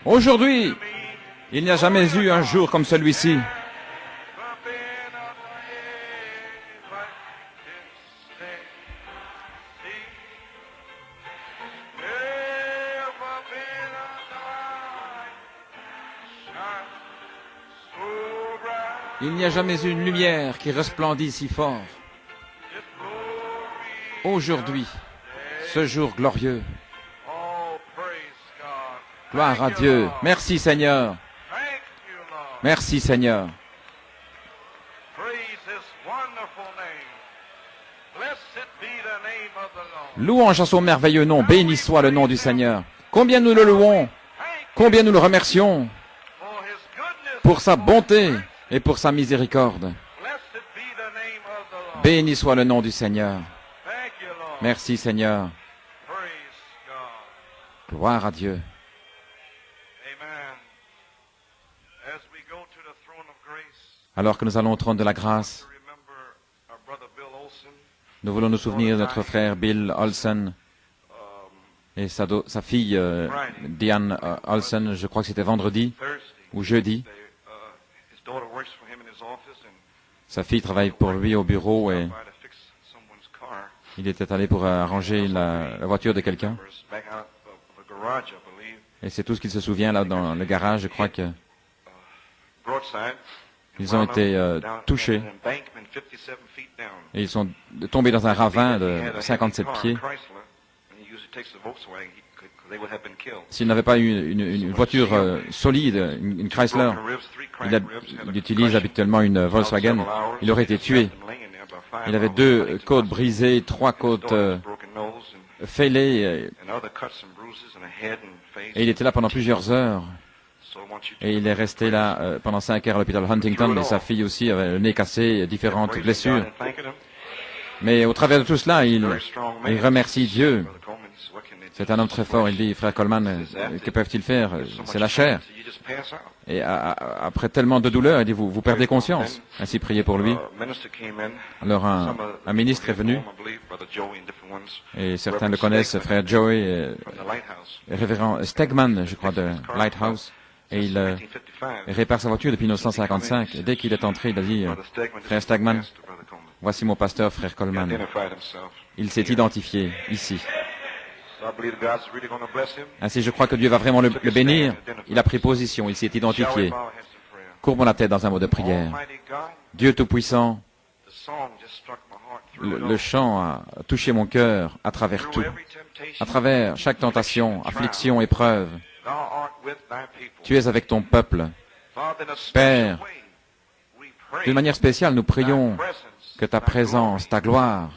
Aujourd'hui, il n'y a jamais eu un jour comme celui-ci. Il n'y a jamais eu une lumière qui resplendit si fort. Aujourd'hui, ce jour glorieux. Gloire à Dieu. Merci Seigneur. Merci Seigneur. Louange à son merveilleux nom. Béni soit le nom du Seigneur. Combien nous le louons. Combien nous le remercions pour sa bonté et pour sa miséricorde. Béni soit le nom du Seigneur. Merci Seigneur. Gloire à Dieu. Alors que nous allons au trône de la grâce, nous voulons nous souvenir de notre frère Bill Olsen et sa fille Diane Olsen. Je crois que c'était vendredi ou jeudi. Sa fille travaille pour lui au bureau et il était allé pour arranger la voiture de quelqu'un. Et c'est tout ce qu'il se souvient là dans le garage. Je crois que ils ont été touchés et ils sont tombés dans un ravin de 57 pieds. S'il n'avait pas eu une voiture solide, une Chrysler, il utilise habituellement une Volkswagen, il aurait été tué. Il avait 2 côtes brisées, 3 côtes fêlées, et il était là pendant plusieurs heures. Et il est resté là pendant 5 heures à l'hôpital Huntington, et sa fille aussi avait le nez cassé, différentes blessures. Mais au travers de tout cela, il remercie Dieu. C'est un homme très fort. Il dit, frère Coleman, que peuvent-ils faire? C'est la chair. Et après tellement de douleur, il dit, vous perdez conscience. Ainsi, priez pour lui. Alors un ministre est venu, et certains le connaissent, frère Joey, révérend Stegman, je crois, de Lighthouse. Et il répare sa voiture depuis 1955. Et dès qu'il est entré, il a dit, frère Stegman, voici mon pasteur, frère Coleman. Il s'est identifié ici. Ainsi, je crois que Dieu va vraiment le bénir. Il a pris position, il s'est identifié. Courbons la tête dans un mot de prière. Dieu Tout-Puissant, le chant a touché mon cœur à travers tout. À travers chaque tentation, affliction, épreuve. Tu es avec ton peuple. Père, d'une manière spéciale, nous prions que ta présence, ta gloire,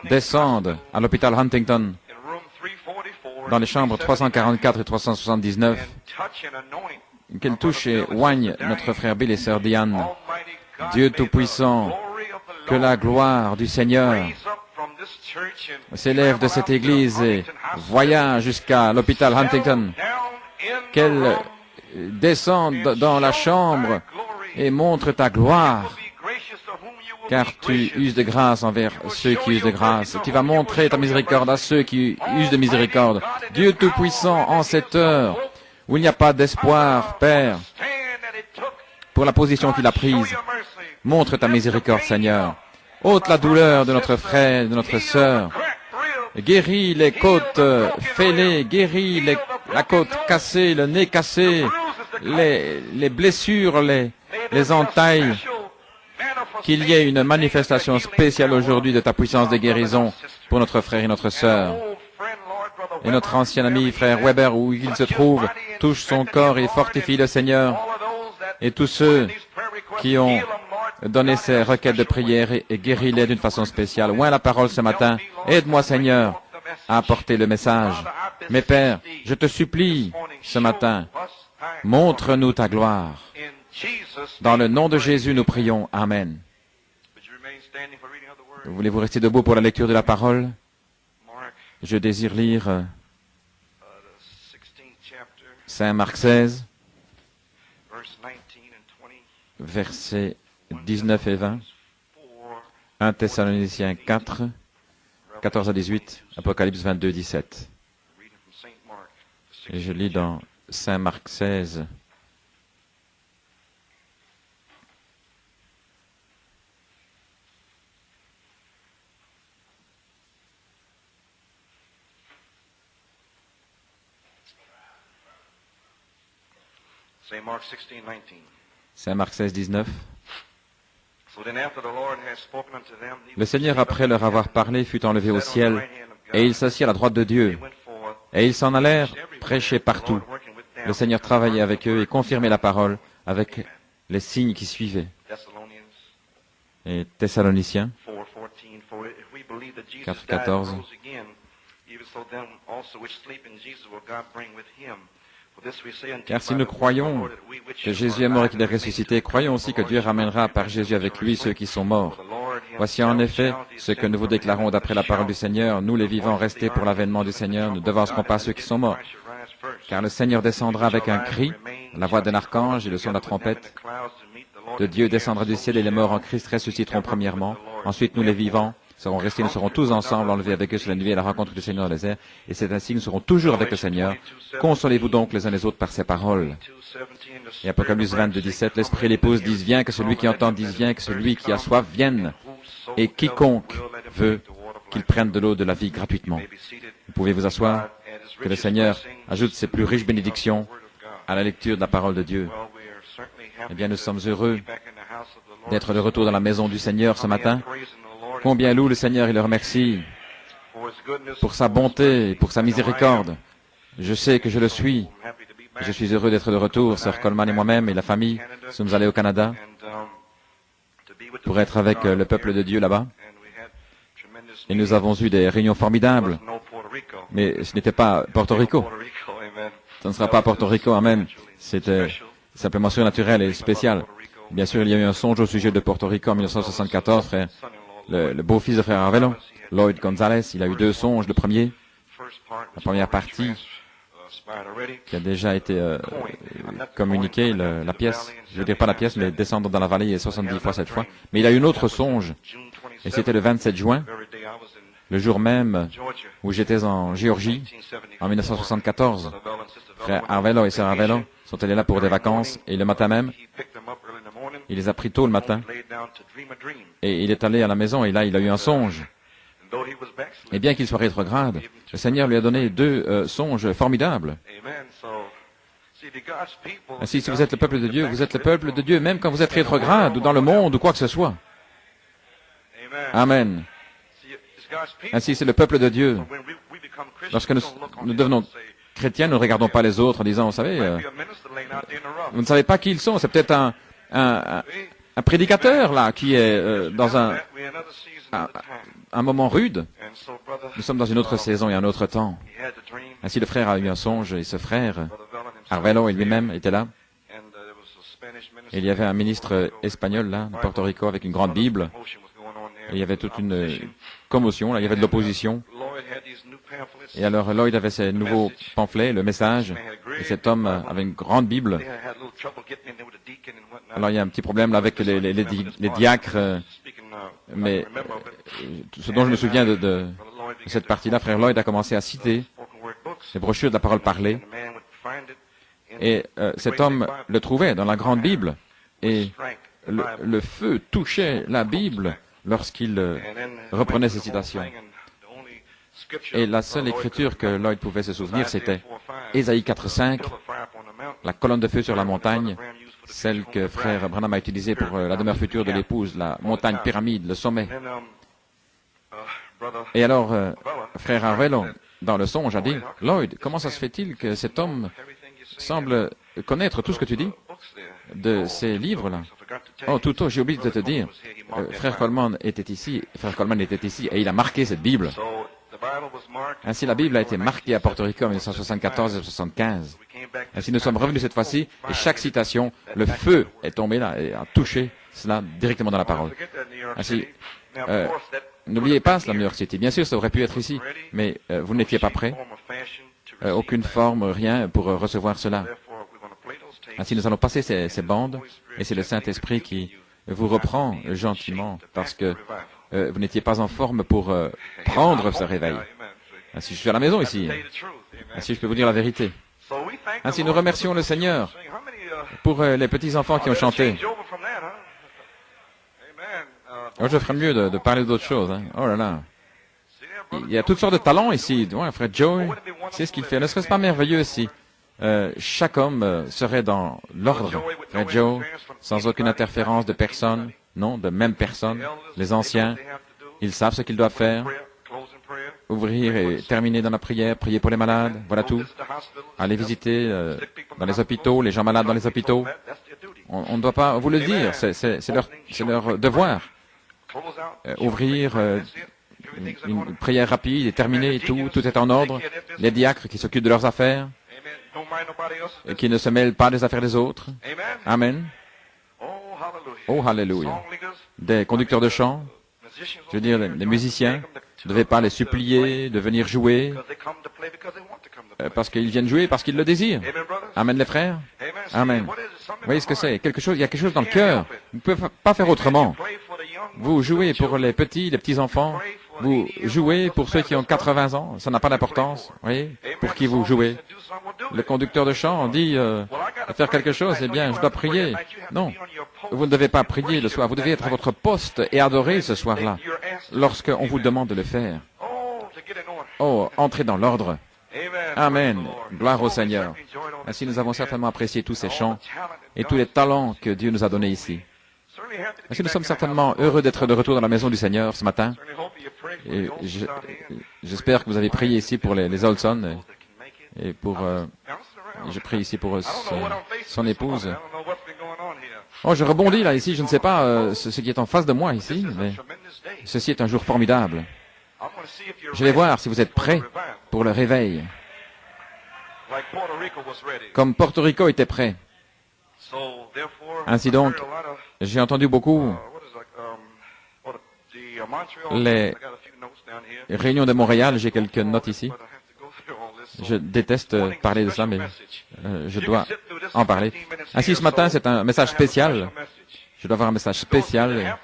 descende à l'hôpital Huntington, dans les chambres 344 et 379, qu'elle touche et oigne notre frère Bill et sœur Diane. Dieu Tout-Puissant, que la gloire du Seigneur s'élève de cette église et voyage jusqu'à l'hôpital Huntington, qu'elle descende dans la chambre et montre ta gloire, car tu uses de grâce envers ceux qui usent de grâce. Tu vas montrer ta miséricorde à ceux qui usent de miséricorde. Dieu Tout-Puissant, en cette heure où il n'y a pas d'espoir, Père, pour la position qu'il a prise, montre ta miséricorde, Seigneur. Ôte la douleur de notre frère, de notre sœur. Guéris les côtes fêlées, guéris la côte cassée, le nez cassé, les blessures, les entailles. Qu'il y ait une manifestation spéciale aujourd'hui de ta puissance de guérison pour notre frère et notre sœur. Et notre ancien ami, frère Weber, où il se trouve, touche son corps et fortifie le Seigneur. Et tous ceux qui ont donné ces requêtes de prière et guéris-les d'une façon spéciale. Oins la parole ce matin. Aide-moi, Seigneur, à apporter le message. Mais Père, je te supplie ce matin, montre-nous ta gloire. Dans le nom de Jésus, nous prions. Amen. Voulez-vous rester debout pour la lecture de la parole? Je désire lire Saint Marc 16, versets 19 et 20, 1 Thessaloniciens 4, 14 à 18, Apocalypse 22, 17. Et je lis dans Saint Marc 16. Saint Marc 16, 19. Le Seigneur, après leur avoir parlé, fut enlevé au ciel, et il s'assit à la droite de Dieu. Et ils s'en allèrent prêcher partout. Le Seigneur travaillait avec eux et confirmait la parole avec les signes qui suivaient. Et Thessaloniciens 4, 14. Car si nous croyons que Jésus est mort et qu'il est ressuscité, croyons aussi que Dieu ramènera par Jésus avec lui ceux qui sont morts. Voici en effet ce que nous vous déclarons d'après la parole du Seigneur. Nous, les vivants restés pour l'avènement du Seigneur, ne devancerons pas ceux qui sont morts. Car le Seigneur descendra avec un cri, la voix d'un archange et le son de la trompette de Dieu descendra du ciel et les morts en Christ ressusciteront premièrement. Ensuite, nous, les vivants, seront restés, nous serons tous ensemble enlevés avec eux sur la nuit à la rencontre du Seigneur dans les airs. Et c'est ainsi que nous serons toujours avec le Seigneur. Consolez-vous donc les uns les autres par ces paroles. Et Apocalypse 22, 17, l'Esprit et l'épouse disent, viens, que celui qui entend dise, viens, que celui qui a soif vienne. Et quiconque veut qu'il prenne de l'eau de la vie gratuitement. Vous pouvez vous asseoir. Que le Seigneur ajoute ses plus riches bénédictions à la lecture de la parole de Dieu. Eh bien, nous sommes heureux d'être de retour dans la maison du Seigneur ce matin. Combien loue le Seigneur et le remercie pour sa bonté et pour sa miséricorde. Je sais que je le suis. Je suis heureux d'être de retour, Sœur Coleman et moi-même et la famille. Nous sommes allés au Canada pour être avec le peuple de Dieu là-bas. Et nous avons eu des réunions formidables. Mais ce n'était pas Porto Rico. Ce ne sera pas Porto Rico, amen. C'était simplement surnaturel et spécial. Bien sûr, il y a eu un songe au sujet de Porto Rico en 1974, frère. Le beau-fils de frère Arvelo, Lloyd Gonzalez, il a eu 2 songes. Le premier, la première partie, qui a déjà été communiquée, la pièce, je veux dire pas la pièce, mais descendre dans la vallée est 70 fois cette fois. Mais il a eu un autre songe, et c'était le 27 juin, le jour même où j'étais en Géorgie, en 1974. Frère Arvelo et sœur Arvelo sont allés là pour des vacances, et le matin même, il les a pris tôt le matin, et il est allé à la maison, et là, il a eu un songe. Et bien qu'il soit rétrograde, le Seigneur lui a donné 2 songes formidables. Ainsi, si vous êtes le peuple de Dieu, vous êtes le peuple de Dieu, même quand vous êtes rétrograde, ou dans le monde, ou quoi que ce soit. Amen. Ainsi, c'est le peuple de Dieu. Lorsque nous devenons chrétiens, nous ne regardons pas les autres en disant, vous savez, vous ne savez pas qui ils sont, c'est peut-être un prédicateur, là, qui est dans un moment rude. Nous sommes dans une autre saison et un autre temps. Ainsi, le frère a eu un songe, et ce frère, Arvelo et lui-même, étaient là. Et il y avait un ministre espagnol, là, de Porto Rico, avec une grande Bible. Et il y avait toute une commotion, là, il y avait de l'opposition. Et alors, Lloyd avait ses nouveaux pamphlets, le message, et cet homme avait une grande Bible. Alors, il y a un petit problème là, avec les diacres, mais ce dont je me souviens de cette partie-là, frère Lloyd a commencé à citer les brochures de la parole parlée, et cet homme le trouvait dans la grande Bible, et le feu touchait la Bible lorsqu'il reprenait ces citations. Et la seule écriture que Lloyd pouvait se souvenir, c'était Ésaïe 4.5, la colonne de feu sur la montagne, celle que frère Branham a utilisée pour la demeure future de l'épouse, la montagne pyramide, le sommet. Et alors, frère Arvelo, dans le songe, a dit, Lloyd, comment ça se fait-il que cet homme semble connaître tout ce que tu dis de ces livres-là? Oh, tout, j'ai oublié de te dire, frère Coleman était ici, et il a marqué cette Bible. Ainsi, la Bible a été marquée à Porto Rico en 1974 et 1975. Ainsi, nous sommes revenus cette fois-ci, et chaque citation, le feu est tombé là et a touché cela directement dans la parole. Ainsi, n'oubliez pas cela, New York City. Bien sûr, ça aurait pu être ici, mais vous n'étiez pas prêts. Aucune forme, rien pour recevoir cela. Ainsi, nous allons passer ces bandes, et c'est le Saint-Esprit qui vous reprend gentiment, parce que vous n'étiez pas en forme pour prendre ce réveil. Ainsi, je suis à la maison ici. Ainsi, je peux vous dire la vérité. Ainsi, nous remercions le Seigneur pour les petits-enfants qui ont chanté. Oh, je ferais mieux de parler d'autre chose. Hein. Oh là là. Il y a toutes sortes de talents ici. Ouais, frère Joe, c'est ce qu'il fait. Ne serait-ce pas merveilleux si chaque homme serait dans l'ordre? Frère Joe, sans aucune interférence de personne, non, de même personne. Les anciens, ils savent ce qu'ils doivent faire. Ouvrir et terminer dans la prière, prier pour les malades, voilà tout. Aller visiter dans les hôpitaux, les gens malades dans les hôpitaux. On ne doit pas vous le dire, c'est leur devoir. Ouvrir une prière rapide et terminer et tout est en ordre. Les diacres qui s'occupent de leurs affaires et qui ne se mêlent pas des affaires des autres. Amen. Oh, hallelujah. Des conducteurs de chant, je veux dire, les musiciens, ne devez pas les supplier de venir jouer parce qu'ils viennent jouer, parce qu'ils le désirent. Amen, les frères. Amen. Vous voyez ce que c'est? Il y a quelque chose dans le cœur. Vous ne pouvez pas faire autrement. Vous jouez pour les petits-enfants. Vous jouez pour ceux qui ont 80 ans. Ça n'a pas d'importance. Vous voyez? Pour qui vous jouez. Le conducteur de chant dit de faire quelque chose. Eh bien, je dois prier. Non. Vous ne devez pas prier le soir. Vous devez être à votre poste et adorer ce soir-là. Lorsqu'on vous demande de le faire. Oh, entrez dans l'ordre. Amen. Gloire au Seigneur. Ainsi, nous avons certainement apprécié tous ces chants et tous les talents que Dieu nous a donnés ici. Ainsi, nous sommes certainement heureux d'être de retour dans la maison du Seigneur ce matin. Et j'espère que vous avez prié ici pour les Olson et pour... je prie ici pour son épouse. Oh, je rebondis là ici. Je ne sais pas ce qui est en face de moi ici, mais ceci est un jour formidable. Je vais voir si vous êtes prêts pour le réveil. Comme Porto Rico était prêt. Ainsi donc, j'ai entendu beaucoup les réunions de Montréal. J'ai quelques notes ici. Je déteste parler de ça, mais je dois en parler. Ainsi, ce matin, c'est un message spécial. Je dois avoir un message spécial.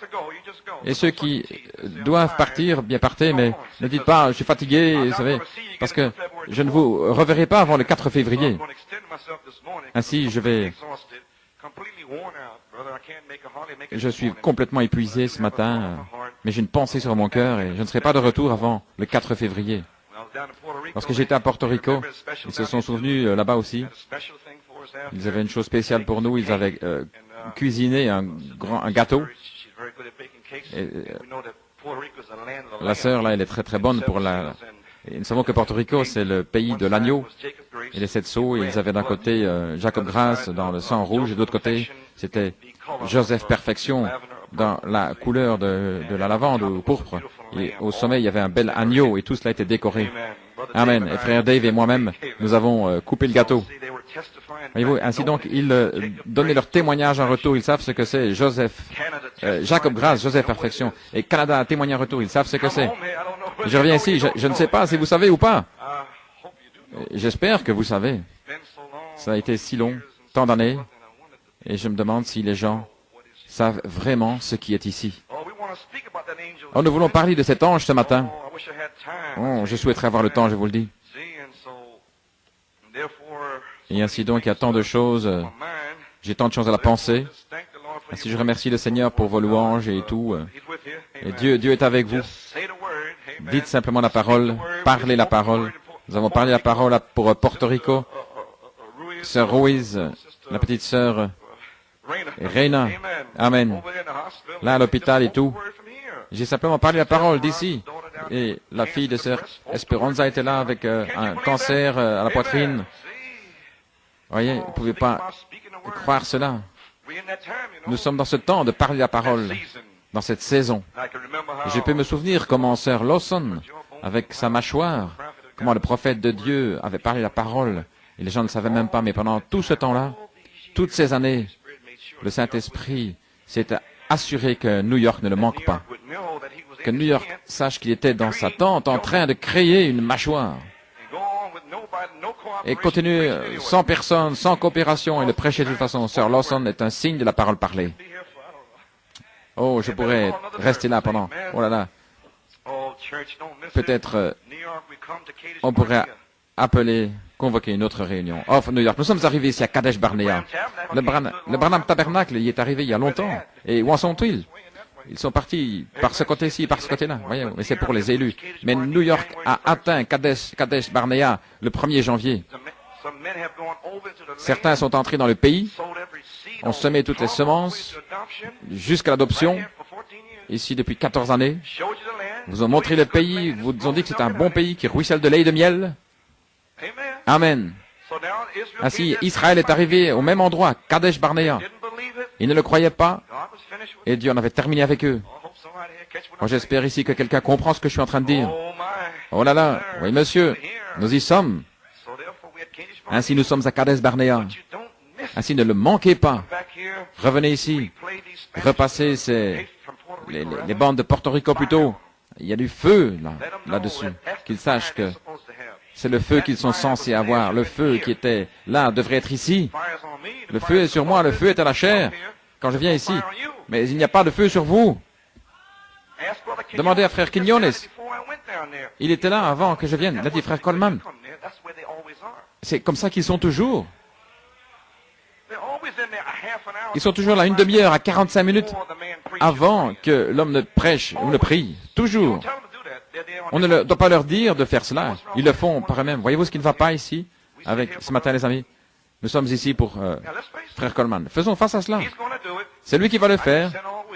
Et ceux qui doivent partir, bien partez, mais ne dites pas, je suis fatigué, vous savez, parce que je ne vous reverrai pas avant le 4 février. Ainsi, je suis complètement épuisé ce matin, mais j'ai une pensée sur mon cœur et je ne serai pas de retour avant le 4 février. Lorsque j'étais à Porto Rico, ils se sont souvenus là-bas aussi. Ils avaient une chose spéciale pour nous, ils avaient cuisiné un gâteau. Et, la sœur, là, elle est très très bonne pour la... Et nous savons que Porto Rico, c'est le pays de l'agneau et les 7 sceaux. Ils avaient d'un côté Jacob Grace dans le sang rouge et de l'autre côté, c'était Joseph Perfection dans la couleur de la lavande ou pourpre. Et au sommet, il y avait un bel agneau et tout cela était décoré. Amen. Et frère Dave et moi-même, nous avons coupé le gâteau. Voyez-vous, ainsi donc, ils donnaient leur témoignage en retour. Ils savent ce que c'est. Jacob Grace, Joseph Perfection. Et Canada a témoigné en retour. Ils savent ce que c'est. Je reviens ici. Je ne sais pas si vous savez ou pas. J'espère que vous savez. Ça a été si long, tant d'années. Et je me demande si les gens savent vraiment ce qui est ici. Oh, nous voulons parler de cet ange ce matin. Oh, je souhaiterais avoir le temps, je vous le dis. Et ainsi donc, il y a tant de choses. J'ai tant de choses à la pensée. Ainsi, je remercie le Seigneur pour vos louanges et tout. Et Dieu est avec vous. Dites simplement la parole. Parlez la parole. Nous avons parlé la parole pour Porto Rico. Sœur Ruiz, la petite sœur Reina. Amen. Là, à l'hôpital et tout. J'ai simplement parlé la parole d'ici. Et la fille de sœur Esperanza était là avec un cancer à la poitrine. Vous voyez, vous ne pouvez pas croire cela. Nous sommes dans ce temps de parler la parole, dans cette saison. Je peux me souvenir comment sœur Lawson, avec sa mâchoire, comment le prophète de Dieu avait parlé la parole. Et les gens ne le savaient même pas, mais pendant tout ce temps-là, toutes ces années, le Saint-Esprit s'est assuré que New York ne le manque pas. Que New York sache qu'il était dans sa tente en train de créer une mâchoire. Et continue sans personne, sans coopération, et le prêcher de toute façon. Sœur Lawson est un signe de la parole parlée. Oh, je pourrais rester là pendant... Oh là là. Peut-être on pourrait appeler, convoquer une autre réunion. Off New York. Nous sommes arrivés ici à Kadesh Barnea. Le Branham Tabernacle y est arrivé il y a longtemps. Et où en sont-ils? Ils sont partis par ce côté-ci, par ce côté-là. Voyez, mais c'est pour les élus. Mais New York a atteint Kadesh Barnea le 1er janvier. Certains sont entrés dans le pays, ont semé toutes les semences jusqu'à l'adoption, ici depuis 14 années. Vous ont montré le pays, vous ont dit que c'est un bon pays qui ruisselle de lait et de miel. Amen. Ainsi, Israël est arrivé au même endroit, Kadesh Barnea. Ils ne le croyaient pas, et Dieu en avait terminé avec eux. Moi, j'espère ici que quelqu'un comprend ce que je suis en train de dire. Oh là là, oui monsieur, nous y sommes. Ainsi, nous sommes à Kadesh Barnea. Ainsi, ne le manquez pas. Revenez ici. Repassez les bandes de Porto Rico plutôt. Il y a du feu là-dessus. Qu'ils sachent que c'est le feu qu'ils sont censés avoir. Le feu qui était là devrait être ici. Le feu est sur moi, le feu est à la chair quand je viens ici. Mais il n'y a pas de feu sur vous. Demandez à frère Quinones. Il était là avant que je vienne. Il a dit frère Coleman. C'est comme ça qu'ils sont toujours. Ils sont toujours là une demi-heure à 45 minutes avant que l'homme ne prêche ou ne prie. Toujours. On ne doit pas leur dire de faire cela. Ils le font par eux-mêmes. Voyez-vous ce qui ne va pas ici avec ce matin, les amis? Nous sommes ici pour frère Coleman. Faisons face à cela. C'est lui qui va le faire.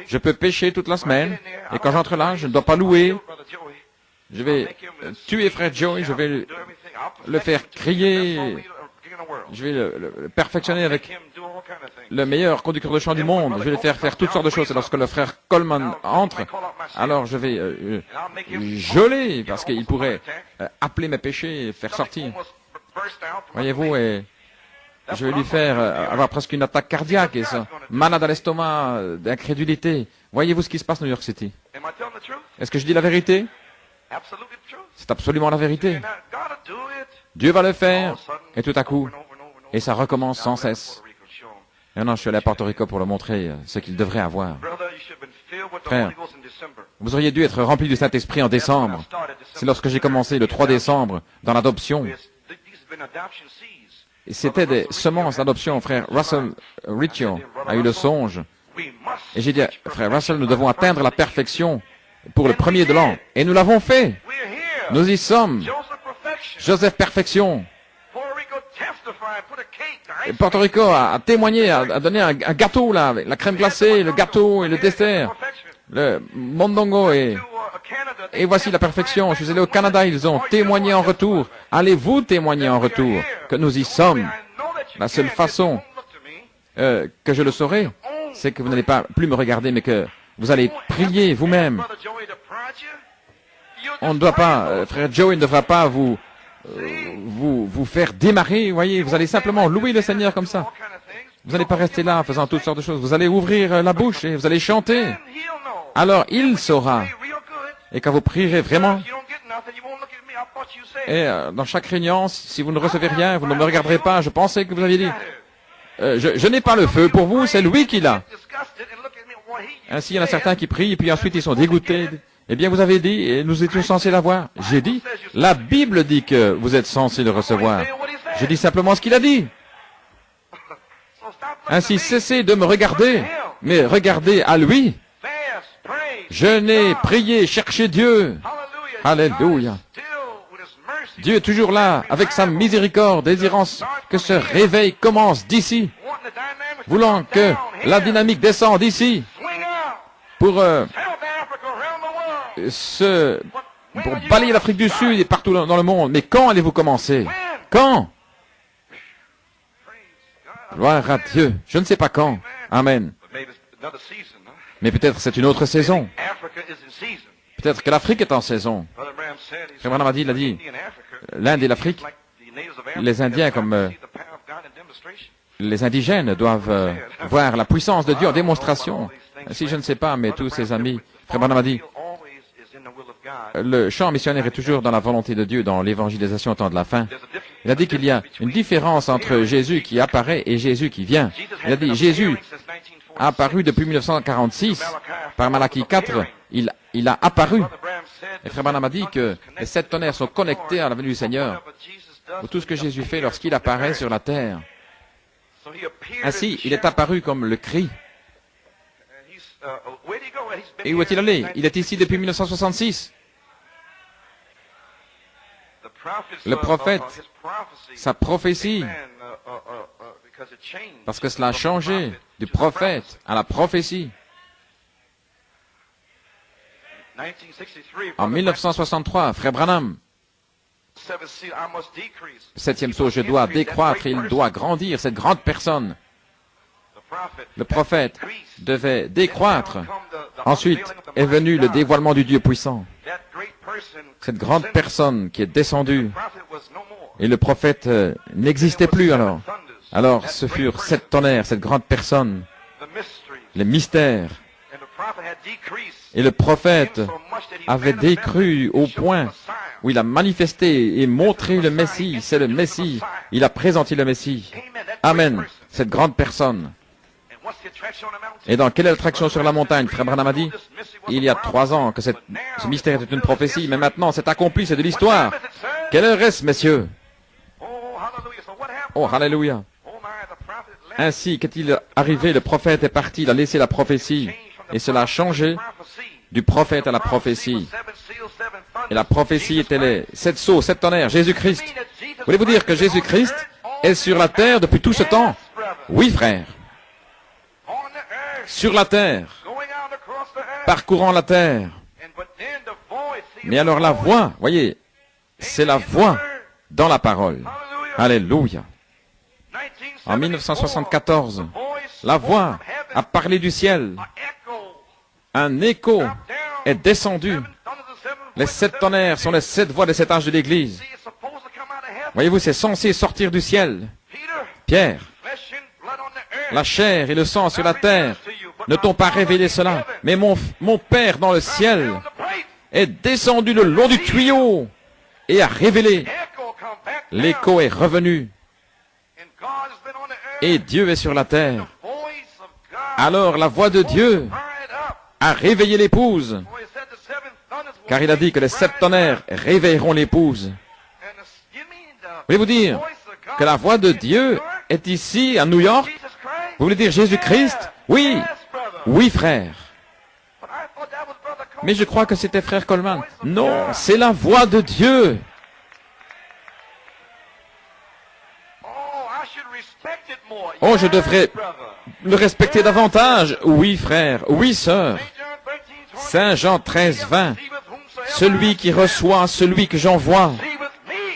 Je peux pécher toute la semaine. Et quand j'entre là, je ne dois pas louer. Je vais tuer frère Joey. Je vais le faire crier. Je vais le perfectionner avec le meilleur conducteur de chant du monde. Je vais le faire faire toutes sortes de choses. Et lorsque le frère Coleman entre, alors je vais geler, parce qu'il pourrait appeler mes péchés et faire sortir. Voyez-vous, et je vais lui faire avoir presque une attaque cardiaque et ça. Malade à l'estomac, d'incrédulité. Voyez-vous ce qui se passe à New York City? Est-ce que je dis la vérité? C'est absolument la vérité. Dieu va le faire, et tout à coup, et ça recommence sans cesse. Et non, je suis allé à Porto Rico pour le montrer ce qu'il devrait avoir. Frère, vous auriez dû être rempli du Saint-Esprit en décembre. C'est lorsque j'ai commencé le 3 décembre dans l'adoption. C'était des semences d'adoption. Frère Russell Riccio a eu le songe. Et j'ai dit, frère Russell, nous devons atteindre la perfection pour le 1er de l'an. Et nous l'avons fait. Nous y sommes. Joseph Perfection. Et Porto Rico a témoigné, a donné un gâteau là, avec la crème glacée, le gâteau et le dessert. Le mondongo et voici la perfection. Je suis allé au Canada, ils ont témoigné en retour. Allez-vous témoigner en retour que nous y sommes? La seule façon que je le saurai, c'est que vous n'allez pas plus me regarder, mais que vous allez prier vous-même. On ne doit pas, frère Joey ne devra pas vous faire démarrer, voyez, vous allez simplement louer le Seigneur comme ça. Vous n'allez pas rester là en faisant toutes sortes de choses. Vous allez ouvrir la bouche et vous allez chanter. Alors il saura. Et quand vous prierez vraiment, et dans chaque réunion, si vous ne recevez rien, vous ne me regarderez pas, je pensais que vous aviez dit, je n'ai pas le feu pour vous, c'est lui qui l'a. Ainsi, il y en a certains qui prient, et puis ensuite ils sont dégoûtés. Eh bien, vous avez dit, et nous étions censés l'avoir. J'ai dit, la Bible dit que vous êtes censés le recevoir. Je dis simplement ce qu'il a dit. Ainsi, cessez de me regarder, mais regardez à lui. Je n'ai prié, cherché Dieu. Alléluia. Dieu est toujours là, avec sa miséricorde, désirant que ce réveil commence d'ici, voulant que la dynamique descende d'ici, pour balayer l'Afrique du Sud et partout dans le monde. Mais quand allez-vous commencer? Quand? Gloire à Dieu. Je ne sais pas quand. Amen. Mais peut-être c'est une autre saison. Peut-être que l'Afrique est en saison. Frère Branham il a dit, l'Inde et l'Afrique, les Indiens comme les indigènes doivent voir la puissance de Dieu en démonstration. Si je ne sais pas, mais tous ses amis, Frère Branham a dit, le chant missionnaire est toujours dans la volonté de Dieu, dans l'évangélisation au temps de la fin. Il a dit qu'il y a une différence entre Jésus qui apparaît et Jésus qui vient. Il a dit, Jésus a apparu depuis 1946. Par Malachie 4, il a apparu. Et Frère Branham a dit que les 7 tonnerres sont connectés à la venue du Seigneur. ou tout ce que Jésus fait lorsqu'il apparaît sur la terre. Ainsi, il est apparu comme le cri. Et où est-il allé? Il est ici depuis 1966. Le prophète, sa prophétie, parce que cela a changé du prophète à la prophétie. En 1963, frère Branham, septième sceau, je dois décroître, il doit grandir, cette grande personne. Le prophète devait décroître. Ensuite est venu le dévoilement du Dieu puissant. Cette grande personne qui est descendue. Et le prophète n'existait plus alors. Alors ce furent 7 tonnerres, cette grande personne, les mystères. Et le prophète avait décru au point où il a manifesté et montré le Messie. C'est le Messie. Il a présenté le Messie. Amen. Cette grande personne. Et dans quelle est l'attraction sur la montagne? Frère Branham a dit, il y a 3 ans que ce mystère était une prophétie, mais maintenant c'est accompli, c'est de l'histoire. Quelle heure est-ce, messieurs? Oh, alléluia. Ainsi qu'est-il arrivé, le prophète est parti, il a laissé la prophétie, et cela a changé du prophète à la prophétie. Et la prophétie était les 7 sceaux, 7 tonnerres, Jésus-Christ. Voulez-vous dire que Jésus-Christ est sur la terre depuis tout ce temps? Oui, frère. Sur la terre, parcourant la terre. Mais alors la voix, voyez, c'est la voix dans la parole. Alléluia. En 1974, la voix a parlé du ciel. Un écho est descendu. Les 7 tonnerres sont les 7 voix des 7 âges de l'Église. Voyez-vous, c'est censé sortir du ciel. Pierre, la chair et le sang sur la terre ne t'ont pas révélé cela, mais mon Père dans le ciel est descendu le long du tuyau et a révélé. L'écho est revenu et Dieu est sur la terre. Alors la voix de Dieu a réveillé l'épouse, car il a dit que les 7 tonnerres réveilleront l'épouse. Voulez-vous dire que la voix de Dieu est ici, à New York? Vous voulez dire Jésus-Christ? Oui. Oui, frère. Mais je crois que c'était frère Coleman. Non, c'est la voix de Dieu. Oh, je devrais le respecter davantage. Oui, frère. Oui, sœur. Saint Jean 13, 20. Celui qui reçoit, celui que j'envoie,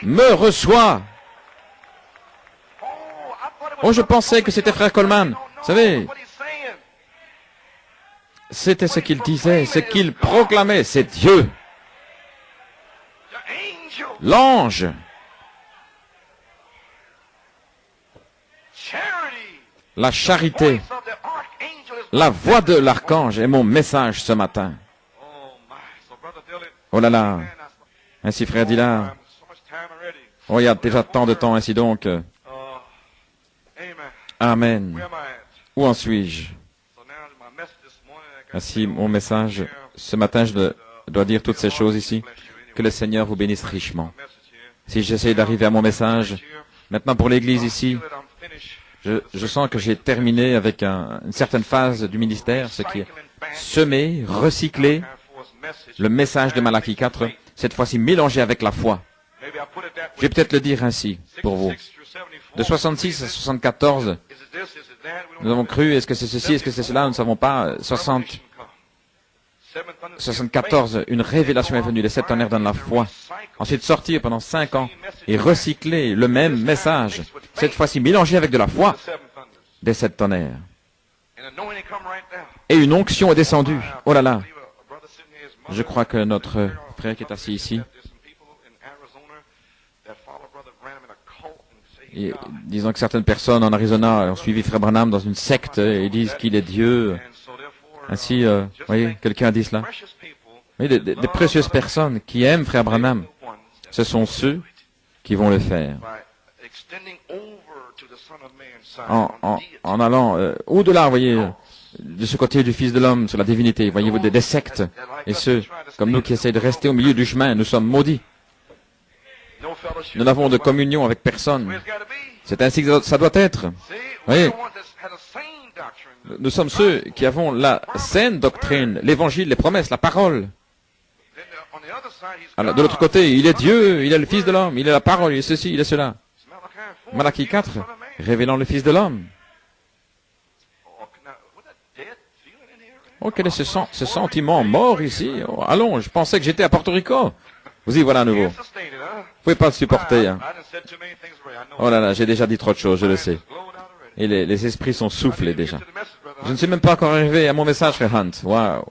me reçoit. Oh, je pensais que c'était frère Coleman. Vous savez, c'était ce qu'il disait, ce qu'il proclamait, c'est Dieu. L'ange. La charité. La voix de l'archange est mon message ce matin. Oh là là. Ainsi, frère Dillard. Oh, il y a déjà tant de temps, ainsi donc. Amen. Où en suis-je? Ainsi, mon message, ce matin, je dois dire toutes ces choses ici. Que le Seigneur vous bénisse richement. Si j'essaie d'arriver à mon message, maintenant pour l'Église ici, je sens que j'ai terminé avec une certaine phase du ministère, ce qui est semer, recycler le message de Malachie 4, cette fois-ci mélangé avec la foi. Je vais peut-être le dire ainsi pour vous. De 66 à 74, nous avons cru, est-ce que c'est ceci, est-ce que c'est cela, nous ne savons pas. 74, une révélation est venue, les 7 tonnerres donnent la foi. Ensuite sortir pendant 5 ans et recycler le même message, cette fois-ci mélangé avec de la foi, des 7 tonnerres. Et une onction est descendue. Oh là là. Je crois que notre frère qui est assis ici, et disons que certaines personnes en Arizona ont suivi frère Branham dans une secte et disent qu'il est Dieu. Ainsi, voyez, quelqu'un a dit cela. Oui, des précieuses personnes qui aiment frère Branham, ce sont ceux qui vont le faire. En allant au-delà, voyez, de ce côté du Fils de l'homme, sur la divinité, voyez-vous, des sectes. Et ceux, comme nous, qui essayent de rester au milieu du chemin, nous sommes maudits. Nous n'avons de communion avec personne. C'est ainsi que ça doit être. Oui. Nous sommes ceux qui avons la saine doctrine, l'évangile, les promesses, la parole. Alors, de l'autre côté, il est Dieu, il est le Fils de l'homme, il est la parole, il est ceci, il est cela. Malachie 4, révélant le Fils de l'homme. Oh, quel est ce sentiment mort ici? Oh, allons, je pensais que j'étais à Porto Rico. Vous y voilà à nouveau. Vous ne pouvez pas le supporter. Hein. Oh là là, j'ai déjà dit trop de choses, je le sais. Et les esprits sont soufflés déjà. Je ne suis même pas encore arrivé à mon message, frère Hunt. Waouh.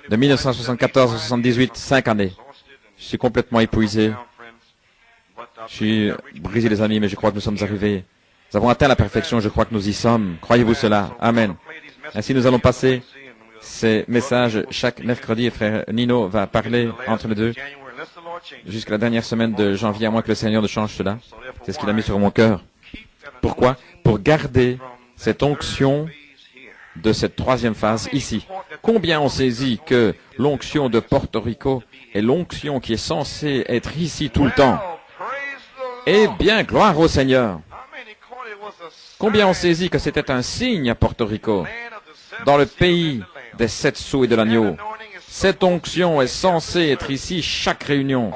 De 1974 à 78, 5 années. Je suis complètement épuisé. Je suis brisé, les amis, mais je crois que nous sommes arrivés. Nous avons atteint la perfection, je crois que nous y sommes. Croyez-vous cela? Amen. Ainsi, nous allons passer ces messages chaque mercredi. Et frère Nino va parler entre les deux jusqu'à la dernière semaine de janvier, à moins que le Seigneur ne change cela. C'est ce qu'il a mis sur mon cœur. Pourquoi? Pour garder cette onction de cette troisième phase ici. Combien on saisit que l'onction de Porto Rico est l'onction qui est censée être ici tout le temps? Eh bien, gloire au Seigneur. Combien on saisit que c'était un signe à Porto Rico, dans le pays des 7 sceaux et de l'agneau. Cette onction est censée être ici chaque réunion,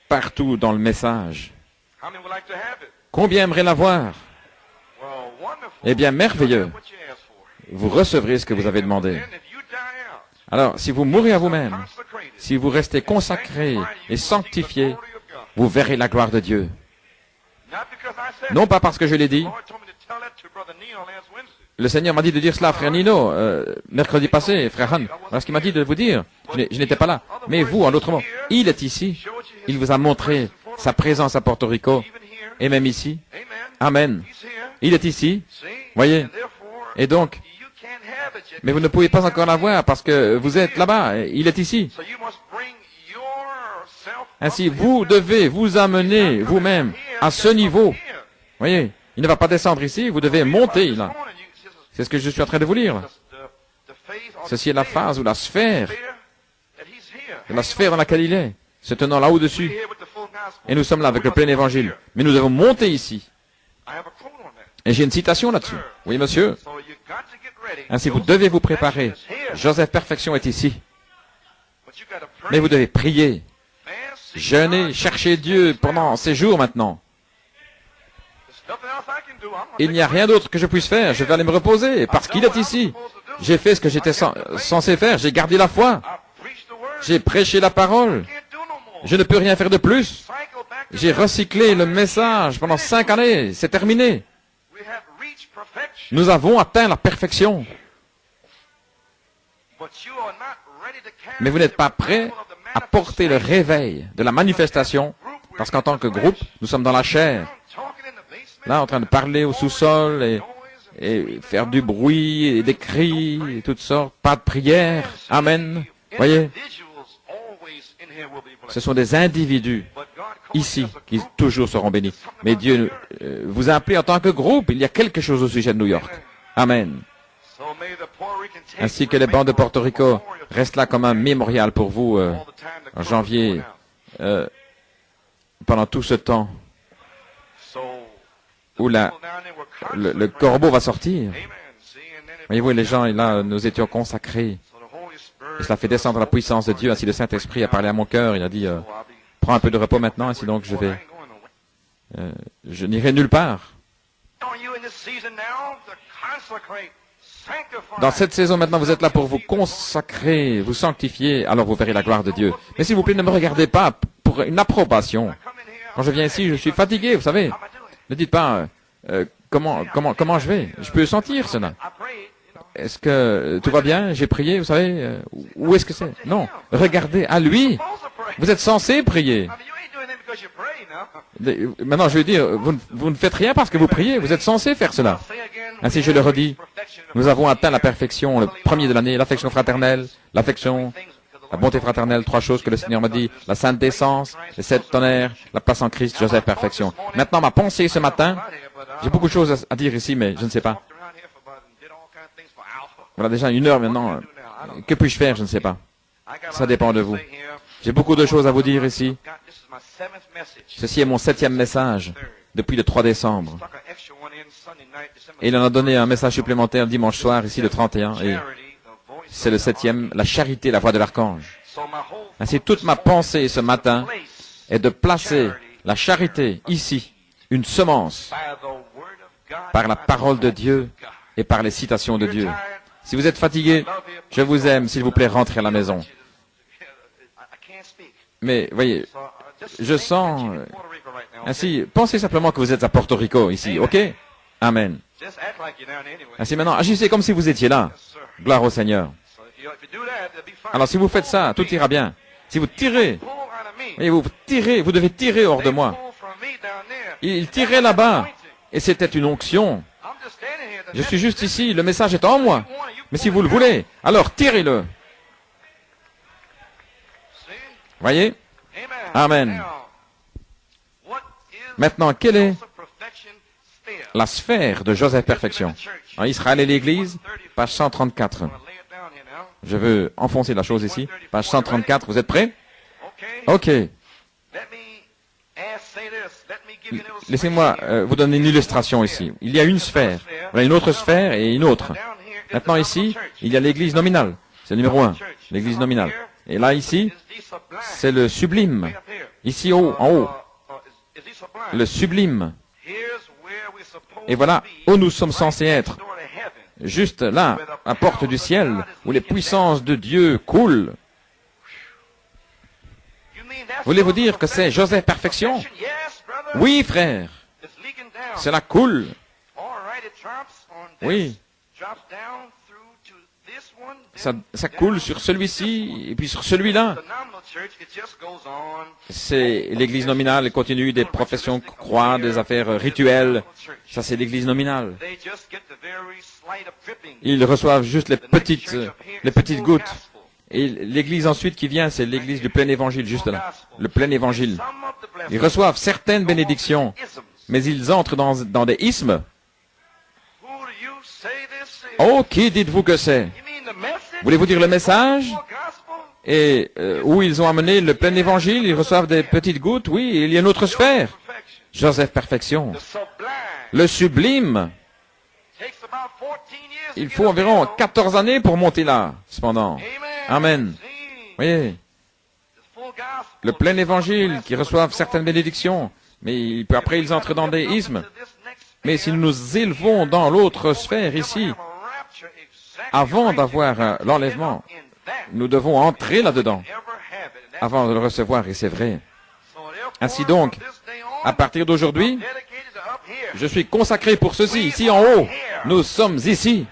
partout dans le message. Combien aimeraient l'avoir? Eh bien, merveilleux. Vous recevrez ce que vous avez demandé. Alors, si vous mourrez à vous-même, si vous restez consacrés et sanctifiés, vous verrez la gloire de Dieu. Non pas parce que je l'ai dit. Le Seigneur m'a dit de dire cela à frère Nino, mercredi passé, frère Han. Voilà ce qu'il m'a dit de vous dire. Je n'étais pas là. Mais vous, en d'autres mots, il est ici. Il vous a montré sa présence à Porto Rico, et même ici. Amen. Il est ici. Voyez. Et donc, mais vous ne pouvez pas encore la voir parce que vous êtes là-bas. Il est ici. Ainsi, vous devez vous amener vous-même à ce niveau. Voyez, il ne va pas descendre ici, vous devez monter là. C'est ce que je suis en train de vous lire. Ceci est la phase ou la sphère dans laquelle il est, se tenant là au-dessus. Et nous sommes là avec le plein évangile. Mais nous devons monter ici. Et j'ai une citation là-dessus. Oui, monsieur. Ainsi, vous devez vous préparer. Joseph Perfection est ici. Mais vous devez prier, jeûner, chercher Dieu pendant ces jours maintenant. Il n'y a rien d'autre que je puisse faire. Je vais aller me reposer parce qu'il est ici. J'ai fait ce que j'étais censé faire. J'ai gardé la foi. J'ai prêché la parole. Je ne peux rien faire de plus. J'ai recyclé le message pendant 5 années. C'est terminé. Nous avons atteint la perfection. Mais vous n'êtes pas prêts à porter le réveil de la manifestation, parce qu'en tant que groupe, nous sommes dans la chair. Là, en train de parler au sous-sol et faire du bruit et des cris et toutes sortes. Pas de prière. Amen. Voyez, ce sont des individus ici qui toujours seront bénis. Mais Dieu vous a appelé en tant que groupe. Il y a quelque chose au sujet de New York. Amen. Ainsi que les bandes de Porto Rico restent là comme un mémorial pour vous en janvier, pendant tout ce temps où le corbeau va sortir. Voyez-vous, les gens, là, nous étions consacrés. Et cela fait descendre la puissance de Dieu. Ainsi, le Saint-Esprit a parlé à mon cœur. Il a dit, prends un peu de repos maintenant, ainsi donc je n'irai nulle part. Dans cette saison, maintenant, vous êtes là pour vous consacrer, vous sanctifier, alors vous verrez la gloire de Dieu. Mais s'il vous plaît, ne me regardez pas pour une approbation. Quand je viens ici, je suis fatigué, vous savez. Ne dites pas, comment je vais? Je peux sentir cela. Est-ce que tout va bien? J'ai prié, vous savez? Où est-ce que c'est? Non. Regardez à lui. Vous êtes censé prier. Maintenant, je veux dire, vous ne faites rien parce que vous priez. Vous êtes censé faire cela. Ainsi, je le redis. Nous avons atteint la perfection, le premier de l'année, l'affection fraternelle, l'affection, la bonté fraternelle, 3 choses que le Seigneur m'a dit, la sainte décence, les 7 tonnerres, la place en Christ, Joseph Perfection. Maintenant, ma pensée ce matin, j'ai beaucoup de choses à dire ici, mais je ne sais pas. Voilà déjà 1 heure maintenant. Que puis-je faire? Je ne sais pas. Ça dépend de vous. J'ai beaucoup de choses à vous dire ici. Ceci est mon 7e message depuis le 3 décembre. Et il en a donné un message supplémentaire dimanche soir, ici le 31. Et c'est le 7e, la charité, la voix de l'archange. Ainsi, toute ma pensée ce matin est de placer la charité ici, une semence, par la parole de Dieu et par les citations de Dieu. Si vous êtes fatigué, je vous aime, s'il vous plaît, rentrez à la maison. Mais, voyez, je sens... ainsi, pensez simplement que vous êtes à Porto Rico, ici, ok? Amen. Ainsi, maintenant, agissez comme si vous étiez là. Gloire au Seigneur. Alors, si vous faites ça, tout ira bien. Si vous tirez, voyez, vous devez tirer hors de moi. Il tirait là-bas, et c'était une onction. Je suis juste ici, le message est en moi. Mais si vous le voulez, alors tirez-le. Voyez? Amen. Maintenant, quelle est la sphère de Joseph Perfection? En Israël et l'Église, page 134. Je veux enfoncer la chose ici. Page 134, vous êtes prêts? Ok. Laissez-moi vous donner une illustration ici. Il y a une sphère, une autre sphère et une autre. Maintenant ici, il y a l'église nominale. C'est le numéro 1, l'église nominale. Et là ici, c'est le sublime. Ici en haut, le sublime. Et voilà où nous sommes censés être. Juste là, à porte du ciel, où les puissances de Dieu coulent. Voulez-vous dire que c'est Joseph Perfection? Oui, frère. Cela coule. Oui. Ça coule sur celui-ci et puis sur celui-là. C'est l'église nominale, elle continue des professions croix, des affaires rituelles. Ça, c'est l'église nominale. Ils reçoivent juste les petites gouttes. Et l'église ensuite qui vient, c'est l'église du plein évangile, juste là. Le plein évangile. Ils reçoivent certaines bénédictions, mais ils entrent dans des ismes. Oh, qui dites-vous que c'est? Voulez-vous dire le message? Et où ils ont amené le plein évangile, ils reçoivent des petites gouttes, oui, il y a une autre sphère. Joseph Perfection. Le sublime. Il faut environ 14 années pour monter là, cependant. Amen. Voyez. Le plein évangile qui reçoivent certaines bénédictions, mais après ils entrent dans des ismes. Mais si nous nous élevons dans l'autre sphère ici, avant d'avoir l'enlèvement, nous devons entrer là-dedans, avant de le recevoir, et c'est vrai. Ainsi donc, à partir d'aujourd'hui, je suis consacré pour ceci, ici en haut. Nous sommes ici,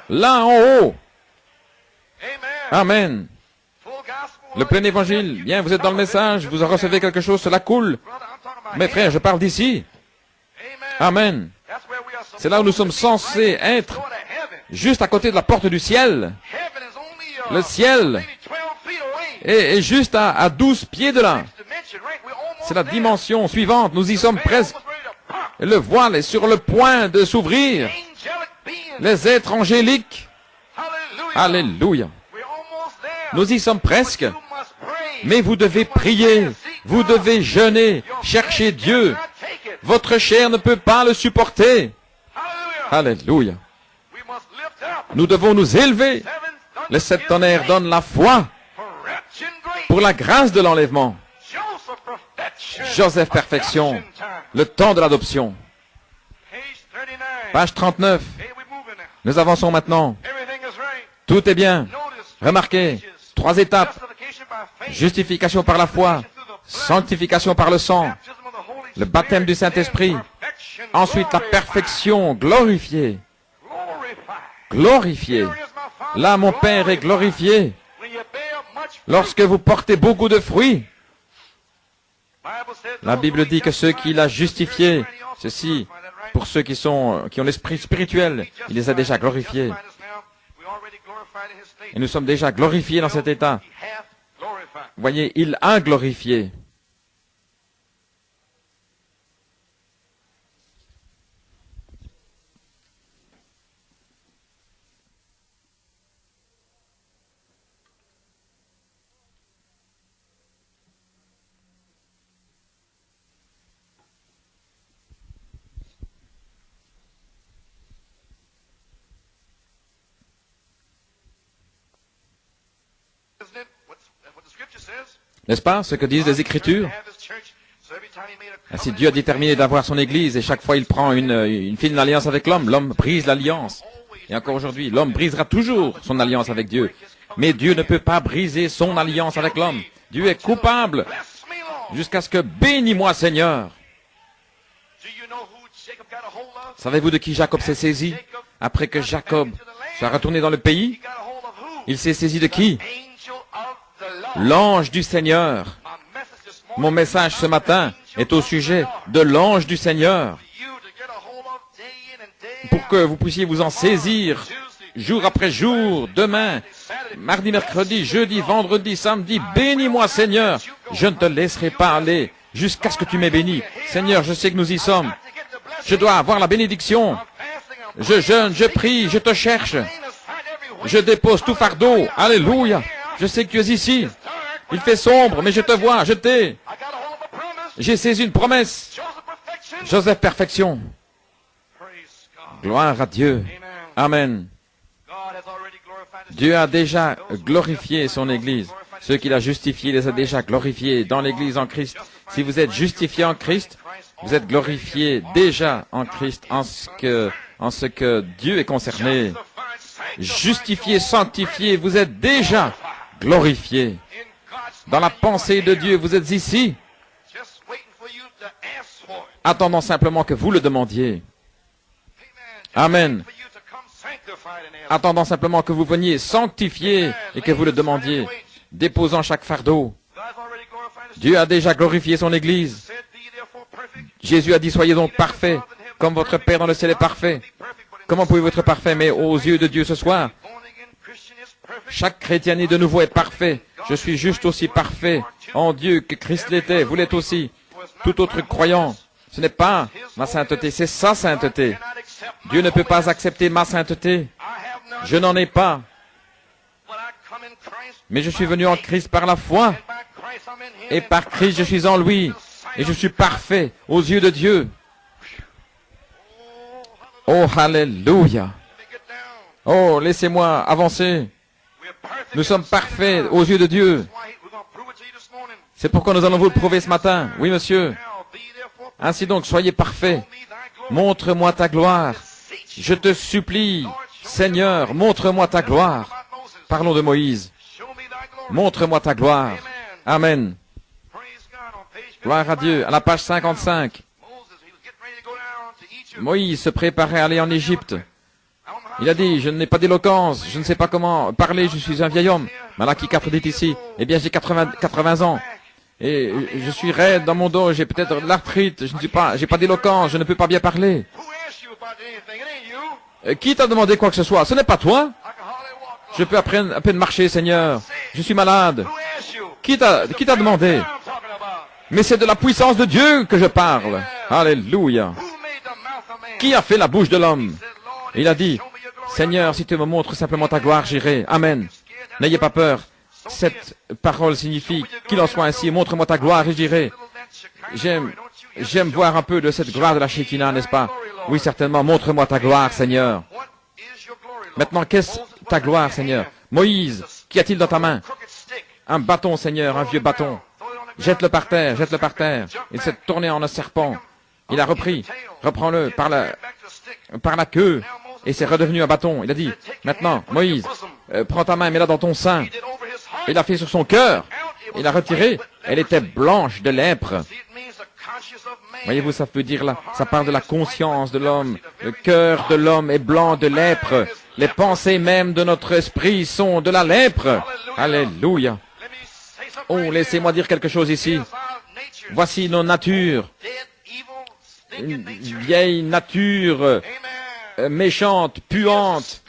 là en haut. Amen. Le plein évangile, bien, vous êtes dans le message, vous en recevez quelque chose, cela coule. Mes frères, je parle d'ici. Amen. C'est là où nous sommes censés être, juste à côté de la porte du ciel. Le ciel est juste à 12 pieds de là. C'est la dimension suivante, nous y sommes presque. Le voile est sur le point de s'ouvrir. Les êtres angéliques. Alléluia. Nous y sommes presque. Mais vous devez prier, vous devez jeûner, chercher Dieu. Votre chair ne peut pas le supporter. Alléluia. Nous devons nous élever. Les 7 tonnerres donnent la foi pour la grâce de l'enlèvement. Joseph Perfection, le temps de l'adoption. Page 39. Nous avançons maintenant. Tout est bien. Remarquez, 3 étapes. Justification par la foi, sanctification par le sang, le baptême du Saint-Esprit, ensuite la perfection glorifiée. Glorifiée. Là, mon Père est glorifié. Lorsque vous portez beaucoup de fruits, la Bible dit que ceux qu'il a justifiés, ceci, pour ceux qui ont l'esprit spirituel, il les a déjà glorifiés. Et nous sommes déjà glorifiés dans cet état. Voyez, il a glorifié. N'est-ce pas ce que disent les Écritures? Ainsi, Dieu a déterminé d'avoir son Église et chaque fois il prend une fine alliance avec l'homme. L'homme brise l'alliance. Et encore aujourd'hui, l'homme brisera toujours son alliance avec Dieu. Mais Dieu ne peut pas briser son alliance avec l'homme. Dieu est coupable jusqu'à ce que bénis-moi Seigneur. Savez-vous de qui Jacob s'est saisi? Après que Jacob soit retourné dans le pays, il s'est saisi de qui? L'ange du Seigneur. Mon message ce matin est au sujet de l'ange du Seigneur. Pour que vous puissiez vous en saisir jour après jour, demain, mardi, mercredi, jeudi, vendredi, samedi. Bénis-moi Seigneur. Je ne te laisserai pas aller jusqu'à ce que tu m'aies béni. Seigneur, je sais que nous y sommes. Je dois avoir la bénédiction. Je jeûne, je prie, je te cherche. Je dépose tout fardeau. Alléluia. Je sais que tu es ici. Il fait sombre, mais je te vois, je t'ai. J'ai saisi une promesse. Joseph perfection. Gloire à Dieu. Amen. Dieu a déjà glorifié son Église. Ceux qu'il a justifiés les a déjà glorifiés dans l'Église en Christ. Si vous êtes justifiés en Christ, vous êtes glorifiés déjà en Christ en ce que Dieu est concerné. Justifiés, sanctifiés, vous êtes déjà glorifiés. Dans la pensée de Dieu, vous êtes ici, attendant simplement que vous le demandiez. Amen. Attendant simplement que vous veniez sanctifier et que vous le demandiez, déposant chaque fardeau. Dieu a déjà glorifié son Église. Jésus a dit, soyez donc parfaits, comme votre Père dans le ciel est parfait. Comment pouvez-vous être parfait? Mais aux yeux de Dieu ce soir, chaque chrétien né de nouveau est parfait. Je suis juste aussi parfait en Dieu que Christ l'était. Vous l'êtes aussi. Tout autre croyant, ce n'est pas ma sainteté, c'est sa sainteté. Dieu ne peut pas accepter ma sainteté. Je n'en ai pas. Mais je suis venu en Christ par la foi. Et par Christ, je suis en lui. Et je suis parfait aux yeux de Dieu. Oh, alléluia. Oh, laissez-moi avancer. Nous sommes parfaits aux yeux de Dieu. C'est pourquoi nous allons vous le prouver ce matin. Oui, monsieur. Ainsi donc, soyez parfaits. Montre-moi ta gloire. Je te supplie, Seigneur, montre-moi ta gloire. Parlons de Moïse. Montre-moi ta gloire. Amen. Gloire à Dieu. À la page 55. Moïse se préparait à aller en Égypte. Il a dit, je n'ai pas d'éloquence, je ne sais pas comment parler, je suis un vieil homme. Malaki 4 dit ici, eh bien j'ai 80 ans. Et je suis raide dans mon dos, j'ai peut-être de l'arthrite, j'ai pas d'éloquence, je ne peux pas bien parler. Qui t'a demandé quoi que ce soit? Ce n'est pas toi. Je peux à peine marcher, Seigneur. Je suis malade. Qui t'a demandé? Mais c'est de la puissance de Dieu que je parle. Alléluia. Qui a fait la bouche de l'homme? Il a dit, Seigneur, si tu me montres simplement ta gloire, j'irai. Amen. N'ayez pas peur. Cette parole signifie qu'il en soit ainsi. Montre-moi ta gloire et j'irai. J'aime voir un peu de cette gloire de la Shekinah, n'est-ce pas? Oui, certainement. Montre-moi ta gloire, Seigneur. Maintenant, qu'est-ce ta gloire, Seigneur? Moïse, qu'y a-t-il dans ta main? Un bâton, Seigneur, un vieux bâton. Jette-le par terre, jette-le par terre. Il s'est tourné en un serpent. Il a repris. Reprends-le par la queue. Et c'est redevenu un bâton. Il a dit, maintenant, Moïse, prends ta main, mets-la dans ton sein. Il a fait sur son cœur. Il a retiré. Elle était blanche de lèpre. Voyez-vous, ça peut dire là, ça parle de la conscience de l'homme. Le cœur de l'homme est blanc de lèpre. Les pensées même de notre esprit sont de la lèpre. Alléluia. Oh, laissez-moi dire quelque chose ici. Voici nos natures. Une vieille nature méchante, puante.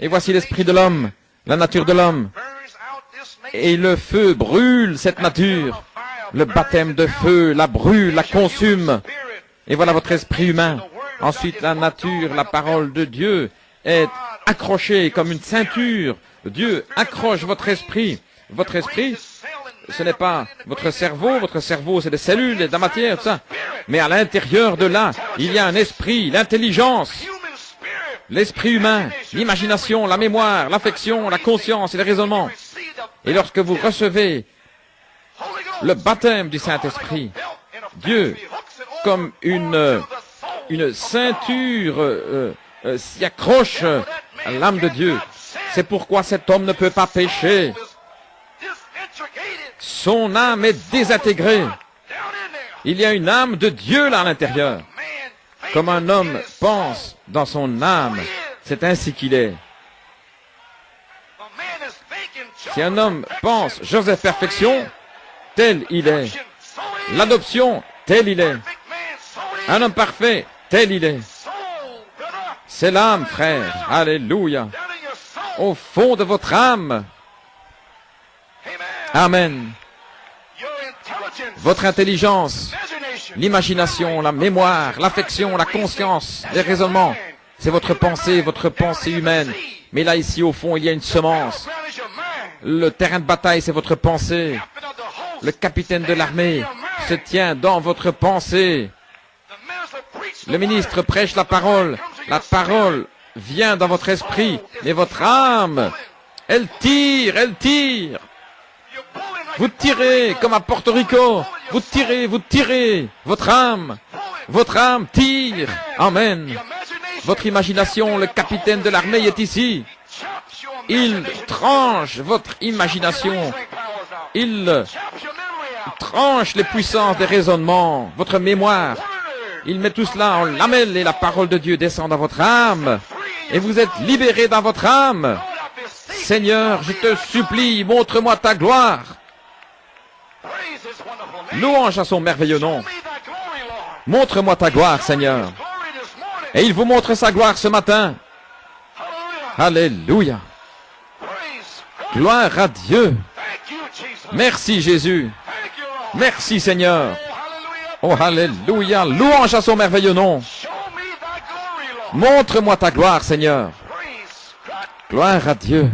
Et voici l'esprit de l'homme, la nature de l'homme. Et le feu brûle cette nature. Le baptême de feu la brûle, la consume. Et voilà votre esprit humain. Ensuite, la nature, la parole de Dieu est accrochée comme une ceinture. Dieu accroche votre esprit. Votre esprit, ce n'est pas votre cerveau c'est des cellules, de la matière, tout ça. Mais à l'intérieur de là, il y a un esprit, l'intelligence, l'esprit humain, l'imagination, la mémoire, l'affection, la conscience et le raisonnement. Et lorsque vous recevez le baptême du Saint-Esprit. Dieu, comme une ceinture, s'y accroche à l'âme de Dieu. C'est pourquoi cet homme ne peut pas pécher. Son âme est désintégrée. Il y a une âme de Dieu là à l'intérieur. Comme un homme pense dans son âme, c'est ainsi qu'il est. Si un homme pense Joseph Perfection, tel il est. L'adoption, tel il est. Un homme parfait, tel il est. C'est l'âme, frère. Alléluia. Au fond de votre âme. Amen. Votre intelligence, l'imagination, la mémoire, l'affection, la conscience, les raisonnements, c'est votre pensée humaine. Mais là, ici, au fond, il y a une semence. Le terrain de bataille, c'est votre pensée. Le capitaine de l'armée se tient dans votre pensée. Le ministre prêche la parole. La parole vient dans votre esprit. Mais votre âme, elle tire, elle tire. Vous tirez comme à Porto Rico. Vous tirez. Votre âme tire. Amen. Votre imagination, le capitaine de l'armée est ici. Il tranche votre imagination. Il tranche les puissances des raisonnements, votre mémoire. Il met tout cela en lamelles et la parole de Dieu descend dans votre âme. Et vous êtes libérés dans votre âme. Seigneur, je te supplie, montre-moi ta gloire. Louange à son merveilleux nom. Montre-moi ta gloire, Seigneur. Et il vous montre sa gloire ce matin. Alléluia. Gloire à Dieu. Merci Jésus. Merci Seigneur. Oh, alléluia. Louange à son merveilleux nom. Montre-moi ta gloire, Seigneur. Gloire à Dieu.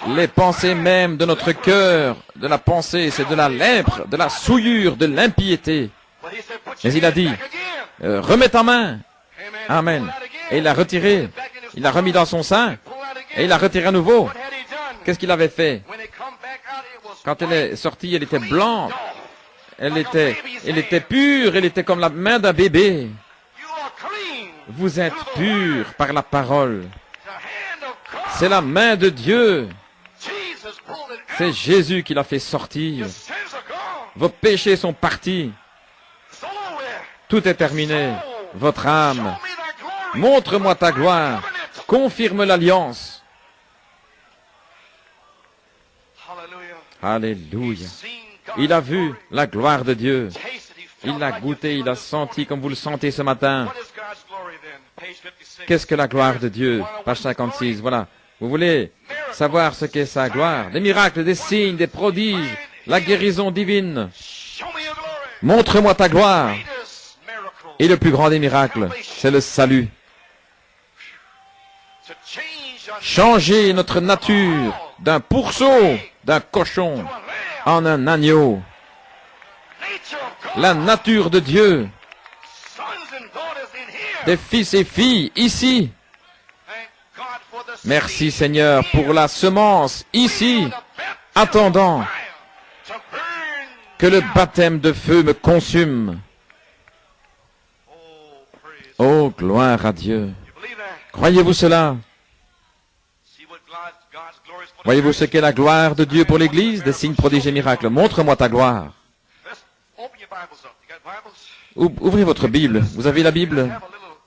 Les pensées même de notre cœur, de la pensée, c'est de la lèpre, de la souillure, de l'impiété. Mais il a dit, remets ta main. Amen. Et il l'a retiré. Il l'a remis dans son sein. Et il l'a retiré à nouveau. Qu'est-ce qu'il avait fait? Quand elle est sortie, elle était blanche. Elle était pure. Elle était comme la main d'un bébé. Vous êtes purs par la parole. C'est la main de Dieu. C'est Jésus qui l'a fait sortir. Vos péchés sont partis. Tout est terminé. Votre âme. Montre-moi ta gloire. Confirme l'alliance. Alléluia. Il a vu la gloire de Dieu. Il l'a goûté, il l'a senti comme vous le sentez ce matin. Qu'est-ce que la gloire de Dieu? Page 56, voilà. Vous voulez savoir ce qu'est sa gloire? Des miracles, des signes, des prodiges, la guérison divine. Montre-moi ta gloire. Et le plus grand des miracles, c'est le salut. Changer notre nature d'un pourceau, d'un cochon, en un agneau. La nature de Dieu, des fils et filles ici. Merci Seigneur pour la semence ici, attendant que le baptême de feu me consume. Oh, gloire à Dieu. Croyez-vous cela? Voyez-vous ce qu'est la gloire de Dieu pour l'Église? Des signes, prodiges et miracles. Montre-moi ta gloire. Ouvrez votre Bible. Vous avez la Bible?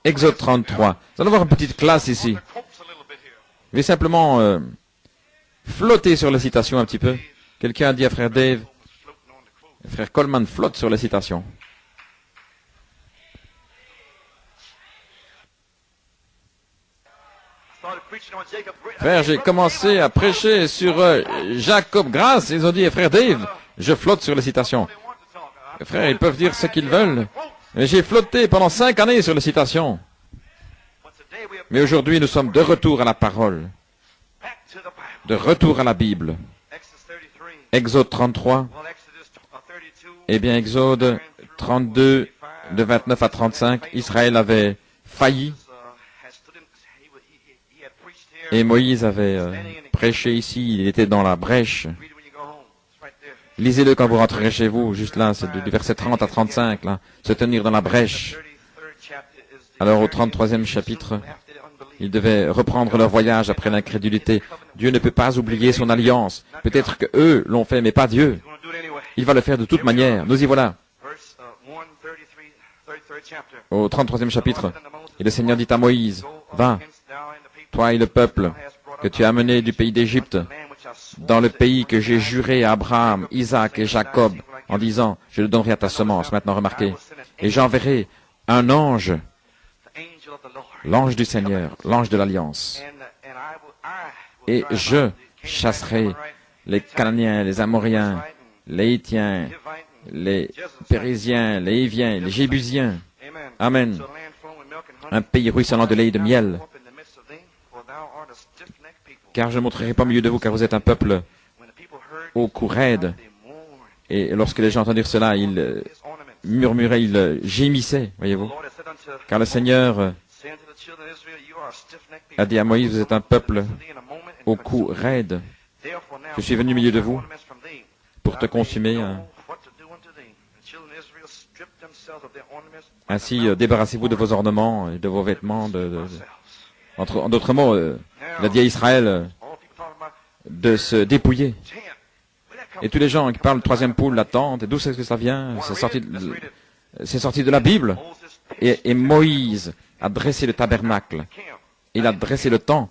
Exode 33. Nous allons avoir une petite classe ici. Je vais simplement flotter sur les citations un petit peu. Quelqu'un a dit à frère Dave, frère Coleman flotte sur les citations. Frère, j'ai commencé à prêcher sur Jacob Grace. Ils ont dit, frère Dave, je flotte sur les citations. Frère, ils peuvent dire ce qu'ils veulent. Mais j'ai flotté pendant 5 années sur les citations. Mais aujourd'hui, nous sommes de retour à la parole. De retour à la Bible. Exode 33. Eh bien, Exode 32, de 29 à 35, Israël avait failli. Et Moïse avait prêché ici, il était dans la brèche. Lisez-le quand vous rentrerez chez vous, juste là, c'est du verset 30 à 35, là, se tenir dans la brèche. Alors au 33e chapitre, ils devaient reprendre leur voyage après l'incrédulité. Dieu ne peut pas oublier son alliance. Peut-être que eux l'ont fait, mais pas Dieu. Il va le faire de toute manière. Nous y voilà. Au 33e chapitre, et le Seigneur dit à Moïse, « Va, toi et le peuple que tu as amené du pays d'Égypte, dans le pays que j'ai juré à Abraham, Isaac et Jacob, en disant, je le donnerai à ta semence. » Maintenant, remarquez. « Et j'enverrai un ange, l'ange du Seigneur, l'ange de l'Alliance. Et je chasserai les Cananéens, les Amoriens, les Hittiens, les Périsiens, les Hiviens, les Jébusiens. Amen. Un pays ruisselant de lait et de miel. Car je montrerai pas au milieu de vous, car vous êtes un peuple au cou raide. » Et lorsque les gens entendirent cela, ils murmuraient, ils gémissaient, voyez-vous. Car le Seigneur a dit à Moïse, vous êtes un peuple au cou raide. Je suis venu au milieu de vous pour te consumer. Ainsi, débarrassez-vous de vos ornements et de vos vêtements. En d'autres mots, il a dit à Israël de se dépouiller. Et tous les gens qui parlent de troisième poule, la tente, et d'où c'est que ça vient? C'est sorti de la Bible. Et Moïse a dressé le tabernacle. Il a dressé le camp,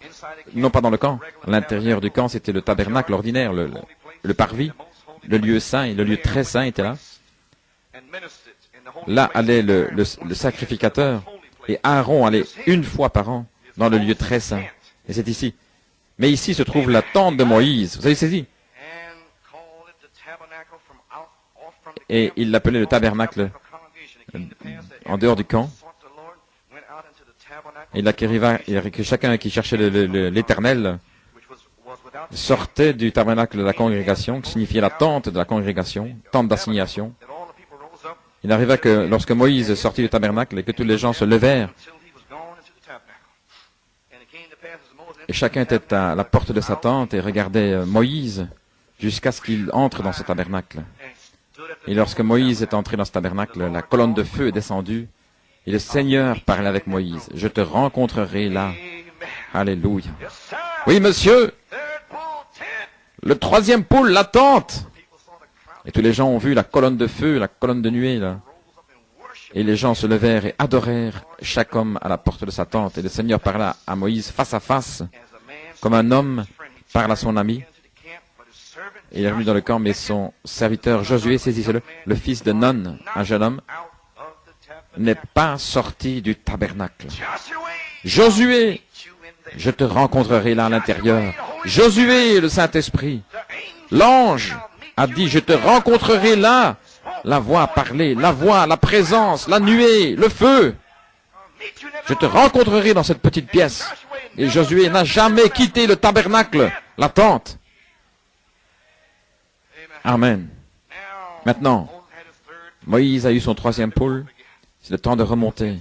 non pas dans le camp. À l'intérieur du camp, c'était le tabernacle ordinaire, le parvis. Le lieu saint et le lieu très saint était là. Là allait le sacrificateur. Et Aaron allait une fois par an dans le lieu très saint. Et c'est ici. Mais ici se trouve la tente de Moïse. Vous avez saisi? Et il l'appelait le tabernacle en dehors du camp. Et là, que chacun qui cherchait l'Éternel sortait du tabernacle de la congrégation, qui signifiait la tente de la congrégation, tente d'assignation. Il arriva que lorsque Moïse sortit du tabernacle et que tous les gens se levèrent, et chacun était à la porte de sa tente et regardait Moïse jusqu'à ce qu'il entre dans ce tabernacle. Et lorsque Moïse est entré dans ce tabernacle, la colonne de feu est descendue et le Seigneur parlait avec Moïse. Je te rencontrerai là. Alléluia. Oui, monsieur. Le troisième poule, la tente. Et tous les gens ont vu la colonne de feu, la colonne de nuée, là. Et les gens se levèrent et adorèrent chaque homme à la porte de sa tente. Et le Seigneur parla à Moïse face à face, comme un homme parle à son ami. Et il est revenu dans le camp, mais son serviteur Josué, saisissez-le, le fils de Nun, un jeune homme, n'est pas sorti du tabernacle. Josué, je te rencontrerai là à l'intérieur. Josué, le Saint-Esprit, l'ange a dit, je te rencontrerai là. La voix a parlé, la voix, la présence, la nuée, le feu. Je te rencontrerai dans cette petite pièce. Et Josué n'a jamais quitté le tabernacle, la tente. Amen. Maintenant, Moïse a eu son troisième poule. C'est le temps de remonter.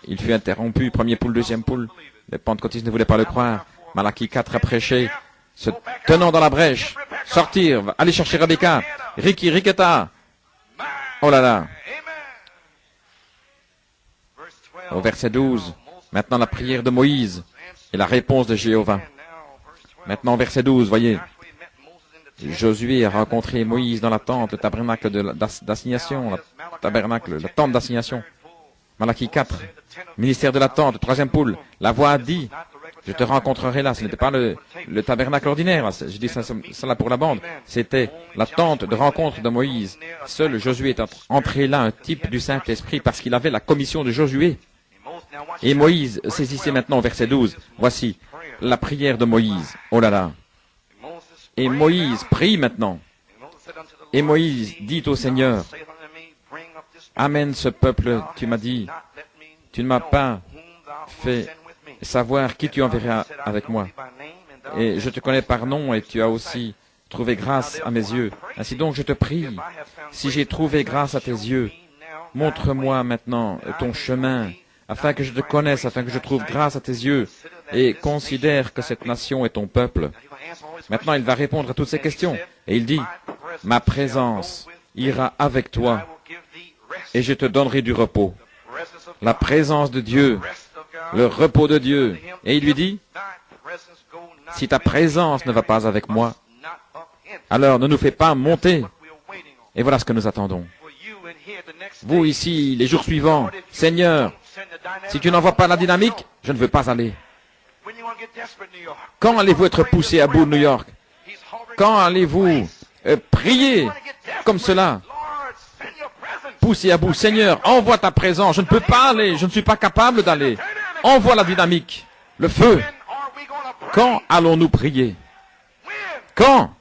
Il fut interrompu, premier poule, deuxième poule. Les pentecôtistes ne voulaient pas le croire. Malachie 4 a prêché, se tenant dans la brèche, sortir, aller chercher Rebecca, Riki, Riketa. Oh là là. Au verset 12, maintenant la prière de Moïse et la réponse de Jéhovah. Maintenant, au verset 12, voyez. Josué a rencontré Moïse dans la tente, le tabernacle d'assignation, la tente d'assignation. Malachie 4, ministère de la tente, troisième poule. La voix a dit, je te rencontrerai là. Ce n'était pas le tabernacle ordinaire. Je dis ça là pour la bande. C'était la tente de rencontre de Moïse. Seul Josué est entré là, un type du Saint-Esprit, parce qu'il avait la commission de Josué. Et Moïse, saisissez maintenant au verset 12. Voici la prière de Moïse. Oh là là. Et Moïse prie maintenant. Et Moïse dit au Seigneur, amène ce peuple, tu m'as dit, tu ne m'as pas fait savoir qui tu enverrais avec moi. Et je te connais par nom et tu as aussi trouvé grâce à mes yeux. Ainsi donc je te prie, si j'ai trouvé grâce à tes yeux, montre-moi maintenant ton chemin afin que je te connaisse, afin que je trouve grâce à tes yeux, et considère que cette nation est ton peuple. Maintenant, il va répondre à toutes ces questions. Et il dit, ma présence ira avec toi, et je te donnerai du repos. La présence de Dieu, le repos de Dieu. Et il lui dit, si ta présence ne va pas avec moi, alors ne nous fais pas monter. Et voilà ce que nous attendons. Vous ici, les jours suivants, Seigneur, si tu n'envoies pas la dynamique, je ne veux pas aller. Quand allez-vous être poussé à bout de New York? Quand allez-vous prier comme cela? Poussé à bout. Seigneur, envoie ta présence. Je ne peux pas aller. Je ne suis pas capable d'aller. Envoie la dynamique, le feu. Quand allons-nous prier? Quand?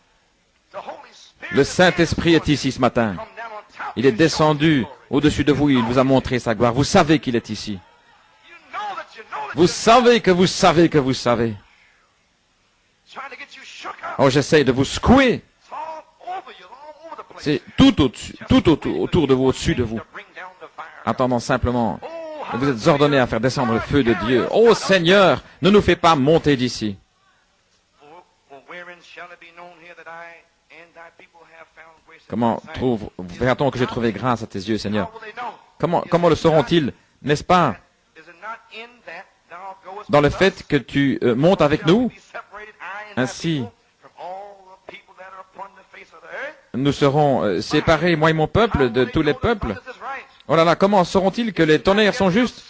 Le Saint-Esprit est ici ce matin. Il est descendu au-dessus de vous. Il vous a montré sa gloire. Vous savez qu'il est ici. Vous savez que vous savez que vous savez. Oh, j'essaye de vous secouer. C'est tout autour de vous, au-dessus de vous. Attendant simplement. Vous êtes ordonnés à faire descendre le feu de Dieu. Oh Seigneur, ne nous fais pas monter d'ici. Comment verra-t-on que j'ai trouvé grâce à tes yeux, Seigneur? Comment le sauront-ils, n'est-ce pas, dans le fait que tu montes avec nous? Ainsi, nous serons séparés, moi et mon peuple, de tous les peuples. Oh là là, comment sauront-ils que les tonnerres sont justes?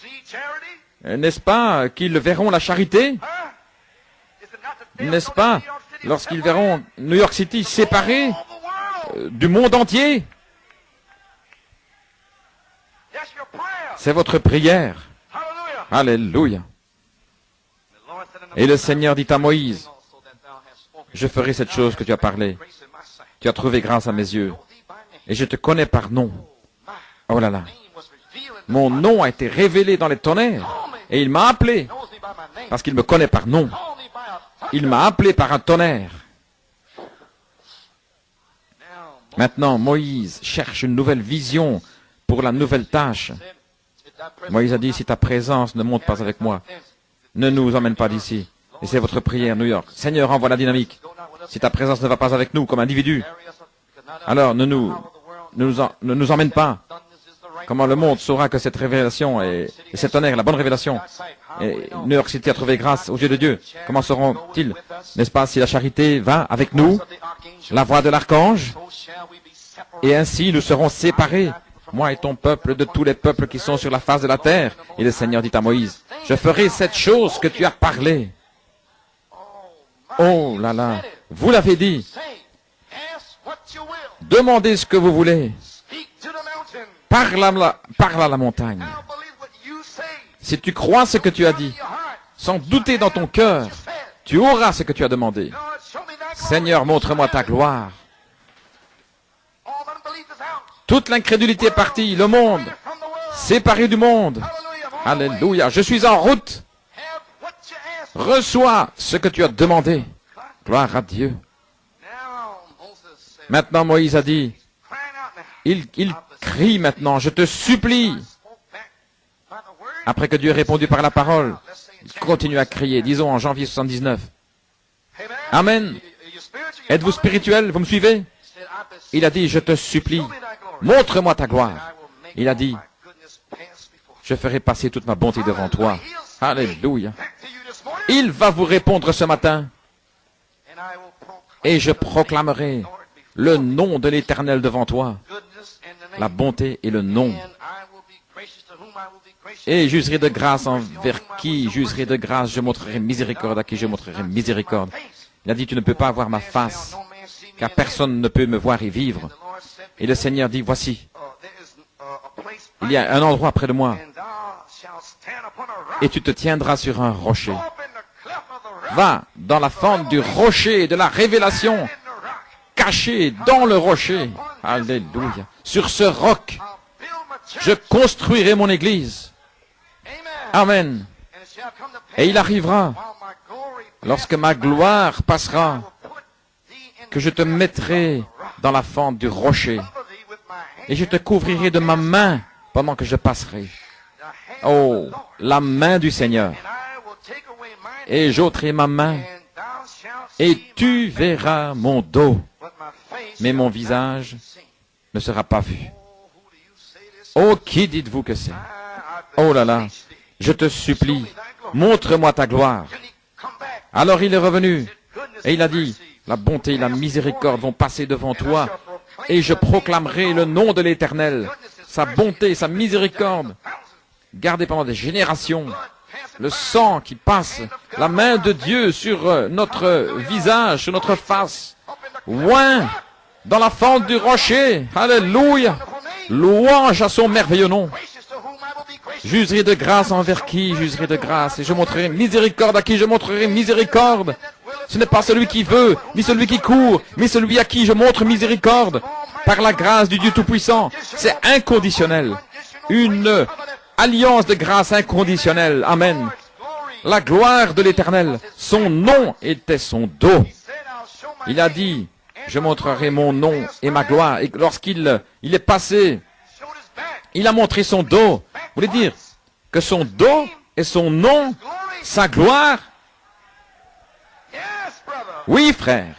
N'est-ce pas qu'ils verront la charité? N'est-ce pas lorsqu'ils verront New York City séparée du monde entier? C'est votre prière. Alléluia. Et le Seigneur dit à Moïse, je ferai cette chose que tu as parlé. Tu as trouvé grâce à mes yeux. Et je te connais par nom. Oh là là. Mon nom a été révélé dans les tonnerres. Et il m'a appelé. Parce qu'il me connaît par nom. Il m'a appelé par un tonnerre. Maintenant, Moïse cherche une nouvelle vision pour la nouvelle tâche. Moïse a dit, si ta présence ne monte pas avec moi, ne nous emmène pas d'ici. Et c'est votre prière, New York. Seigneur, envoie la dynamique. Si ta présence ne va pas avec nous comme individu, alors ne nous emmène pas. Comment le monde saura que cette révélation et cet tonnerre est la bonne révélation? Et New York City a trouvé grâce aux yeux de Dieu. Comment sauront-ils, n'est-ce pas, si la charité va avec nous, la voix de l'archange, et ainsi nous serons séparés, moi et ton peuple, de tous les peuples qui sont sur la face de la terre. Et le Seigneur dit à Moïse, je ferai cette chose que tu as parlé. Oh là là, vous l'avez dit. Demandez ce que vous voulez. Parle à la montagne. Si tu crois ce que tu as dit, sans douter dans ton cœur, tu auras ce que tu as demandé. Seigneur, montre-moi ta gloire. Toute l'incrédulité est partie, le monde, séparé du monde. Alléluia, je suis en route. Reçois ce que tu as demandé. Gloire à Dieu. Maintenant, Moïse a dit, il crie maintenant, je te supplie. Après que Dieu ait répondu par la parole, il continue à crier, disons en janvier 79. Amen. Êtes-vous spirituel? Vous me suivez? Il a dit, je te supplie, montre-moi ta gloire. Il a dit, je ferai passer toute ma bonté devant toi. Alléluia. Il va vous répondre ce matin. Et je proclamerai le nom de l'Éternel devant toi. La bonté et le nom. Et j'userai de grâce envers qui j'userai de grâce, je montrerai miséricorde à qui je montrerai miséricorde. Il a dit, tu ne peux pas voir ma face, car personne ne peut me voir et vivre. Et le Seigneur dit, voici, il y a un endroit près de moi, et tu te tiendras sur un rocher. Va dans la fente du rocher de la révélation, caché dans le rocher. Alléluia. Sur ce roc, je construirai mon église. Amen. Et il arrivera, lorsque ma gloire passera, que je te mettrai dans la fente du rocher. Et je te couvrirai de ma main pendant que je passerai. Oh, la main du Seigneur. Et j'ôterai ma main, et tu verras mon dos, mais mon visage ne sera pas vu. Oh, qui dites-vous que c'est? Oh là là, je te supplie, montre-moi ta gloire. Alors il est revenu, et il a dit, la bonté et la miséricorde vont passer devant toi, et je proclamerai le nom de l'Éternel, sa bonté et sa miséricorde, gardées pendant des générations. Le sang qui passe, la main de Dieu sur notre visage, sur notre face, oint dans la fente du rocher. Alléluia! Louange à son merveilleux nom. J'userai de grâce envers qui j'userai de grâce, et je montrerai miséricorde à qui je montrerai miséricorde. Ce n'est pas celui qui veut, ni celui qui court, mais celui à qui je montre miséricorde. Par la grâce du Dieu Tout-Puissant, c'est inconditionnel. Une alliance de grâce inconditionnelle. Amen. La gloire de l'Éternel, son nom était son dos. Il a dit, je montrerai mon nom et ma gloire. Et lorsqu'il est passé, il a montré son dos. Vous voulez dire que son dos et son nom, sa gloire? Oui, frère.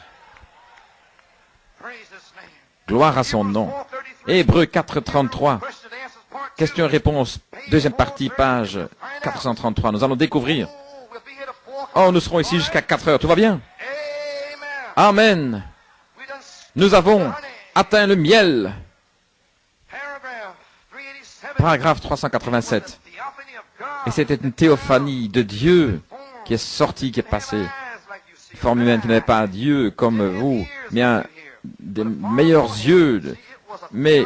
Gloire à son nom. Hébreux 4.33. Question-réponse, deuxième partie, page 433. Nous allons découvrir. Oh, nous serons ici jusqu'à 4 heures. Tout va bien? Amen. Nous avons atteint le miel. Paragraphe 387. Et c'était une théophanie de Dieu qui est sortie, qui est passée. Forme humaine qui n'avait pas Dieu comme vous, mais des meilleurs yeux, mais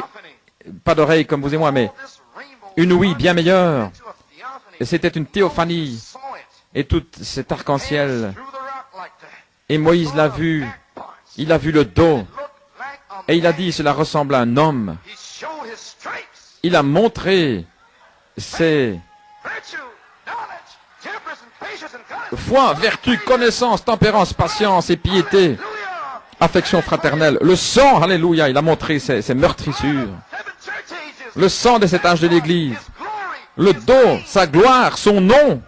pas d'oreilles comme vous et moi, mais une ouïe bien meilleure. Et c'était une théophanie. Et tout cet arc-en-ciel. Et Moïse l'a vu. Il a vu le dos. Et il a dit, cela ressemble à un homme. Il a montré ses foi, vertu, connaissance, tempérance, patience et piété, affection fraternelle. Le sang, alléluia, il a montré ses meurtrissures. Le sang de cet âge de l'Église. Le dos, sa gloire, son nom.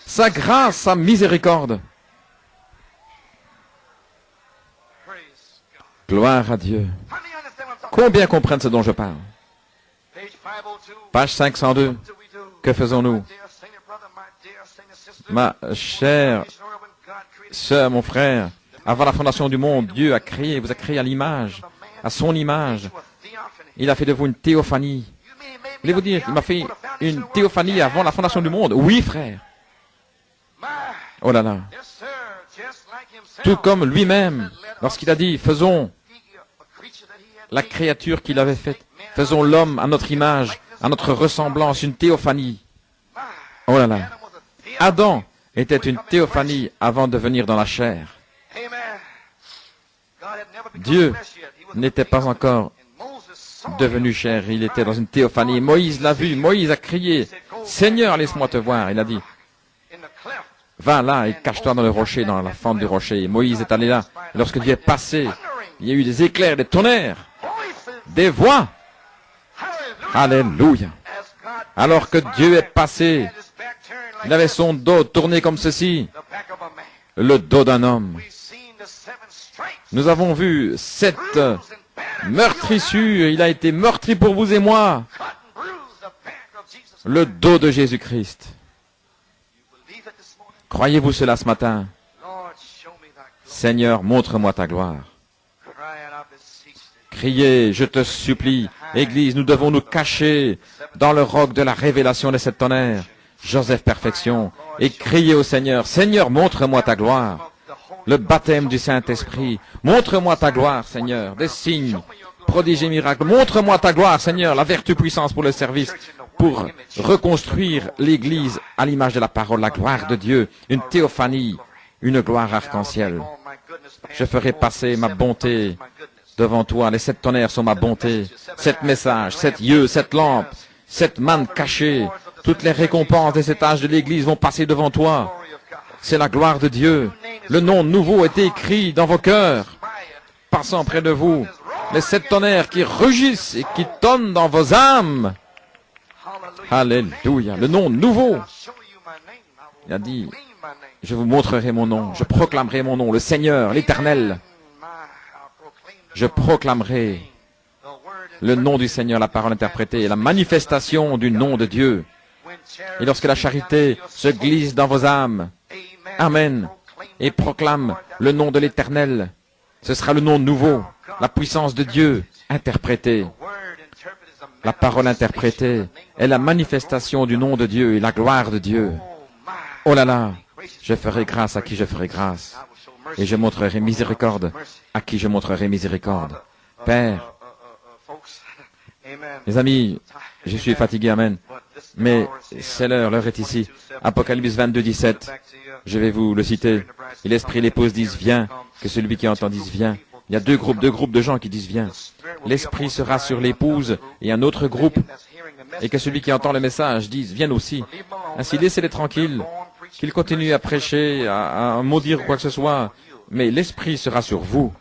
Sa grâce, sa miséricorde. Gloire à Dieu. Combien comprennent ce dont je parle? Page 502. Que faisons-nous? Ma chère sœur, mon frère, avant la fondation du monde, Dieu a créé, vous a créé à l'image, à son image. Il a fait de vous une théophanie. Voulez-vous dire qu'il m'a fait une théophanie avant la fondation du monde? Oui, frère. Oh là là. Tout comme lui-même, lorsqu'il a dit, faisons la créature qu'il avait faite, faisons l'homme à notre image, à notre ressemblance, une théophanie. Oh là là. Adam était une théophanie avant de venir dans la chair. Dieu n'était pas encore devenu chair, il était dans une théophanie. Moïse l'a vu, Moïse a crié, « Seigneur, laisse-moi te voir ». Il a dit, « Va là et cache-toi dans le rocher, dans la fente du rocher ». Et Moïse est allé là. Lorsque Dieu est passé, il y a eu des éclairs, des tonnerres, des voix. Alléluia. Alors que Dieu est passé, il avait son dos tourné comme ceci, le dos d'un homme. Nous avons vu cette meurtrissure, il a été meurtri pour vous et moi. Le dos de Jésus-Christ. Croyez-vous cela ce matin? Seigneur, montre-moi ta gloire. Criez, je te supplie. Église, nous devons nous cacher dans le roc de la révélation de cette tonnerre. Joseph Perfection, et criez au Seigneur, Seigneur, montre-moi ta gloire. Le baptême du Saint-Esprit, montre-moi ta gloire, Seigneur. Des signes, prodiges et miracles, montre-moi ta gloire, Seigneur. La vertu, puissance pour le service, pour reconstruire l'Église à l'image de la parole, la gloire de Dieu, une théophanie, une gloire arc-en-ciel. Je ferai passer ma bonté devant toi. Les 7 tonnerres sont ma bonté. 7 messages, 7 yeux, 7 lampes, 7 mannes cachées. Toutes les récompenses de cet âge de l'Église vont passer devant toi. C'est la gloire de Dieu. Le nom nouveau est écrit dans vos cœurs, passant près de vous. Les 7 tonnerres qui rugissent et qui tonnent dans vos âmes. Alléluia. Le nom nouveau. Il a dit, je vous montrerai mon nom, je proclamerai mon nom, le Seigneur, l'Éternel. Je proclamerai le nom du Seigneur, la parole interprétée, la manifestation du nom de Dieu. Et lorsque la charité se glisse dans vos âmes, Amen, et proclame le nom de l'Éternel, ce sera le nom nouveau, la puissance de Dieu interprétée. La parole interprétée est la manifestation du nom de Dieu et la gloire de Dieu. Oh là là, je ferai grâce à qui je ferai grâce. Et je montrerai miséricorde à qui je montrerai miséricorde. Père, mes amis, je suis fatigué, Amen. Mais c'est l'heure est ici. Apocalypse 22, 17. Je vais vous le citer. Et l'esprit et l'épouse disent viens, que celui qui entend dise viens. Il y a deux groupes de gens qui disent viens. L'esprit sera sur l'épouse et un autre groupe. Et que celui qui entend le message dise viens aussi. Ainsi laissez-les tranquilles, qu'ils continuent à prêcher, à maudire quoi que ce soit. Mais l'esprit sera sur vous.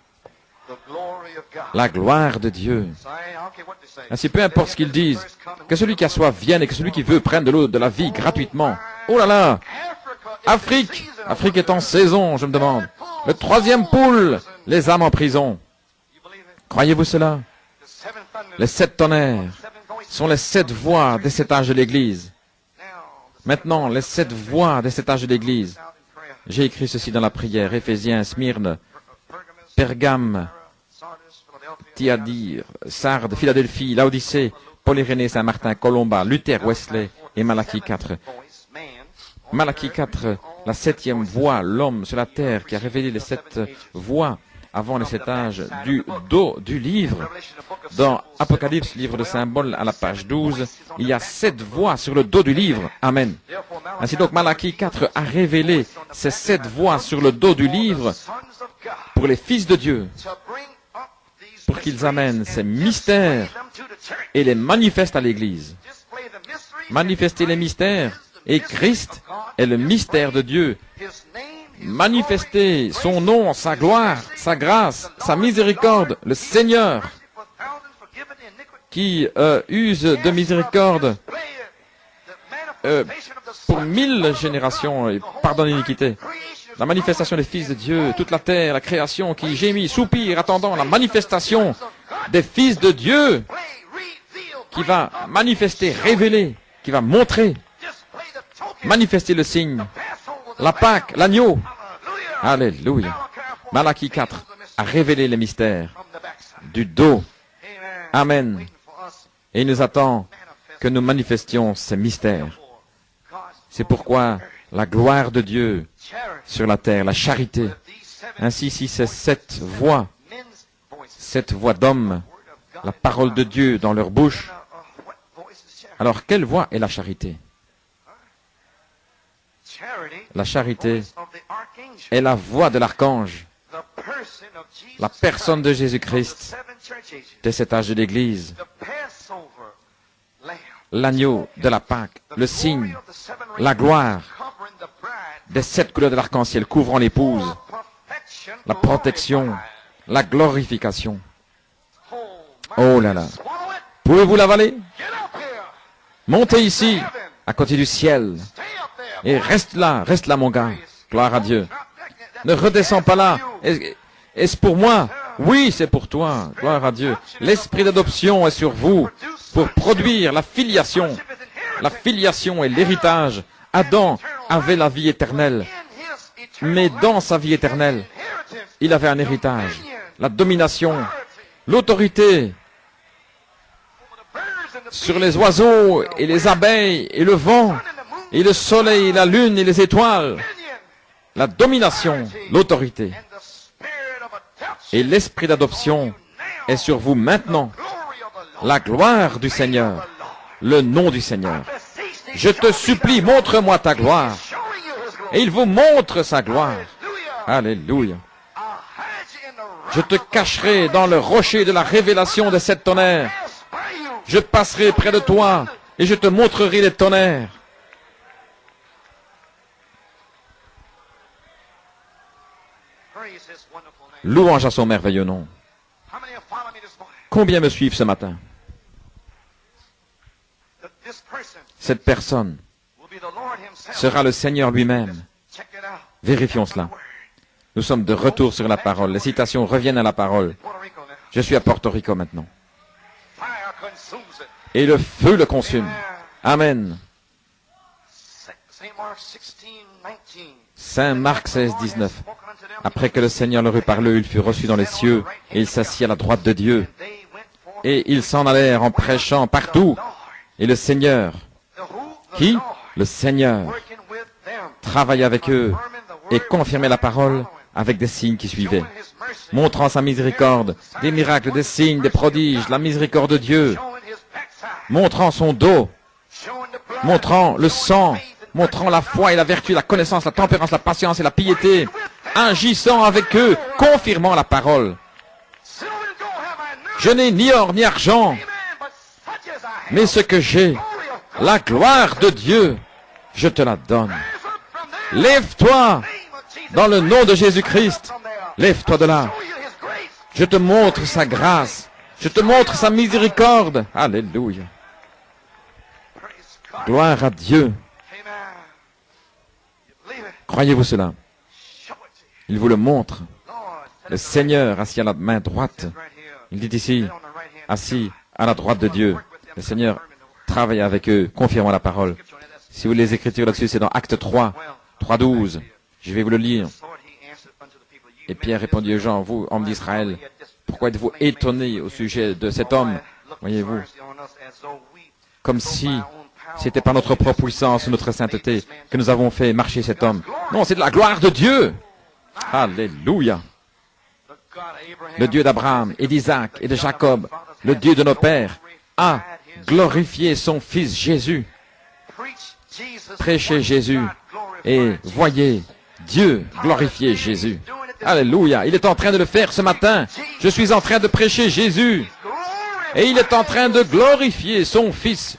La gloire de Dieu. Ainsi, peu importe ce qu'ils disent, que celui qui a soif vienne et que celui qui veut prenne de l'eau de la vie gratuitement. Oh là là! Afrique! Afrique est en saison, je me demande. Le troisième poule, les âmes en prison. Croyez-vous cela? Les 7 tonnerres sont les 7 voix des 7 âges de l'Église. Maintenant, les 7 voix des 7 âges de l'Église. J'ai écrit ceci dans la prière. Éphésiens, Smyrne, Pergame, Thyatire, Sardes, Philadelphie, Laodicée, Paul-Irénée, Saint-Martin, Colomba, Luther, Wesley et Malachie 4. Malachie 4, la 7e voix, l'homme sur la terre qui a révélé les 7 voix avant les 7 âges du dos du livre. Dans Apocalypse, livre de symboles, à la page 12, il y a 7 voix sur le dos du livre. Amen. Ainsi donc, Malachie 4 a révélé ces 7 voix sur le dos du livre pour les fils de Dieu, pour qu'ils amènent ces mystères et les manifestent à l'Église. Manifester les mystères, et Christ est le mystère de Dieu. Manifester son nom, sa gloire, sa grâce, sa miséricorde, le Seigneur qui use de miséricorde pour 1000 générations et pardonne l'iniquité. La manifestation des fils de Dieu, toute la terre, la création qui gémit, soupire, attendant la manifestation des fils de Dieu qui va manifester, révéler, qui va montrer, manifester le signe, la Pâque, l'agneau. Alléluia. Malachie 4 a révélé les mystères du dos. Amen. Et il nous attend que nous manifestions ces mystères. C'est pourquoi la gloire de Dieu sur la terre, la charité. Ainsi, si c'est 7 voix d'hommes, la parole de Dieu dans leur bouche, alors quelle voix est la charité? La charité est la voix de l'archange, la personne de Jésus-Christ, de cet âge de l'Église, l'agneau de la Pâque, le signe, la gloire des 7 couleurs de l'arc-en-ciel couvrant l'épouse, la protection, la glorification. Oh là là. Pouvez-vous l'avaler? Montez ici, à côté du ciel. Et reste là mon gars. Gloire à Dieu. Ne redescends pas là. Est-ce pour moi? Oui, c'est pour toi. Gloire à Dieu. L'esprit d'adoption est sur vous pour produire la filiation. La filiation est l'héritage. Adam avait la vie éternelle. Mais dans sa vie éternelle, il avait un héritage. La domination, l'autorité sur les oiseaux et les abeilles et le vent et le soleil et la lune et les étoiles. La domination, l'autorité. Et l'esprit d'adoption est sur vous maintenant. La gloire du Seigneur, le nom du Seigneur. Je te supplie, montre-moi ta gloire. Et il vous montre sa gloire. Alléluia. Je te cacherai dans le rocher de la révélation de cette tonnerre. Je passerai près de toi et je te montrerai les tonnerres. Louange à son merveilleux nom. Combien me suivent ce matin? Cette personne sera le Seigneur lui-même. Vérifions cela. Nous sommes de retour sur la parole. Les citations reviennent à la parole. Je suis à Porto Rico maintenant. Et le feu le consume. Amen. Saint Marc 16, 19. Après que le Seigneur leur eut parlé, il fut reçu dans les cieux, et il s'assit à la droite de Dieu. Et ils s'en allèrent en prêchant partout. Et le Seigneur, qui? Le Seigneur, travaillait avec eux et confirmait la parole avec des signes qui suivaient, montrant sa miséricorde, des miracles, des signes, des prodiges, la miséricorde de Dieu, montrant son dos, montrant le sang, montrant la foi et la vertu, la connaissance, la tempérance, la patience et la piété, agissant avec eux, confirmant la parole. Je n'ai ni or ni argent, mais ce que j'ai, la gloire de Dieu, je te la donne. Lève-toi dans le nom de Jésus-Christ. Lève-toi de là. Je te montre sa grâce. Je te montre sa miséricorde. Alléluia. Gloire à Dieu. Croyez-vous cela? Il vous le montre. Le Seigneur assis à la main droite. Il dit ici, assis à la droite de Dieu. Le Seigneur travaille avec eux, confirmant la parole. Si vous voulez les Écritures là-dessus, c'est dans Acte 3, 3:12. Je vais vous le lire. Et Pierre répondit aux gens, vous, hommes d'Israël, pourquoi êtes-vous étonnés au sujet de cet homme? Voyez-vous, comme si c'était par notre propre puissance ou notre sainteté que nous avons fait marcher cet homme. Non, c'est de la gloire de Dieu. Alléluia. Le Dieu d'Abraham et d'Isaac et de Jacob, le Dieu de nos pères, a glorifié son Fils Jésus. Prêchez Jésus et voyez Dieu glorifier Jésus. Alléluia. Il est en train de le faire ce matin. Je suis en train de prêcher Jésus. Et il est en train de glorifier son Fils.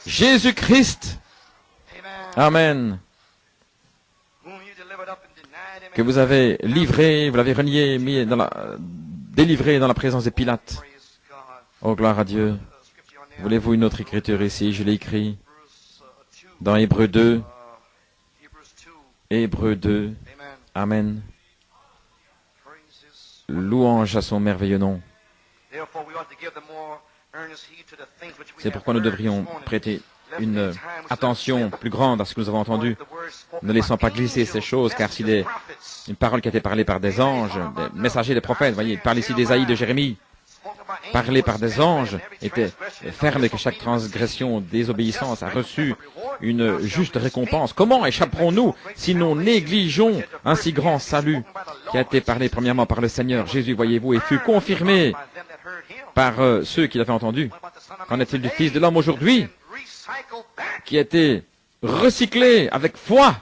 Jésus-Christ. Amen. Que vous avez livré, vous l'avez renié, délivré dans la présence de Pilate. Oh, gloire à Dieu. Voulez-vous une autre écriture ici? Je l'ai écrit dans Hébreux 2. Hébreux 2. Amen. Louange à son merveilleux nom. C'est pourquoi nous devrions prêter une attention plus grande à ce que nous avons entendu. Ne laissons pas glisser ces choses, car si une parole qui a été parlée par des anges, des messagers, des prophètes, voyez, il parle ici d'Ésaïe, de Jérémie, parlé par des anges, était ferme et que chaque transgression, désobéissance a reçu une juste récompense. Comment échapperons-nous si nous négligeons un si grand salut qui a été parlé premièrement par le Seigneur Jésus, voyez-vous, et fut confirmé par ceux qui l'avaient entendu? Qu'en est-il du Fils de l'homme aujourd'hui, qui a été recyclé avec foi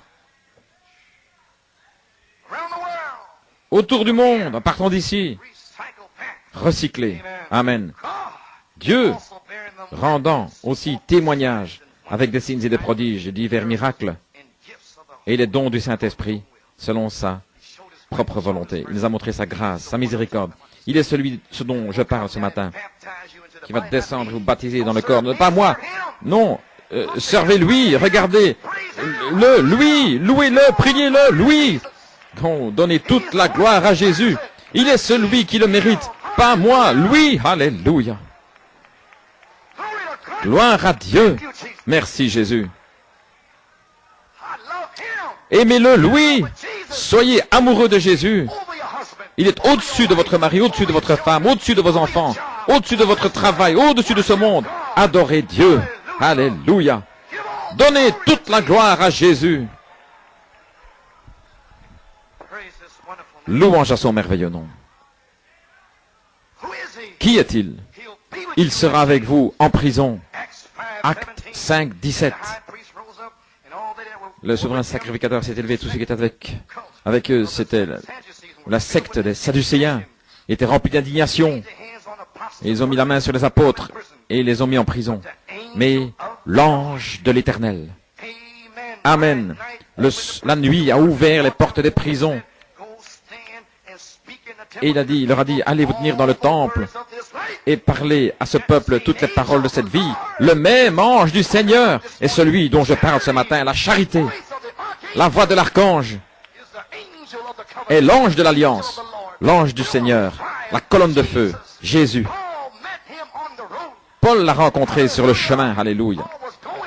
autour du monde, en partant d'ici, recyclé. Amen. Dieu rendant aussi témoignage avec des signes et des prodiges et divers miracles et les dons du Saint-Esprit selon sa propre volonté. Il nous a montré sa grâce, sa miséricorde. Il est ce dont je parle ce matin, qui va descendre et vous baptiser dans le corps. Pas moi. Non. Servez-lui, regardez-le, lui, louez-le, priez-le, lui. Donnez toute la gloire à Jésus. Il est celui qui le mérite, pas moi, lui. Alléluia. Gloire à Dieu. Merci Jésus. Aimez-le, lui. Soyez amoureux de Jésus. Il est au-dessus de votre mari, au-dessus de votre femme, au-dessus de vos enfants, au-dessus de votre travail, au-dessus de ce monde. Adorez Dieu. Alléluia. Donnez toute la gloire à Jésus. Louange à son merveilleux nom. Qui est-il? Il sera avec vous en prison. Acte 5, 17. Le souverain sacrificateur s'est élevé, tout ce qui était avec eux, c'était la secte des Sadducéens, était rempli d'indignation. Et ils ont mis la main sur les apôtres et ils les ont mis en prison. Mais l'ange de l'Éternel, Amen, la nuit a ouvert les portes des prisons. Et il leur a dit, allez vous tenir dans le temple et parler à ce peuple toutes les paroles de cette vie. Le même ange du Seigneur est celui dont je parle ce matin, la charité. La voix de l'archange est l'ange de l'alliance, l'ange du Seigneur, la colonne de feu, Jésus. Paul l'a rencontré sur le chemin, alléluia.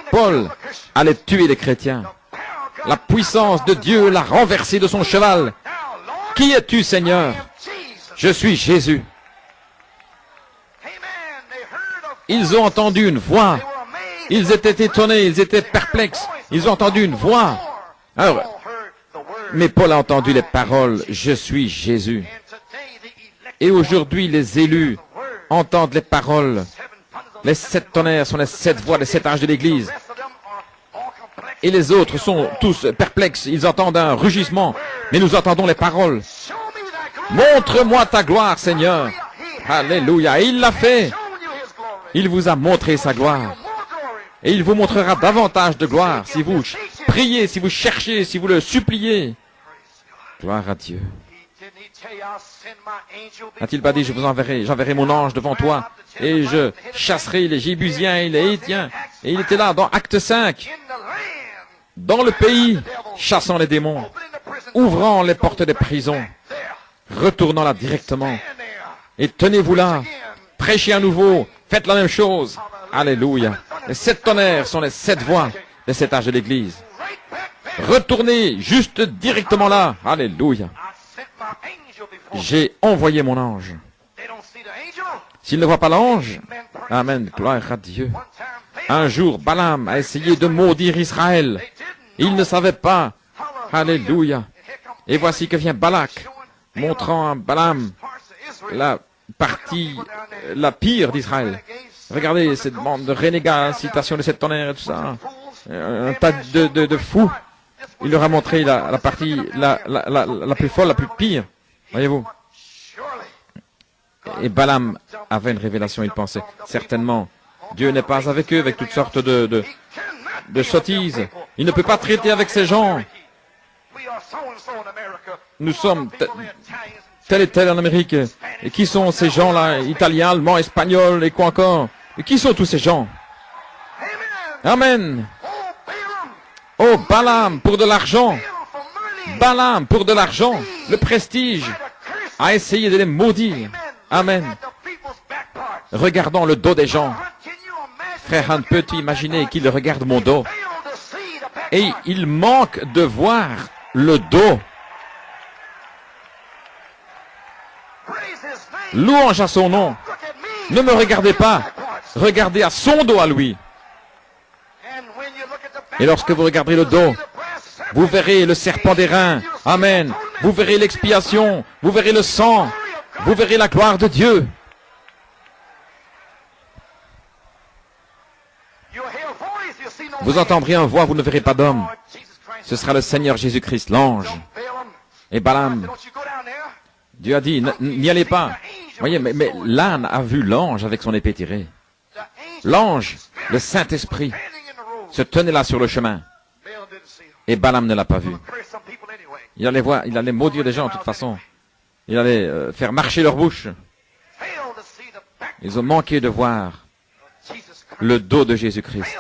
Paul allait tuer les chrétiens. La puissance de Dieu l'a renversé de son cheval. Qui es-tu, Seigneur? Je suis Jésus. Ils ont entendu une voix. Ils étaient étonnés, ils étaient perplexes. Ils ont entendu une voix. Alors, mais Paul a entendu les paroles, je suis Jésus. Et aujourd'hui, les élus entendent les paroles. Les 7 tonnerres sont les 7 voix, les 7 âges de l'Église. Et les autres sont tous perplexes. Ils entendent un rugissement. Mais nous entendons les paroles. Montre-moi ta gloire, Seigneur. Alléluia. Et il l'a fait. Il vous a montré sa gloire. Et il vous montrera davantage de gloire si vous priez, si vous cherchez, si vous le suppliez. Gloire à Dieu. A-t-il pas dit, je vous j'enverrai mon ange devant toi, et je chasserai les Jébusiens et les Hétiens. Et il était là, dans Acte 5, dans le pays, chassant les démons, ouvrant les portes des prisons, retournant là directement. Et tenez-vous là, prêchez à nouveau, faites la même chose. Alléluia. Les 7 tonnerres sont les 7 voix des 7 âges de l'Église. Retournez juste directement là. Alléluia. J'ai envoyé mon ange. S'il ne voit pas l'ange, amen, gloire à Dieu. Un jour, Balaam a essayé de maudire Israël. Il ne savait pas. Alléluia. Et voici que vient Balak, montrant à Balaam la partie la pire d'Israël. Regardez cette bande de renégats, citation de 7 tonnerres et tout ça. Un tas de fous. Il leur a montré la partie la plus folle, la plus pire. Voyez-vous. Et Balaam avait une révélation, il pensait. Certainement, Dieu n'est pas avec eux, avec toutes sortes de sottises. Il ne peut pas traiter avec ces gens. Nous sommes tel et tel en Amérique. Et qui sont ces gens-là? Italiens, Allemands, Espagnols et quoi encore? Et qui sont tous ces gens? Amen. Oh, Balaam, pour de l'argent. Balaam, pour de l'argent. Le prestige a essayé de les maudire. Amen. Regardons le dos des gens. Frère Han, peux-tu imaginer qu'il regarde mon dos? Et il manque de voir le dos. Louange à son nom. Ne me regardez pas. Regardez à son dos à lui. Et lorsque vous regarderez le dos, vous verrez le serpent d'airain. Amen. Vous verrez l'expiation. Vous verrez le sang. Vous verrez la gloire de Dieu. Vous entendrez une voix, vous ne verrez pas d'homme. Ce sera le Seigneur Jésus-Christ, l'ange. Et Balaam, Dieu a dit, n'y allez pas. Voyez, mais l'âne a vu l'ange avec son épée tirée. L'ange, le Saint-Esprit, se tenait là sur le chemin. Et Balaam ne l'a pas vu. Il allait voir, il allait maudire des gens de toute façon. Il allait faire marcher leur bouche. Ils ont manqué de voir le dos de Jésus-Christ.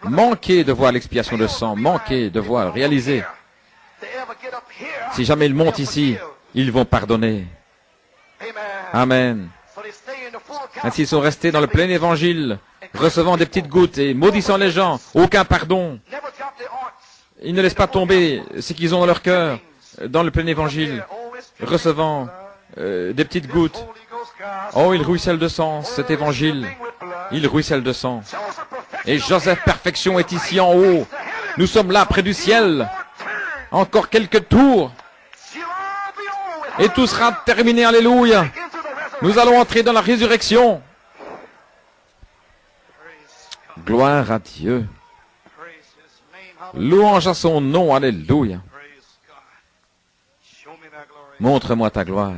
Manqué de voir l'expiation de sang. Manqué de voir, réaliser. Si jamais ils montent ici, ils vont pardonner. Amen. Ainsi, ils sont restés dans le plein évangile, recevant des petites gouttes et maudissant les gens. Aucun pardon. Ils ne laissent pas tomber ce qu'ils ont dans leur cœur, dans le plein évangile, recevant des petites gouttes. Oh, il ruisselle de sang, cet évangile. Il ruisselle de sang. Et Joseph Perfection est ici en haut. Nous sommes là, près du ciel. Encore quelques tours. Et tout sera terminé, alléluia. Nous allons entrer dans la résurrection. Gloire à Dieu. Louange à son nom, alléluia. Montre-moi ta gloire.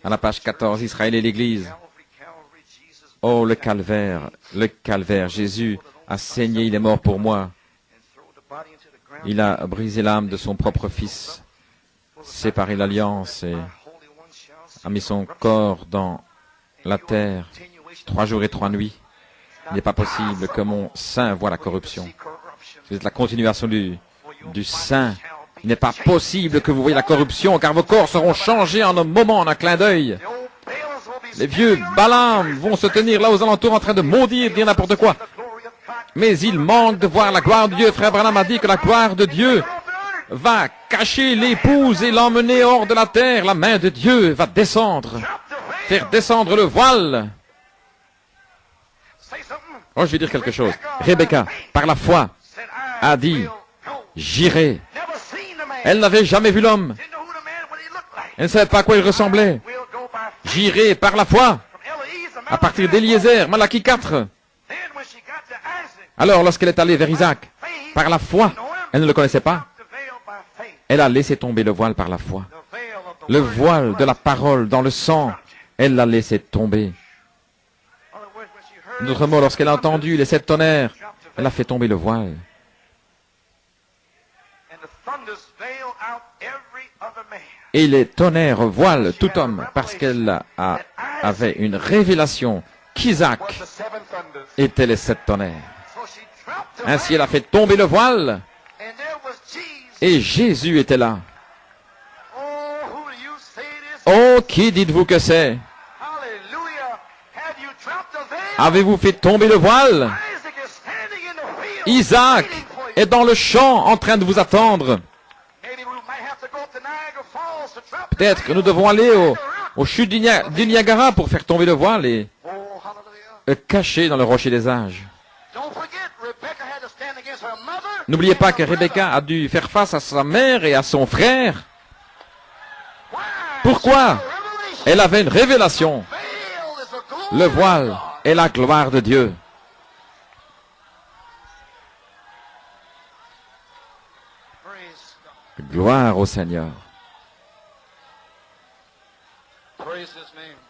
À la page 14, Israël et l'Église. Oh, le calvaire, Jésus a saigné, il est mort pour moi. Il a brisé l'âme de son propre fils, séparé l'alliance et a mis son corps dans la terre 3 jours et 3 nuits. Il n'est pas possible que mon sein voie la corruption. Vous êtes la continuation du sein. Il n'est pas possible que vous voyez la corruption, car vos corps seront changés en un moment, en un clin d'œil. Les vieux Balaam vont se tenir là aux alentours en train de maudire, dire n'importe quoi. Mais il manque de voir la gloire de Dieu. Frère Branham a dit que la gloire de Dieu va cacher l'épouse et l'emmener hors de la terre. La main de Dieu va descendre, faire descendre le voile. Oh, je vais dire quelque chose. Rebecca, par la foi, a dit, j'irai. Elle n'avait jamais vu l'homme. Elle ne savait pas à quoi il ressemblait. J'irai par la foi. À partir d'Éliezer, Malachie 4. Alors, lorsqu'elle est allée vers Isaac, par la foi, elle ne le connaissait pas. Elle a laissé tomber le voile par la foi. Le voile de la parole dans le sang, elle l'a laissé tomber. D'autres mots, lorsqu'elle a entendu les 7 tonnerres, elle a fait tomber le voile. Et les tonnerres voilent tout homme, parce qu'elle avait une révélation qu'Isaac était les 7 tonnerres. Ainsi, elle a fait tomber le voile, et Jésus était là. Oh, qui dites-vous que c'est? Avez-vous fait tomber le voile? Isaac est dans le champ en train de vous attendre. Peut-être que nous devons aller au chute du Niagara pour faire tomber le voile et cacher dans le rocher des âges. N'oubliez pas que Rebecca a dû faire face à sa mère et à son frère. Pourquoi? Elle avait une révélation. Le voile est la gloire de Dieu. Gloire au Seigneur.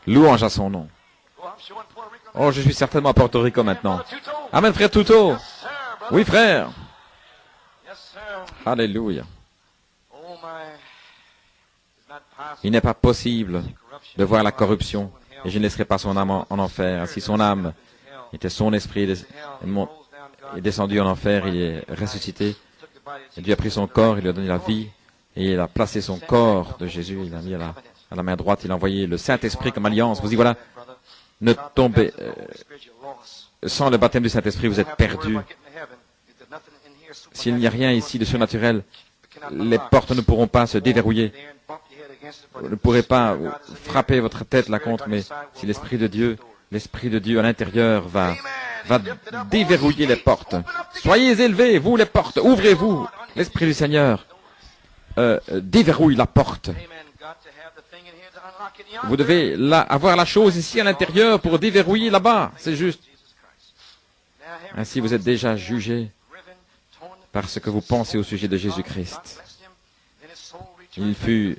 Louange à son nom. Oh, je suis certainement à Porto Rico maintenant. Amen, frère Tuto. Oui, frère. Alléluia. Il n'est pas possible de voir la corruption, et je ne laisserai pas son âme en enfer. Si son âme était son esprit est descendu en enfer, il est ressuscité. Et Dieu a pris son corps, il lui a donné la vie, et il a placé son corps de Jésus, il l'a mis à la main droite, il a envoyé le Saint-Esprit comme alliance. Vous dit voilà, ne tombez, sans le baptême du Saint-Esprit, vous êtes perdus. S'il n'y a rien ici de surnaturel, les portes ne pourront pas se déverrouiller. Vous ne pourrez pas frapper votre tête là contre, mais si l'Esprit de Dieu à l'intérieur va déverrouiller les portes. Soyez élevés, vous les portes, ouvrez-vous. L'Esprit du Seigneur déverrouille la porte. Vous devez avoir la chose ici à l'intérieur pour déverrouiller là-bas, c'est juste. Ainsi vous êtes déjà jugés parce que vous pensez au sujet de Jésus-Christ. Il fut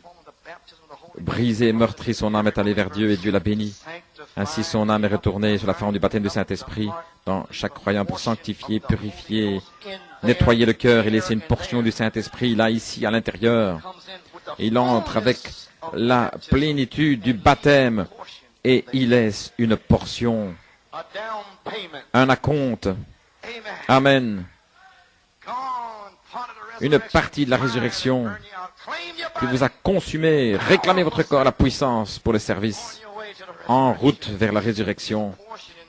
brisé, meurtri, son âme est allée vers Dieu et Dieu l'a béni. Ainsi son âme est retournée sur la forme du baptême du Saint-Esprit dans chaque croyant pour sanctifier, purifier, nettoyer le cœur et laisser une portion du Saint-Esprit là, ici, à l'intérieur. Il entre avec la plénitude du baptême et il laisse une portion, un acompte. Amen. Une partie de la résurrection qui vous a consumé. Réclamez votre corps la puissance pour le service en route vers la résurrection.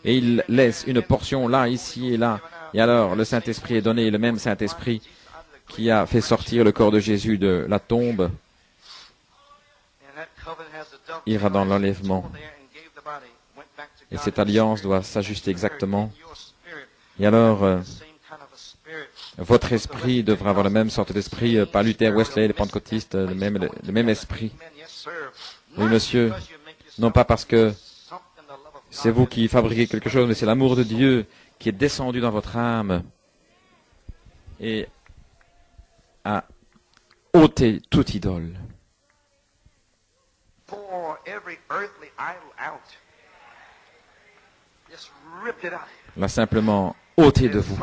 Et il laisse une portion là, ici et là. Et alors le Saint-Esprit est donné, le même Saint-Esprit qui a fait sortir le corps de Jésus de la tombe ira dans l'enlèvement. Et cette alliance doit s'ajuster exactement. Et alors, votre esprit devra avoir la même sorte d'esprit, pas Luther, Wesley, les pentecôtistes, le même esprit. Oui, monsieur, non pas parce que c'est vous qui fabriquez quelque chose, mais c'est l'amour de Dieu qui est descendu dans votre âme et a ôté toute idole. L'a simplement ôté de vous.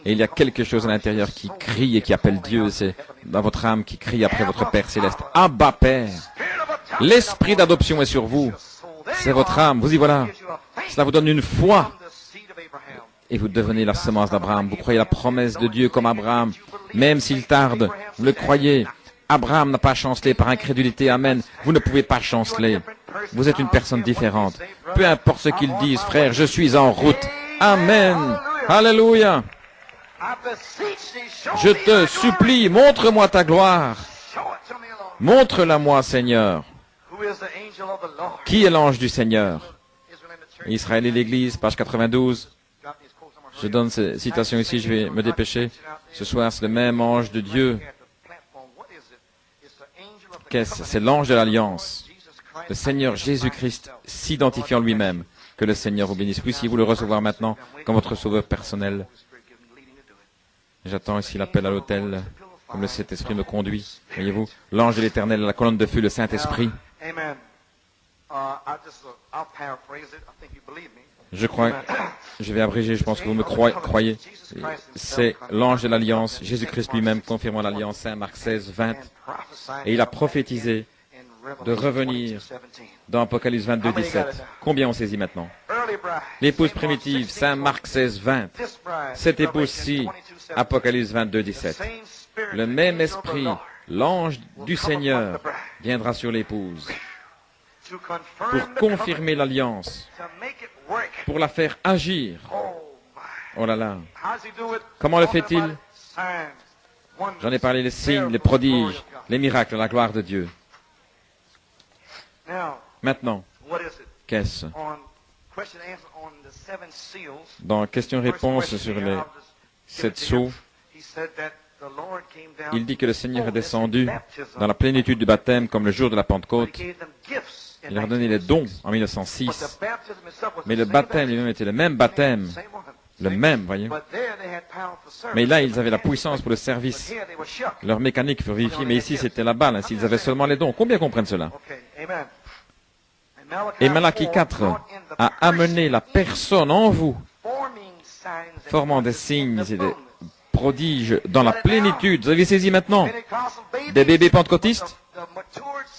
Et il y a quelque chose à l'intérieur qui crie et qui appelle Dieu. C'est dans votre âme qui crie après votre Père céleste. Abba, Père. L'esprit d'adoption est sur vous. C'est votre âme, vous y voilà. Cela vous donne une foi. Et vous devenez la semence d'Abraham. Vous croyez la promesse de Dieu comme Abraham. Même s'il tarde, vous le croyez. Abraham n'a pas chancelé par incrédulité. Amen. Vous ne pouvez pas chanceler. Vous êtes une personne différente. Peu importe ce qu'ils disent, frère, je suis en route. Amen. Alléluia. Je te supplie, montre-moi ta gloire. Montre-la-moi, Seigneur. Qui est l'ange du Seigneur? Israël et l'Église, page 92. Je donne ces citations ici, je vais me dépêcher. Ce soir, c'est le même ange de Dieu. Qu'est-ce? C'est l'ange de l'Alliance. Le Seigneur Jésus-Christ s'identifiant lui-même. Que le Seigneur vous bénisse. Puissiez-vous le recevoir maintenant comme votre sauveur personnel. J'attends ici l'appel à l'autel, comme le Saint-Esprit me conduit. Voyez-vous, l'ange de l'Éternel, la colonne de feu, le Saint-Esprit. Je crois, je vais abréger, je pense que vous me croyez. C'est l'ange de l'Alliance, Jésus-Christ lui-même, confirmant l'Alliance, Saint Marc 16, 20. Et il a prophétisé de revenir dans Apocalypse 22, 17. Combien on saisit maintenant? L'épouse primitive, Saint Marc 16, 20. Cette épouse-ci, Apocalypse 22, 17. Le même esprit, l'ange du Seigneur, viendra sur l'épouse pour confirmer l'alliance, pour la faire agir. Oh là là. Comment le fait-il? J'en ai parlé, les signes, les prodiges, les miracles, la gloire de Dieu. Maintenant, qu'est-ce? Dans question-réponse sur les 7 sceaux, il dit que le Seigneur est descendu dans la plénitude du baptême comme le jour de la Pentecôte. Il leur a donné les dons en 1906. Mais le baptême lui-même était le même baptême. Le même, voyez. Mais là, ils avaient la puissance pour le service. Leur mécanique fut vérifiée, mais ici, c'était la balle. S'ils avaient seulement les dons. Combien comprennent cela? Et Malachie 4 a amené la personne en vous, formant des signes et des prodiges dans la plénitude. Vous avez saisi maintenant? Des bébés pentecôtistes?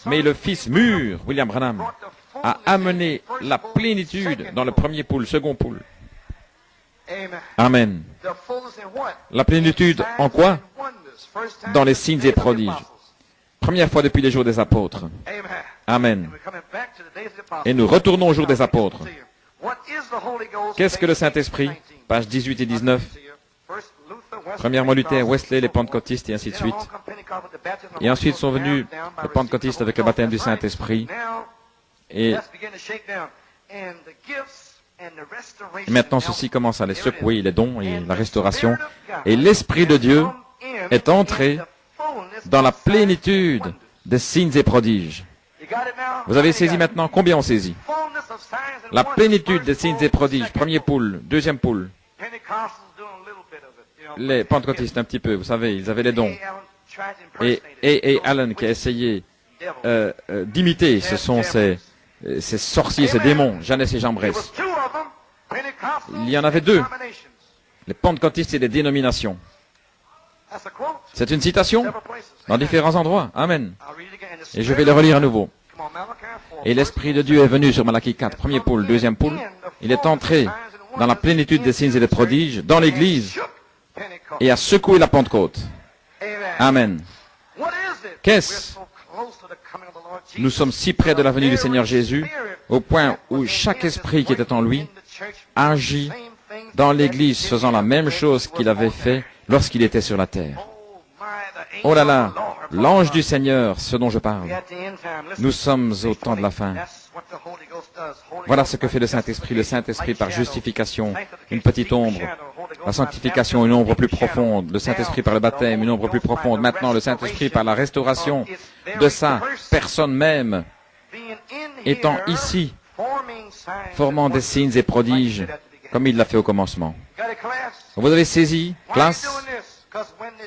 Mais le fils mûr, William Branham, a amené la plénitude dans le premier poule, second poule. Amen. La plénitude en quoi? Dans les signes et prodiges. Première fois depuis les jours des apôtres. Amen. Et nous retournons au jour des apôtres. Qu'est-ce que le Saint-Esprit? Pages 18 et 19. Premièrement Luther, Wesley, les pentecôtistes et ainsi de suite. Et ensuite sont venus les pentecôtistes avec le baptême du Saint-Esprit. Et maintenant ceci commence à les secouer, les dons et la restauration. Et l'Esprit de Dieu est entré dans la plénitude des signes et prodiges. Vous avez saisi maintenant? Combien on saisit? La plénitude des signes et prodiges. Premier poule, deuxième poule. Les pentecôtistes un petit peu, vous savez, ils avaient les dons. Et Allen qui a essayé d'imiter, ce sont ces sorciers, ces démons, Jannes et Jambres. Il y en avait deux, les pentecôtistes et les dénominations. C'est une citation dans différents endroits. Amen. Et je vais le relire à nouveau. Et l'Esprit de Dieu est venu sur Malachie 4, premier poule, deuxième poule. Il est entré dans la plénitude des signes et des prodiges, dans l'Église, et a secoué la Pentecôte. Amen. Qu'est-ce? Nous sommes si près de la venue du Seigneur Jésus, au point où chaque esprit qui était en lui agit dans l'Église, faisant la même chose qu'il avait fait lorsqu'il était sur la terre. Oh là là, l'ange du Seigneur, ce dont je parle. Nous sommes au temps de la fin. Voilà ce que fait le Saint-Esprit. Le Saint-Esprit par justification, une petite ombre. La sanctification, une ombre plus profonde. Le Saint-Esprit par le baptême, une ombre plus profonde. Maintenant, le Saint-Esprit par la restauration de sa personne même, étant ici, formant des signes et prodiges, comme il l'a fait au commencement. Vous avez saisi, classe?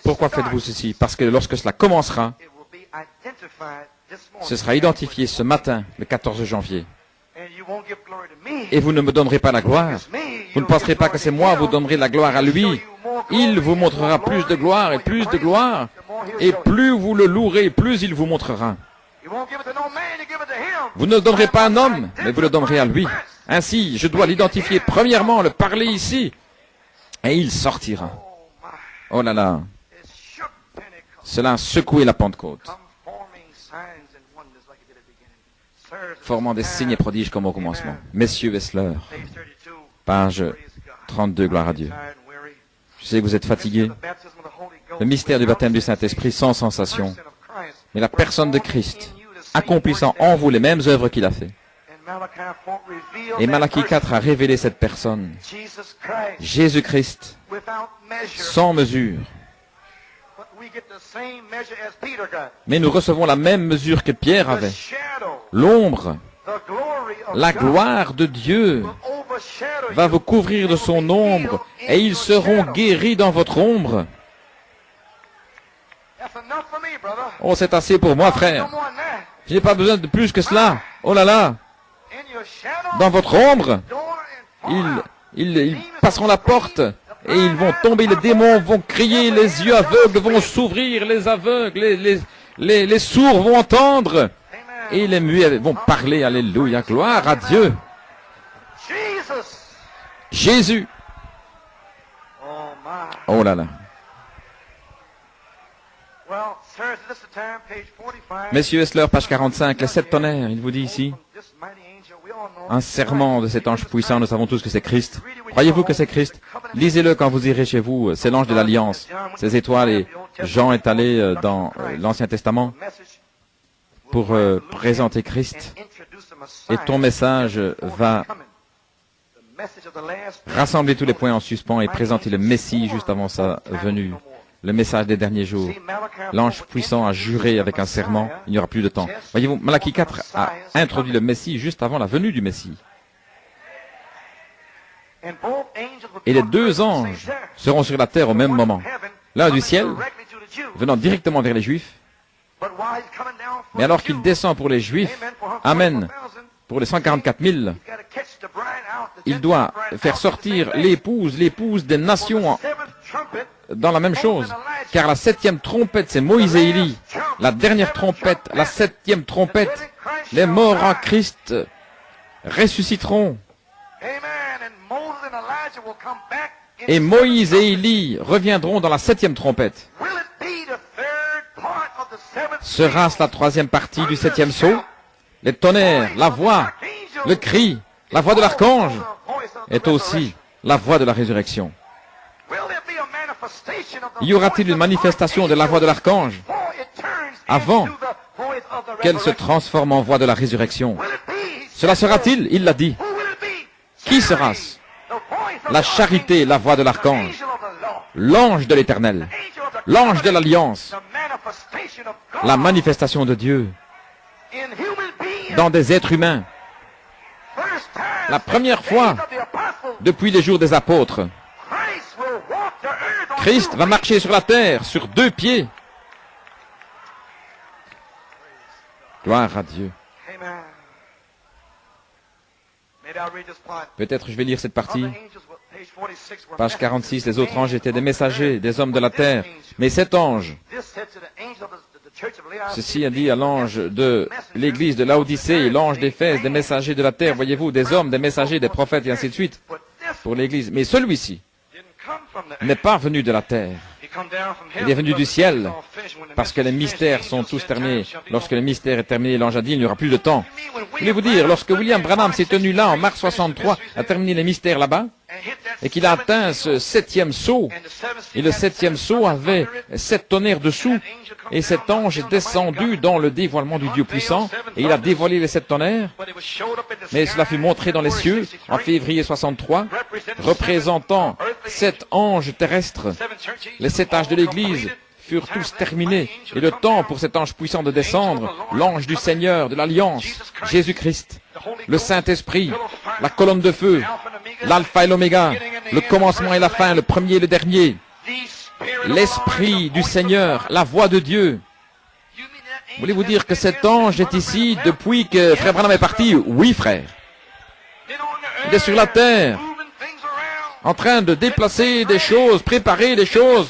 Pourquoi faites-vous ceci? Parce que lorsque cela commencera, ce sera identifié ce matin, le 14 janvier. Et vous ne me donnerez pas la gloire. Vous ne penserez pas que c'est moi, vous donnerez la gloire à lui. Il vous montrera plus de gloire, et plus vous le louerez, plus il vous montrera. Vous ne le donnerez pas à un homme, mais vous le donnerez à lui. Ainsi, je dois l'identifier premièrement, le parler ici, et il sortira. Oh là là, cela a secoué la Pentecôte, formant des signes et prodiges comme au commencement. Messieurs Wessler, page 32, gloire à Dieu. Je sais que vous êtes fatigués. Le mystère du baptême du Saint-Esprit sans sensation, mais la personne de Christ, accomplissant en vous les mêmes œuvres qu'il a fait. Et Malachie 4 a révélé cette personne, Jésus-Christ, sans mesure. Mais nous recevons la même mesure que Pierre avait. L'ombre, la gloire de Dieu va vous couvrir de son ombre, et ils seront guéris dans votre ombre. Oh, c'est assez pour moi, frère. Je n'ai pas besoin de plus que cela. Oh là là. Dans votre ombre, ils passeront la porte et ils vont tomber, les démons vont crier, les yeux aveugles vont s'ouvrir, les aveugles, les sourds vont entendre et les muets vont parler. Alléluia, gloire à Dieu. Jésus. Oh là là. Messieurs Wessler, page 45, les 7 tonnerres, il vous dit ici, un serment de cet ange puissant, nous savons tous que c'est Christ. Croyez-vous que c'est Christ? Lisez-le quand vous irez chez vous, c'est l'ange de l'Alliance. Ces étoiles, et Jean est allé dans l'Ancien Testament pour présenter Christ. Et ton message va rassembler tous les points en suspens et présenter le Messie juste avant sa venue. Le message des derniers jours. L'ange puissant a juré avec un serment, il n'y aura plus de temps. Voyez-vous, Malachie 4 a introduit le Messie juste avant la venue du Messie. Et les 2 anges seront sur la terre au même moment. L'un du ciel, venant directement vers les Juifs. Mais alors qu'il descend pour les Juifs, amen, pour les 144 000, il doit faire sortir l'épouse des nations dans la même chose, car la 7e trompette, c'est Moïse et Élie. La dernière trompette, la 7e trompette, les morts en Christ ressusciteront. Et Moïse et Élie reviendront dans la 7e trompette. Sera-ce la 3e partie du 7e sceau? Les tonnerres, la voix, le cri, la voix de l'archange est aussi la voix de la résurrection. Y aura-t-il une manifestation de la voix de l'archange avant qu'elle se transforme en voix de la résurrection? Cela sera-t-il? Il l'a dit. Qui sera-ce? La charité, la voix de l'archange, l'ange de l'Éternel, l'ange de l'Alliance, la manifestation de Dieu dans des êtres humains. La première fois depuis les jours des apôtres, Christ va marcher sur la terre sur 2 pieds. Gloire à Dieu. Peut-être je vais lire cette partie. Page 46, les autres anges étaient des messagers, des hommes de la terre. Mais cet ange, ceci a dit à l'ange de l'église de Laodicée et l'ange d'Éphèse, des messagers de la terre. Voyez-vous, des hommes, des messagers, des prophètes et ainsi de suite pour l'église. Mais celui-ci n'est pas venu de la terre. Il est venu du ciel, parce que les mystères sont tous terminés. Lorsque le mystère est terminé, l'ange a dit, il n'y aura plus de temps. Voulez-vous dire, lorsque William Branham s'est tenu là, en mars 63, a terminé les mystères là-bas, et qu'il a atteint ce 7e sceau, et le 7e sceau avait 7 tonnerres dessous, et cet ange est descendu dans le dévoilement du Dieu puissant, et il a dévoilé les 7 tonnerres, mais cela fut montré dans les cieux, en février 63, représentant 7 anges terrestres. Les 7 âges de l'Église furent tous terminés, et le temps pour cet ange puissant de descendre, l'ange du Seigneur, de l'Alliance, Jésus-Christ, le Saint-Esprit, la colonne de feu, l'alpha et l'oméga, le commencement et la fin, le premier et le dernier, l'Esprit du Seigneur, la voix de Dieu. Voulez-vous dire que cet ange est ici depuis que frère Branham est parti? Oui, frère. Il est sur la terre, en train de déplacer des choses, préparer des choses,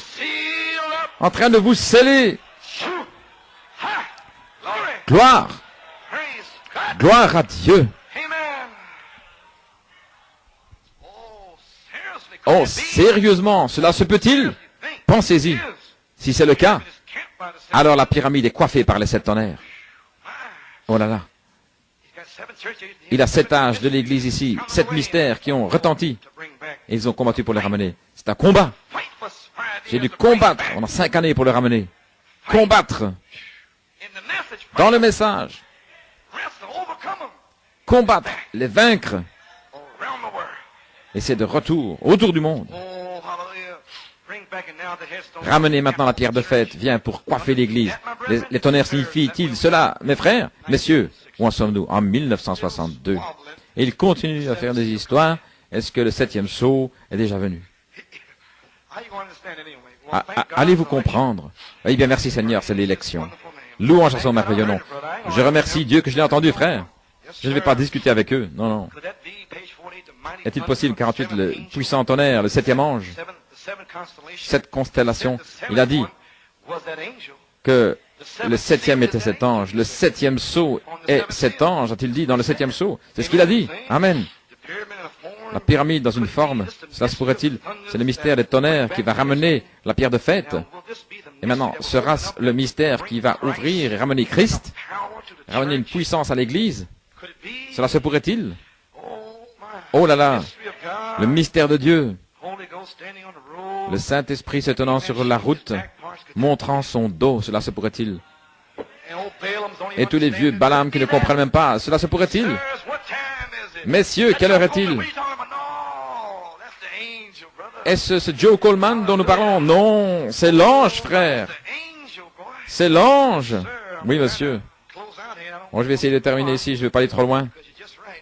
en train de vous sceller. Gloire. Gloire à Dieu. Oh, sérieusement, cela se peut-il? Pensez-y. Si c'est le cas, alors la pyramide est coiffée par les 7 tonnerres. Oh là là. Il a 7 âges de l'église ici, 7 mystères qui ont retenti. Et ils ont combattu pour les ramener. C'est un combat. J'ai dû combattre pendant 5 années pour le ramener. Combattre. Dans le message. Combattre, les vaincre. Et c'est de retour, autour du monde. Ramenez maintenant la pierre de fête, viens pour coiffer l'église. Les tonnerres signifient-ils cela, mes frères? Messieurs, où en sommes-nous? En 1962. Et il continue à faire des histoires. Est-ce que le 7e sceau est déjà venu? Allez-vous comprendre? Eh bien, merci Seigneur, c'est l'élection. Louange à son merveilleux nom. Je remercie Dieu que je l'ai entendu, frère. Je ne vais pas discuter avec eux. Non, non. Est-il possible, 48, le puissant tonnerre, le 7e ange, 7 constellations, il a dit que le 7e était cet ange, le 7e sceau est cet ange, a-t-il dit dans le 7e sceau? C'est ce qu'il a dit. Amen. La pyramide dans une forme, cela se pourrait-il? C'est le mystère des tonnerres qui va ramener la pierre de fête. Et maintenant, sera-ce le mystère qui va ouvrir et ramener Christ, ramener une puissance à l'Église? Cela se pourrait-il? Oh là là, le mystère de Dieu, le Saint-Esprit se tenant sur la route, montrant son dos, cela se pourrait-il? Et tous les vieux Balaam qui ne comprennent même pas, cela se pourrait-il? Messieurs, quelle heure est-il? Est-ce ce Joe Coleman dont nous parlons? Non, c'est l'ange, frère. C'est l'ange. Oui, monsieur. Bon, je vais essayer de terminer ici, je ne vais pas aller trop loin.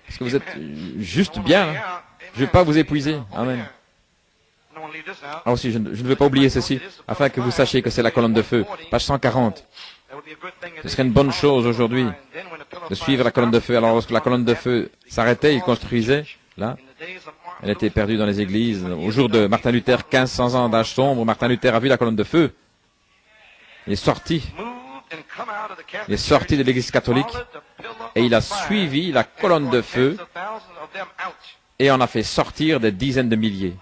Parce que vous êtes juste bien. Hein? Je ne vais pas vous épuiser. Amen. Ah aussi, je ne vais pas oublier ceci, afin que vous sachiez que c'est la colonne de feu. Page 140. Ce serait une bonne chose aujourd'hui de suivre la colonne de feu. Alors lorsque la colonne de feu s'arrêtait, il construisait, là, elle était perdue dans les églises. Au jour de Martin Luther, 1500 ans d'âge sombre, Martin Luther a vu la colonne de feu. Il est sorti. Il est sorti de l'église catholique et il a suivi la colonne de feu et en a fait sortir des dizaines de milliers.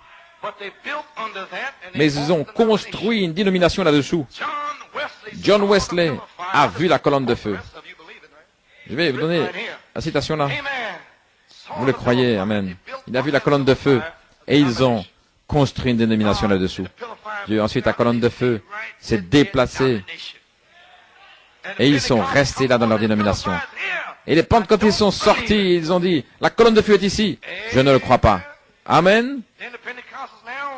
Mais ils ont construit une dénomination là-dessous. John Wesley a vu la colonne de feu. Je vais vous donner la citation là. Vous le croyez, amen. Il a vu la colonne de feu et ils ont construit une dénomination là-dessous. Ensuite, la colonne de feu s'est déplacée et ils sont restés là dans leur dénomination. Et les pentecôtistes sont sortis, ils ont dit, la colonne de feu est ici. Je ne le crois pas. Amen.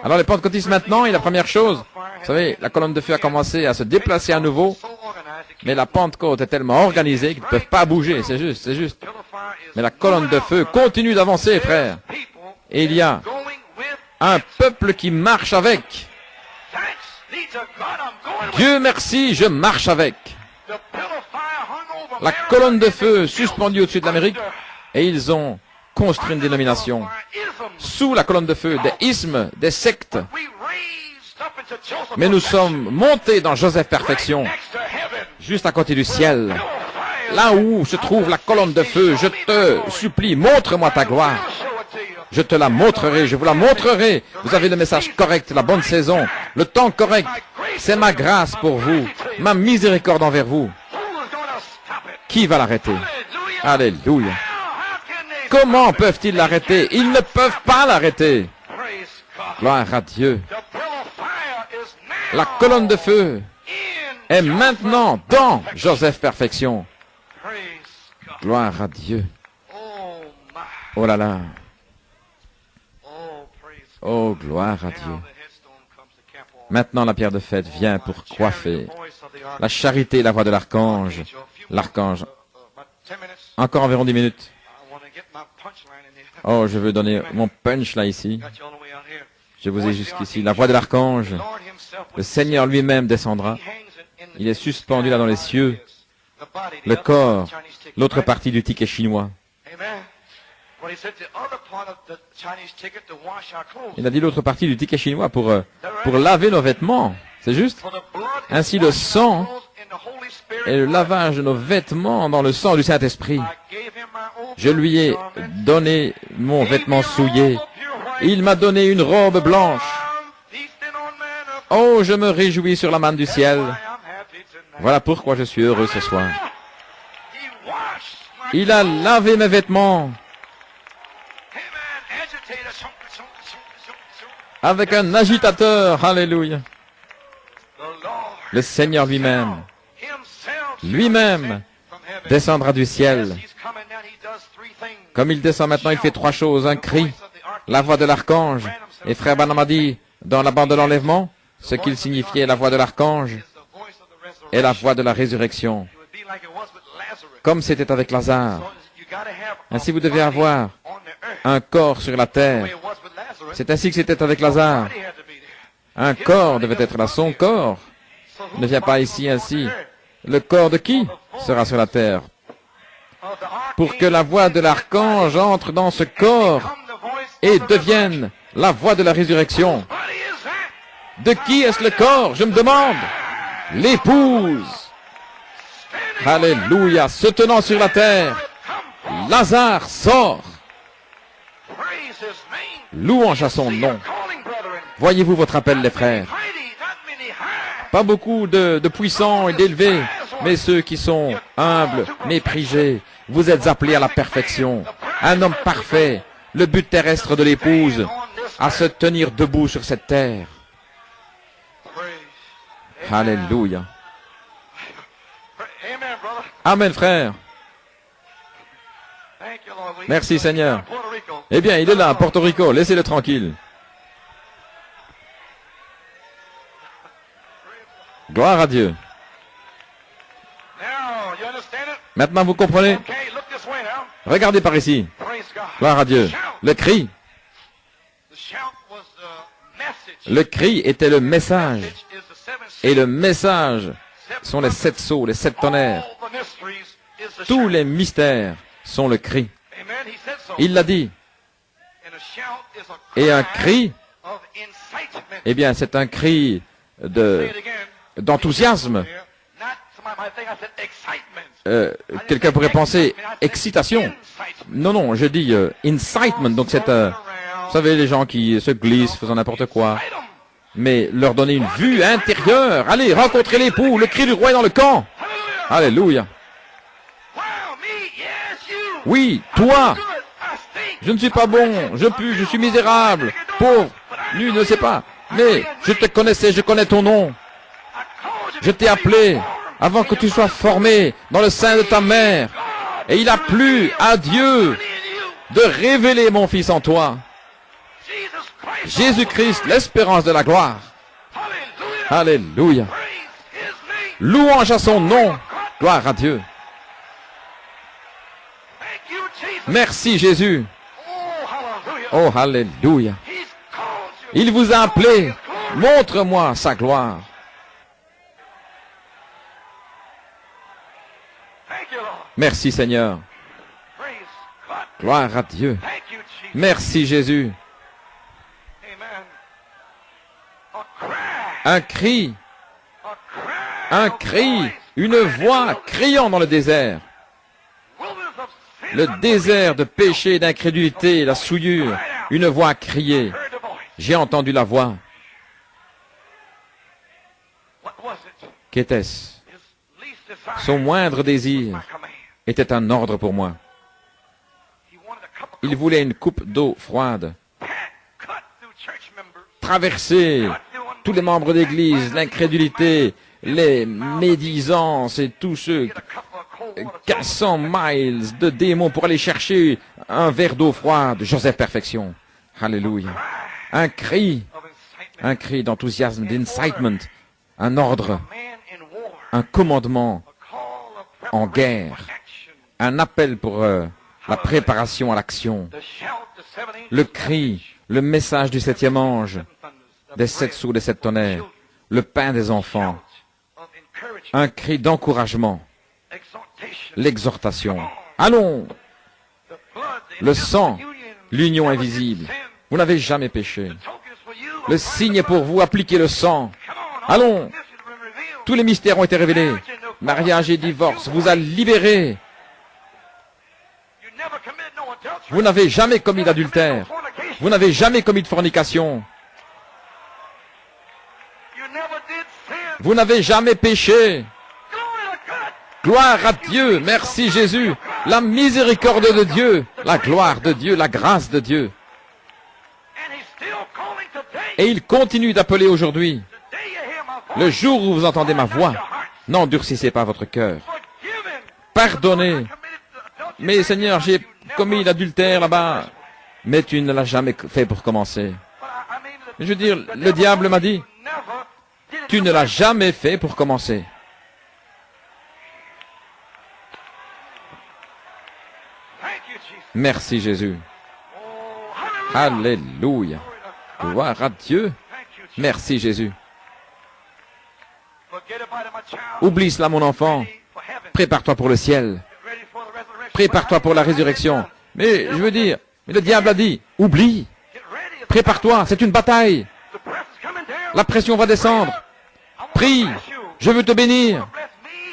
Alors les pentecôtistes maintenant, et la première chose, vous savez, la colonne de feu a commencé à se déplacer à nouveau, mais la Pentecôte est tellement organisée qu'ils ne peuvent pas bouger, c'est juste, c'est juste. Mais la colonne de feu continue d'avancer, frère. Et il y a un peuple qui marche avec. Dieu merci, je marche avec. La colonne de feu suspendue au-dessus de l'Amérique, et ils ont construit une dénomination. Sous la colonne de feu, des ismes, des sectes. Mais nous sommes montés dans Joseph Perfection, juste à côté du ciel. Là où se trouve la colonne de feu, je te supplie, montre-moi ta gloire. Je te la montrerai, je vous la montrerai. Vous avez le message correct, la bonne saison, le temps correct. C'est ma grâce pour vous, ma miséricorde envers vous. Qui va l'arrêter? Alléluia. Comment peuvent-ils l'arrêter? Ils ne peuvent pas l'arrêter. Gloire à Dieu. La colonne de feu est maintenant dans Joseph Perfection. Gloire à Dieu. Oh là là. Oh, gloire à Dieu. Maintenant, la pierre de fête vient pour coiffer. La charité, la voix de l'archange. L'archange. Encore environ 10 minutes. Oh, je veux donner mon punch là ici. Je vous ai jusqu'ici. La voix de l'archange. Le Seigneur lui-même descendra. Il est suspendu là dans les cieux. Le corps, l'autre partie du ticket chinois. Il a dit l'autre partie du ticket chinois pour laver nos vêtements. C'est juste. Ainsi le sang et le lavage de nos vêtements dans le sang du Saint-Esprit. Je lui ai donné mon vêtement souillé. Il m'a donné une robe blanche. Oh, je me réjouis sur la manne du ciel. Voilà pourquoi je suis heureux ce soir. Il a lavé mes vêtements avec un agitateur. Alléluia. Le Seigneur lui-même descendra du ciel. Comme il descend maintenant, il fait trois choses. Un cri, la voix de l'archange. Et frère Branham a dit, dans la bande de l'enlèvement, ce qu'il signifiait la voix de l'archange et la voix de la résurrection. Comme c'était avec Lazare. Ainsi vous devez avoir un corps sur la terre. C'est ainsi que c'était avec Lazare. Un corps devait être là. Son corps ne vient pas ici ainsi. Le corps de qui sera sur la terre? Pour que la voix de l'archange entre dans ce corps et devienne la voix de la résurrection. De qui est-ce le corps? Je me demande. L'épouse. Alléluia. Se tenant sur la terre, Lazare sort. Louange à son nom. Voyez-vous votre appel, les frères? Pas beaucoup de puissants et d'élevés, mais ceux qui sont humbles, méprisés. Vous êtes appelés à la perfection. Un homme parfait, le but terrestre de l'épouse, à se tenir debout sur cette terre. Alléluia. Amen, frère. Merci, Seigneur. Eh bien, il est là, à Porto Rico. Laissez-le tranquille. Gloire à Dieu. Maintenant, vous comprenez? Regardez par ici. Gloire à Dieu. Le cri. Le cri était le message. Et le message sont les 7 sceaux, les 7 tonnerres. Tous les mystères sont le cri. Il l'a dit. Et un cri, eh bien, c'est un cri d'enthousiasme. Quelqu'un pourrait penser excitation. Non, non, je dis incitement. Donc c'est, vous savez, les gens qui se glissent, faisant n'importe quoi. Mais leur donner une vue intérieure. Allez, rencontrez l'époux. Le cri du roi est dans le camp. Alléluia. Oui, toi. Je ne suis pas bon. Je pue, je suis misérable. Pauvre. Lui ne sait pas. Mais je te connaissais, je connais ton nom. Je t'ai appelé avant que tu sois formé dans le sein de ta mère. Et il a plu à Dieu de révéler mon fils en toi. Jésus-Christ, l'espérance de la gloire. Alléluia. Louange à son nom. Gloire à Dieu. Merci Jésus. Oh, alléluia. Il vous a appelé. Montre-moi sa gloire. Merci Seigneur. Gloire à Dieu. Merci Jésus. Un cri, une voix criant dans le désert. Le désert de péché, d'incrédulité, la souillure. Une voix criée. J'ai entendu la voix. Qu'était-ce? Son moindre désir était un ordre pour moi. Il voulait une coupe d'eau froide. Traverser tous les membres d'église, l'incrédulité, les médisances et tous ceux 400 miles de démons pour aller chercher un verre d'eau froide. Joseph Perfection. Alléluia. Un cri d'enthousiasme, d'incitement, un ordre, un commandement en guerre, un appel pour la préparation à l'action, le cri, le message du 7e ange, des 7 sceaux, des 7 tonnerres, le pain des enfants, un cri d'encouragement, l'exhortation. Allons! Le sang, l'union invisible. Vous n'avez jamais péché. Le signe est pour vous, appliquez le sang. Allons! Tous les mystères ont été révélés. Mariage et divorce vous a libéré. Vous n'avez jamais commis d'adultère. Vous n'avez jamais commis de fornication. Vous n'avez jamais péché. Gloire à Dieu. Merci Jésus. La miséricorde de Dieu, la gloire de Dieu, la grâce de Dieu. Et il continue d'appeler aujourd'hui. Le jour où vous entendez ma voix, n'endurcissez pas votre cœur. Pardonnez. Mais Seigneur, j'ai commis l'adultère là-bas. Mais tu ne l'as jamais fait pour commencer. Je veux dire, le diable m'a dit, tu ne l'as jamais fait pour commencer. Merci Jésus. Alléluia. Gloire à Dieu. Merci Jésus. Oublie cela mon enfant. Prépare-toi pour le ciel. Prépare-toi pour la résurrection. Mais je veux dire, mais le diable a dit, oublie. Prépare-toi, c'est une bataille. La pression va descendre. Prie, je veux te bénir.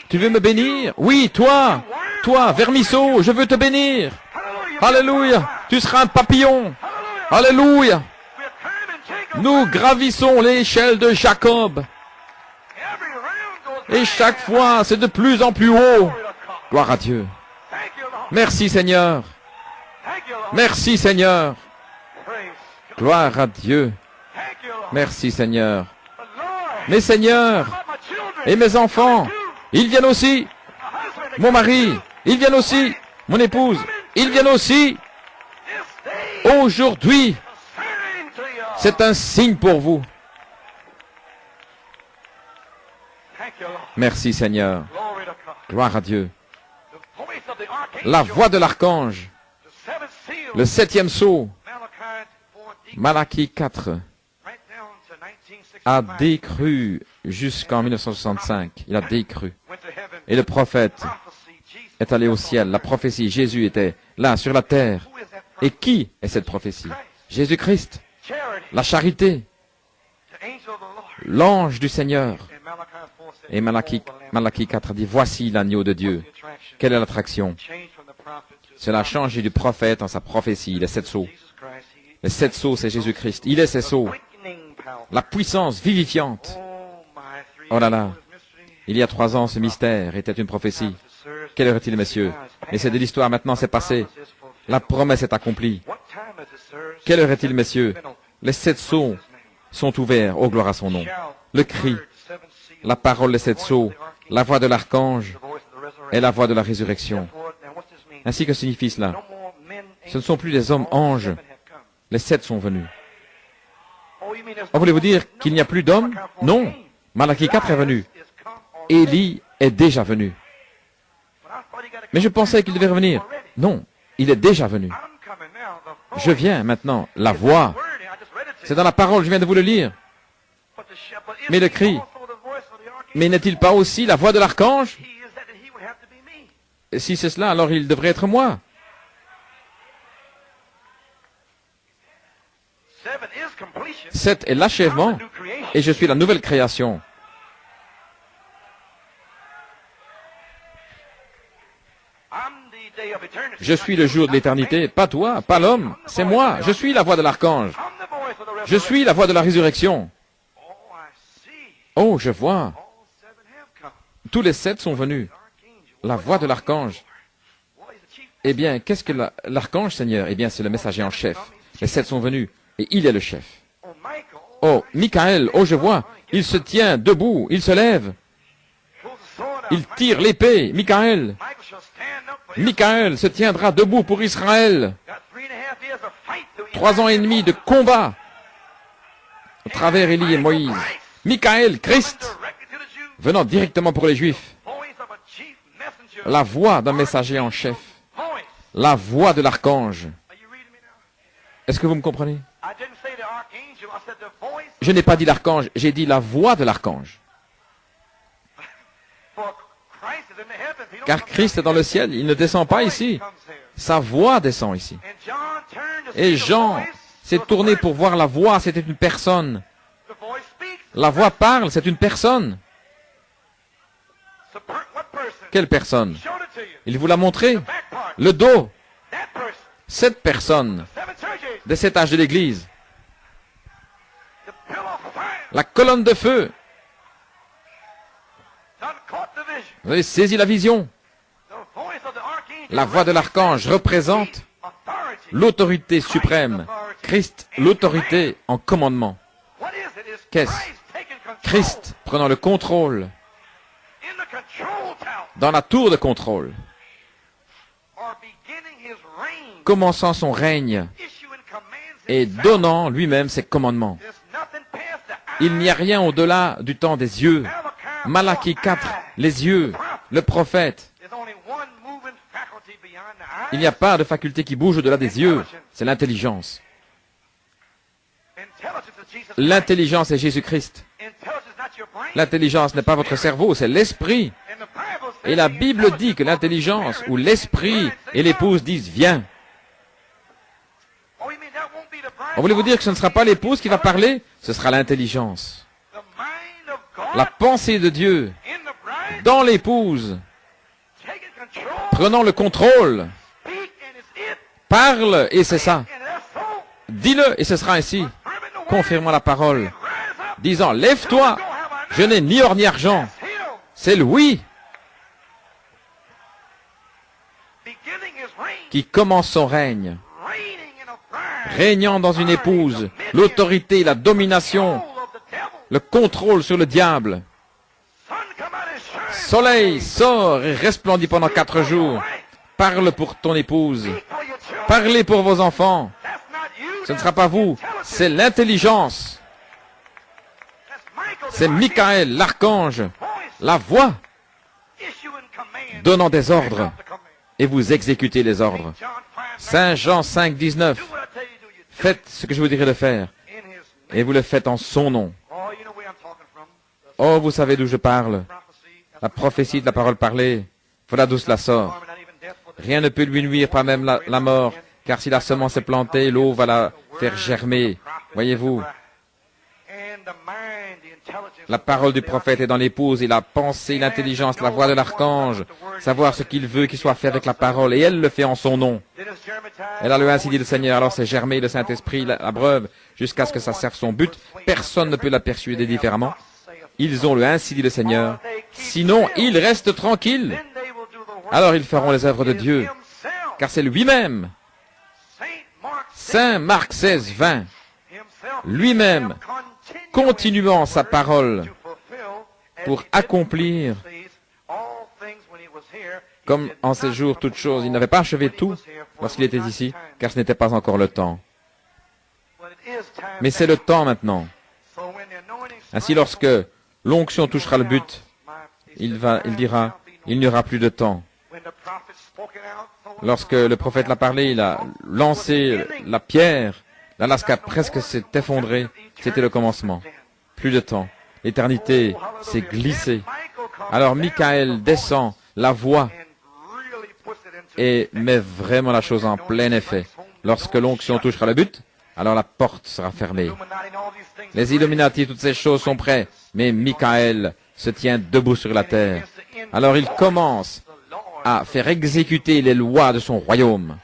Tu veux me bénir? Oui, toi, vermisseau, je veux te bénir. Alléluia, tu seras un papillon. Alléluia. Nous gravissons l'échelle de Jacob. Et chaque fois, c'est de plus en plus haut. Gloire à Dieu. Merci Seigneur. Merci Seigneur. Gloire à Dieu. Merci Seigneur. Mes seigneurs et mes enfants, ils viennent aussi. Mon mari, ils viennent aussi. Mon épouse, ils viennent aussi. Aujourd'hui, c'est un signe pour vous. Merci Seigneur. Gloire à Dieu. La voix de l'archange, le 7e sceau, Malachie 4, a décru jusqu'en 1965. Il a décru. Et le prophète est allé au ciel. La prophétie, Jésus était là sur la terre. Et qui est cette prophétie? Jésus-Christ. La charité. L'ange du Seigneur. Et Malachie 4 dit, voici l'agneau de Dieu. Quelle est l'attraction? Cela a changé du prophète en sa prophétie, les 7 sceaux. Les 7 sceaux, c'est Jésus-Christ. Il est ces sceaux. La puissance vivifiante. Oh là là. Il y a 3 ans, ce mystère était une prophétie. Quelle heure est-il, messieurs? Mais c'est de l'histoire maintenant, c'est passé. La promesse est accomplie. Quelle heure est-il, messieurs? Les 7 sceaux sont ouverts. Oh, gloire à son nom. Le cri, la parole des 7 sceaux, la voix de l'archange et la voix de la résurrection. Ainsi que signifie cela? Ce ne sont plus des hommes anges. Les 7 sont venus. Oh, voulez-vous dire qu'il n'y a plus d'hommes? Non. Malachie 4 est venu. Élie est déjà venu. Mais je pensais qu'il devait revenir. Non, il est déjà venu. Je viens maintenant. La voix. C'est dans la parole, je viens de vous le lire. Mais le cri. Mais n'est-il pas aussi la voix de l'archange? Si c'est cela, alors il devrait être moi. 7 est l'achèvement et je suis la nouvelle création. Je suis le jour de l'éternité, pas toi, pas l'homme, c'est moi. Je suis la voix de l'archange. Je suis la voix de la résurrection. Oh, je vois. Tous les 7 sont venus. La voix de l'archange. Eh bien, qu'est-ce que l'archange, Seigneur? Eh bien, c'est le messager en chef. Les 7 sont venus et il est le chef. Oh, Michael, oh, je vois. Il se tient debout, il se lève. Il tire l'épée, Michael. Michael se tiendra debout pour Israël. 3 ans et demi de combat à travers Élie et Moïse. Michael, Christ, venant directement pour les Juifs. La voix d'un messager en chef. La voix de l'archange. Est-ce que vous me comprenez? Je n'ai pas dit l'archange, j'ai dit la voix de l'archange. Car Christ est dans le ciel, il ne descend pas ici. Sa voix descend ici. Et Jean s'est tourné pour voir la voix, c'était une personne. La voix parle, c'est une personne. Quelle personne? Il vous l'a montré. Le dos. Cette personne des 7 âges de l'Église. La colonne de feu. Vous avez saisi la vision. La voix de l'archange représente l'autorité suprême. Christ, l'autorité en commandement. Qu'est-ce? Christ prenant le contrôle dans la tour de contrôle, commençant son règne et donnant lui-même ses commandements. Il n'y a rien au-delà du temps des yeux. Malachie 4, les yeux, le prophète. Il n'y a pas de faculté qui bouge au-delà des yeux. C'est l'intelligence. L'intelligence est Jésus-Christ. L'intelligence n'est pas votre cerveau, c'est l'esprit. Et la Bible dit que l'intelligence ou l'esprit et l'épouse disent « Viens ». Voulez-vous dire que ce ne sera pas l'épouse qui va parler? Ce sera l'intelligence. La pensée de Dieu dans l'épouse, prenant le contrôle. Parle et c'est ça. Dis-le et ce sera ainsi. Confirmant la parole. Disant, lève-toi, je n'ai ni or ni argent. C'est le oui qui commence son règne. Régnant dans une épouse, l'autorité, la domination, le contrôle sur le diable. Soleil, sort et resplendit pendant 4 jours. Parle pour ton épouse. Parlez pour vos enfants. Ce ne sera pas vous, c'est l'intelligence. C'est Michael, l'archange, la voix, donnant des ordres. Et vous exécutez les ordres. Saint Jean 5, 19. Faites ce que je vous dirai de faire. Et vous le faites en son nom. Oh, vous savez d'où je parle. La prophétie de la parole parlée. Voilà d'où cela sort. Rien ne peut lui nuire, pas même la mort. Car si la semence est plantée, l'eau va la faire germer. Voyez-vous. La parole du prophète est dans l'épouse et la pensée, l'intelligence, la voix de l'archange, savoir ce qu'il veut qu'il soit fait avec la parole, et elle le fait en son nom. Elle a le ainsi dit le Seigneur, alors c'est germé, le Saint-Esprit l'abreuve jusqu'à ce que ça serve son but. Personne ne peut la persuader différemment. Ils ont le ainsi dit le Seigneur, sinon ils restent tranquilles. Alors ils feront les œuvres de Dieu, car c'est lui-même. Saint Marc 16, 20, lui-même, continuant sa parole pour accomplir, comme en ces jours toutes choses. Il n'avait pas achevé tout lorsqu'il était ici, car ce n'était pas encore le temps. Mais c'est le temps maintenant. Ainsi, lorsque l'onction touchera le but, il dira, il n'y aura plus de temps. Lorsque le prophète l'a parlé, il a lancé la pierre, l'Alaska presque s'est effondré. C'était le commencement. Plus de temps. L'éternité s'est glissée. Alors Michael descend, la voix, et met vraiment la chose en plein effet. Lorsque l'onction touchera le but, alors la porte sera fermée. Les Illuminati, toutes ces choses sont prêtes, mais Michael se tient debout sur la terre. Alors il commence à faire exécuter les lois de son royaume.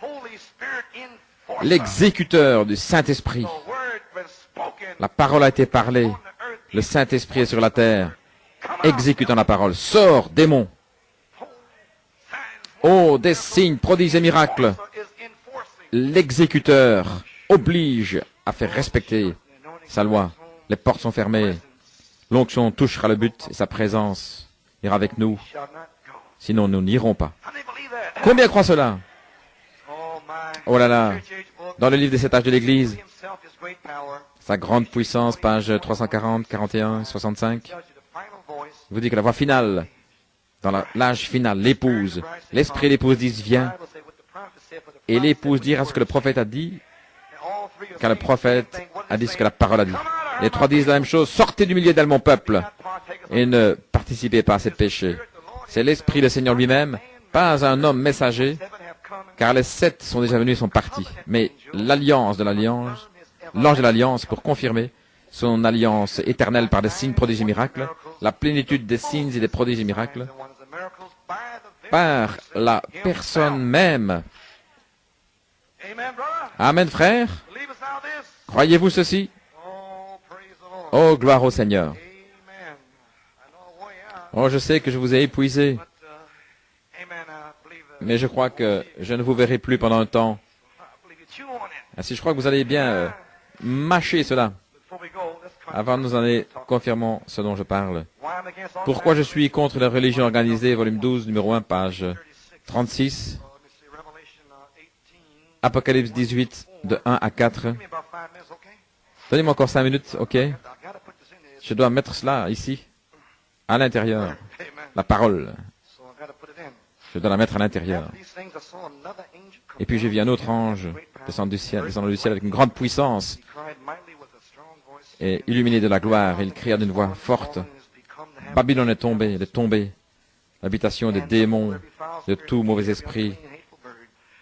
L'exécuteur du Saint-Esprit. La parole a été parlée. Le Saint-Esprit est sur la terre. Exécutant la parole. Sors, démon. Oh, des signes, prodiges et miracles. L'exécuteur oblige à faire respecter sa loi. Les portes sont fermées. L'onction touchera le but et sa présence ira avec nous. Sinon, nous n'irons pas. Combien croient cela? Oh là là. Dans le livre des 7 âges de l'Église, sa grande puissance, page 340, 41, 65, vous dit que la voix finale, dans l'âge final, l'épouse, l'esprit et l'épouse disent, viens. Et l'épouse dira ce que le prophète a dit, car le prophète a dit ce que la parole a dit. Les 3 disent la même chose, sortez du milieu d'elle, mon peuple, et ne participez pas à ces péchés. C'est l'Esprit, le Seigneur lui-même, pas un homme messager, car les 7 sont déjà venus et sont partis. Mais l'alliance de l'alliance, l'ange de l'alliance, pour confirmer son alliance éternelle par des signes, prodiges et miracles, la plénitude des signes et des prodiges et miracles, par la personne même. Amen, frère. Croyez-vous ceci? Oh, gloire au Seigneur. Oh, je sais que je vous ai épuisé, mais je crois que je ne vous verrai plus pendant un temps. Ainsi, je crois que vous allez bien mâcher cela. Avant de nous en aller, confirmons ce dont je parle. Pourquoi je suis contre la religion organisée, volume 12, numéro 1, page 36. Apocalypse 18, de 1 à 4. Donnez-moi encore 5 minutes, ok? Je dois mettre cela ici, à l'intérieur. La parole. Je dois la mettre à l'intérieur. Et puis j'ai vu un autre ange descendre du ciel avec une grande puissance et illuminé de la gloire. Il cria d'une voix forte. Babylone est tombée, elle est tombée. L'habitation des démons, de tout mauvais esprit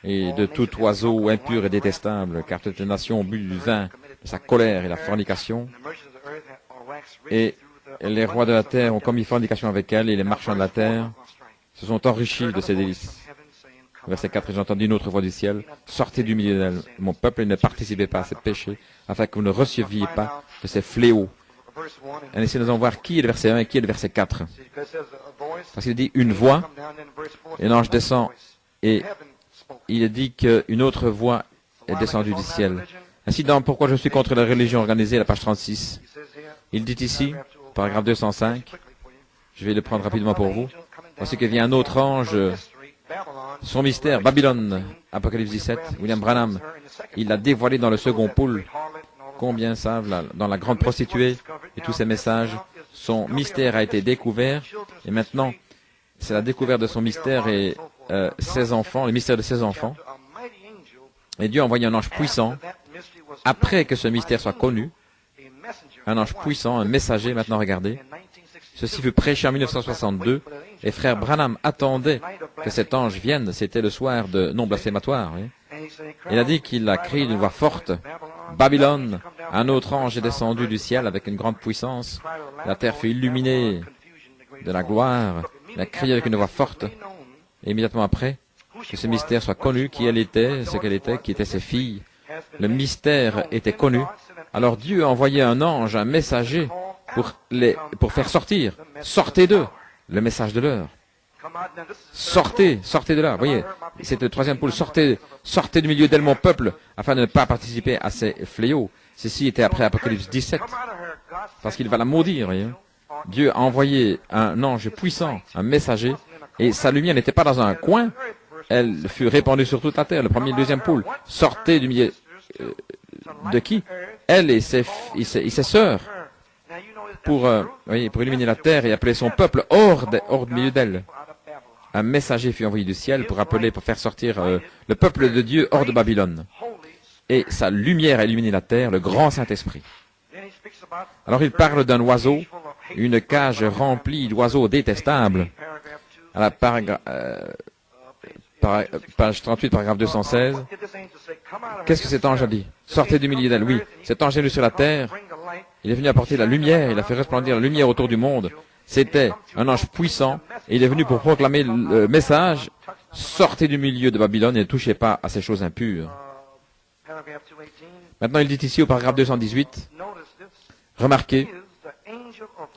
et de tout oiseau impur et détestable, car toute nation but du vin de sa colère et la fornication. Et les rois de la terre ont commis fornication avec elle, et les marchands de la terre se sont enrichis de ses délices. Verset 4, j'ai entendu une autre voix du ciel. Sortez du milieu d'elle, mon peuple, et ne participez pas à ces péchés, afin que vous ne receviez pas de ces fléaux. Et essayez de voir qui est le verset 1 et qui est le verset 4. Parce qu'il dit une voix, et l'ange descend, et il dit qu'une autre voix est descendue du ciel. Ainsi, dans Pourquoi je suis contre la religion organisée, la page 36, il dit ici, paragraphe 205, je vais le prendre rapidement pour vous. Voici que vient un autre ange, son mystère, Babylone, Apocalypse 17, William Branham, il l'a dévoilé dans le second pôle. Combien savent, dans la grande prostituée et tous ses messages, son mystère a été découvert, et maintenant, c'est la découverte de son mystère et ses enfants, le mystère de ses enfants. Et Dieu a envoyé un ange puissant, après que ce mystère soit connu, un ange puissant, un messager, maintenant regardez. Ceci fut prêché en 1962, et frère Branham attendait que cet ange vienne, c'était le soir de non blasphématoire. Oui. Il a dit qu'il a crié d'une voix forte, Babylone, un autre ange est descendu du ciel avec une grande puissance, la terre fut illuminée de la gloire, il a crié avec une voix forte, et immédiatement après, que ce mystère soit connu, qui elle était, ce qu'elle était, qui étaient ses filles. Le mystère était connu. Alors Dieu a envoyé un ange, un messager, pour faire sortir. Sortez d'eux, le message de l'heure. Sortez de là. Vous voyez, c'est le troisième pôle. Sortez du milieu d'elle, mon peuple, afin de ne pas participer à ces fléaux. Ceci était après Apocalypse 17, parce qu'il va la maudire. Voyez. Dieu a envoyé un ange puissant, un messager, et sa lumière n'était pas dans un coin, elle fut répandue sur toute la terre, le premier et le deuxième pôle. Sortez du milieu de qui? Elle et ses sœurs, pour illuminer la terre et appeler son peuple hors du milieu d'elle. Un messager fut envoyé du ciel pour faire sortir le peuple de Dieu hors de Babylone. Et sa lumière a illuminé la terre, le grand Saint-Esprit. Alors il parle d'un oiseau, une cage remplie d'oiseaux détestables. À la page 38, paragraphe 216. Qu'est-ce que cet ange a dit? Sortez du milieu d'elle. Oui, cet ange est venu sur la terre. Il est venu apporter la lumière. Il a fait resplendir la lumière autour du monde. C'était un ange puissant. Et il est venu pour proclamer le message. Sortez du milieu de Babylone et ne touchez pas à ces choses impures. Maintenant, il dit ici au paragraphe 218. Remarquez,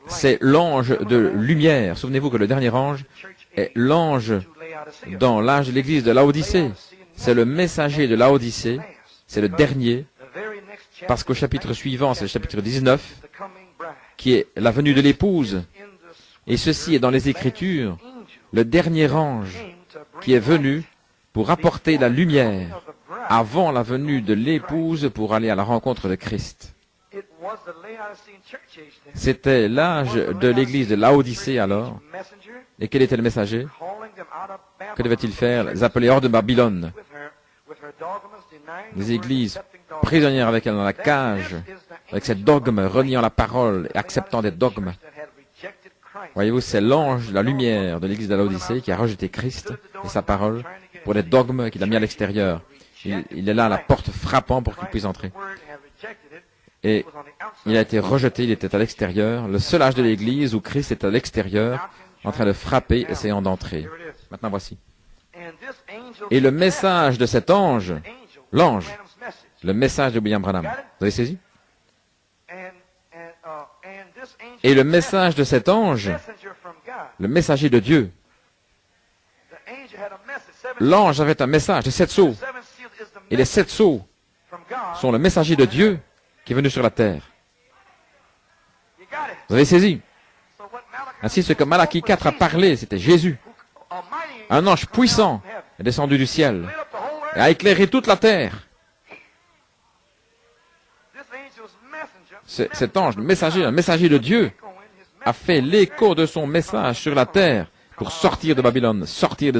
c'est l'ange de lumière. Souvenez-vous que le dernier ange est l'ange dans l'âge de l'église de Laodicée. C'est le messager de Laodicée, c'est le dernier, parce qu'au chapitre suivant, c'est le chapitre 19, qui est la venue de l'épouse. Et ceci est dans les Écritures, le dernier ange qui est venu pour apporter la lumière avant la venue de l'épouse pour aller à la rencontre de Christ. C'était l'âge de l'église de Laodicée alors. Et quel était le messager? Que devait-il faire? Les appeler hors de Babylone. Les églises prisonnières avec elle dans la cage, avec ses dogmes, reniant la parole et acceptant des dogmes. Voyez-vous, c'est l'ange de la lumière de l'église de Laodicée qui a rejeté Christ et sa parole pour des dogmes qu'il a mis à l'extérieur. Il est là à la porte frappant pour qu'il puisse entrer. Et il a été rejeté, il était à l'extérieur. Le seul âge de l'église où Christ est à l'extérieur, en train de frapper, essayant d'entrer. Maintenant, voici. Et le message de cet ange, l'ange, le message de William Branham, vous avez saisi? Et le message de cet ange, le messager de Dieu, l'ange avait un message, les 7 sceaux. Et les 7 sceaux sont le messager de Dieu qui est venu sur la terre. Vous avez saisi? Ainsi, ce que Malachie 4 a parlé, c'était Jésus. Un ange puissant est descendu du ciel et a éclairé toute la terre. Cet ange, le messager de Dieu, a fait l'écho de son message sur la terre pour sortir de Babylone, sortir de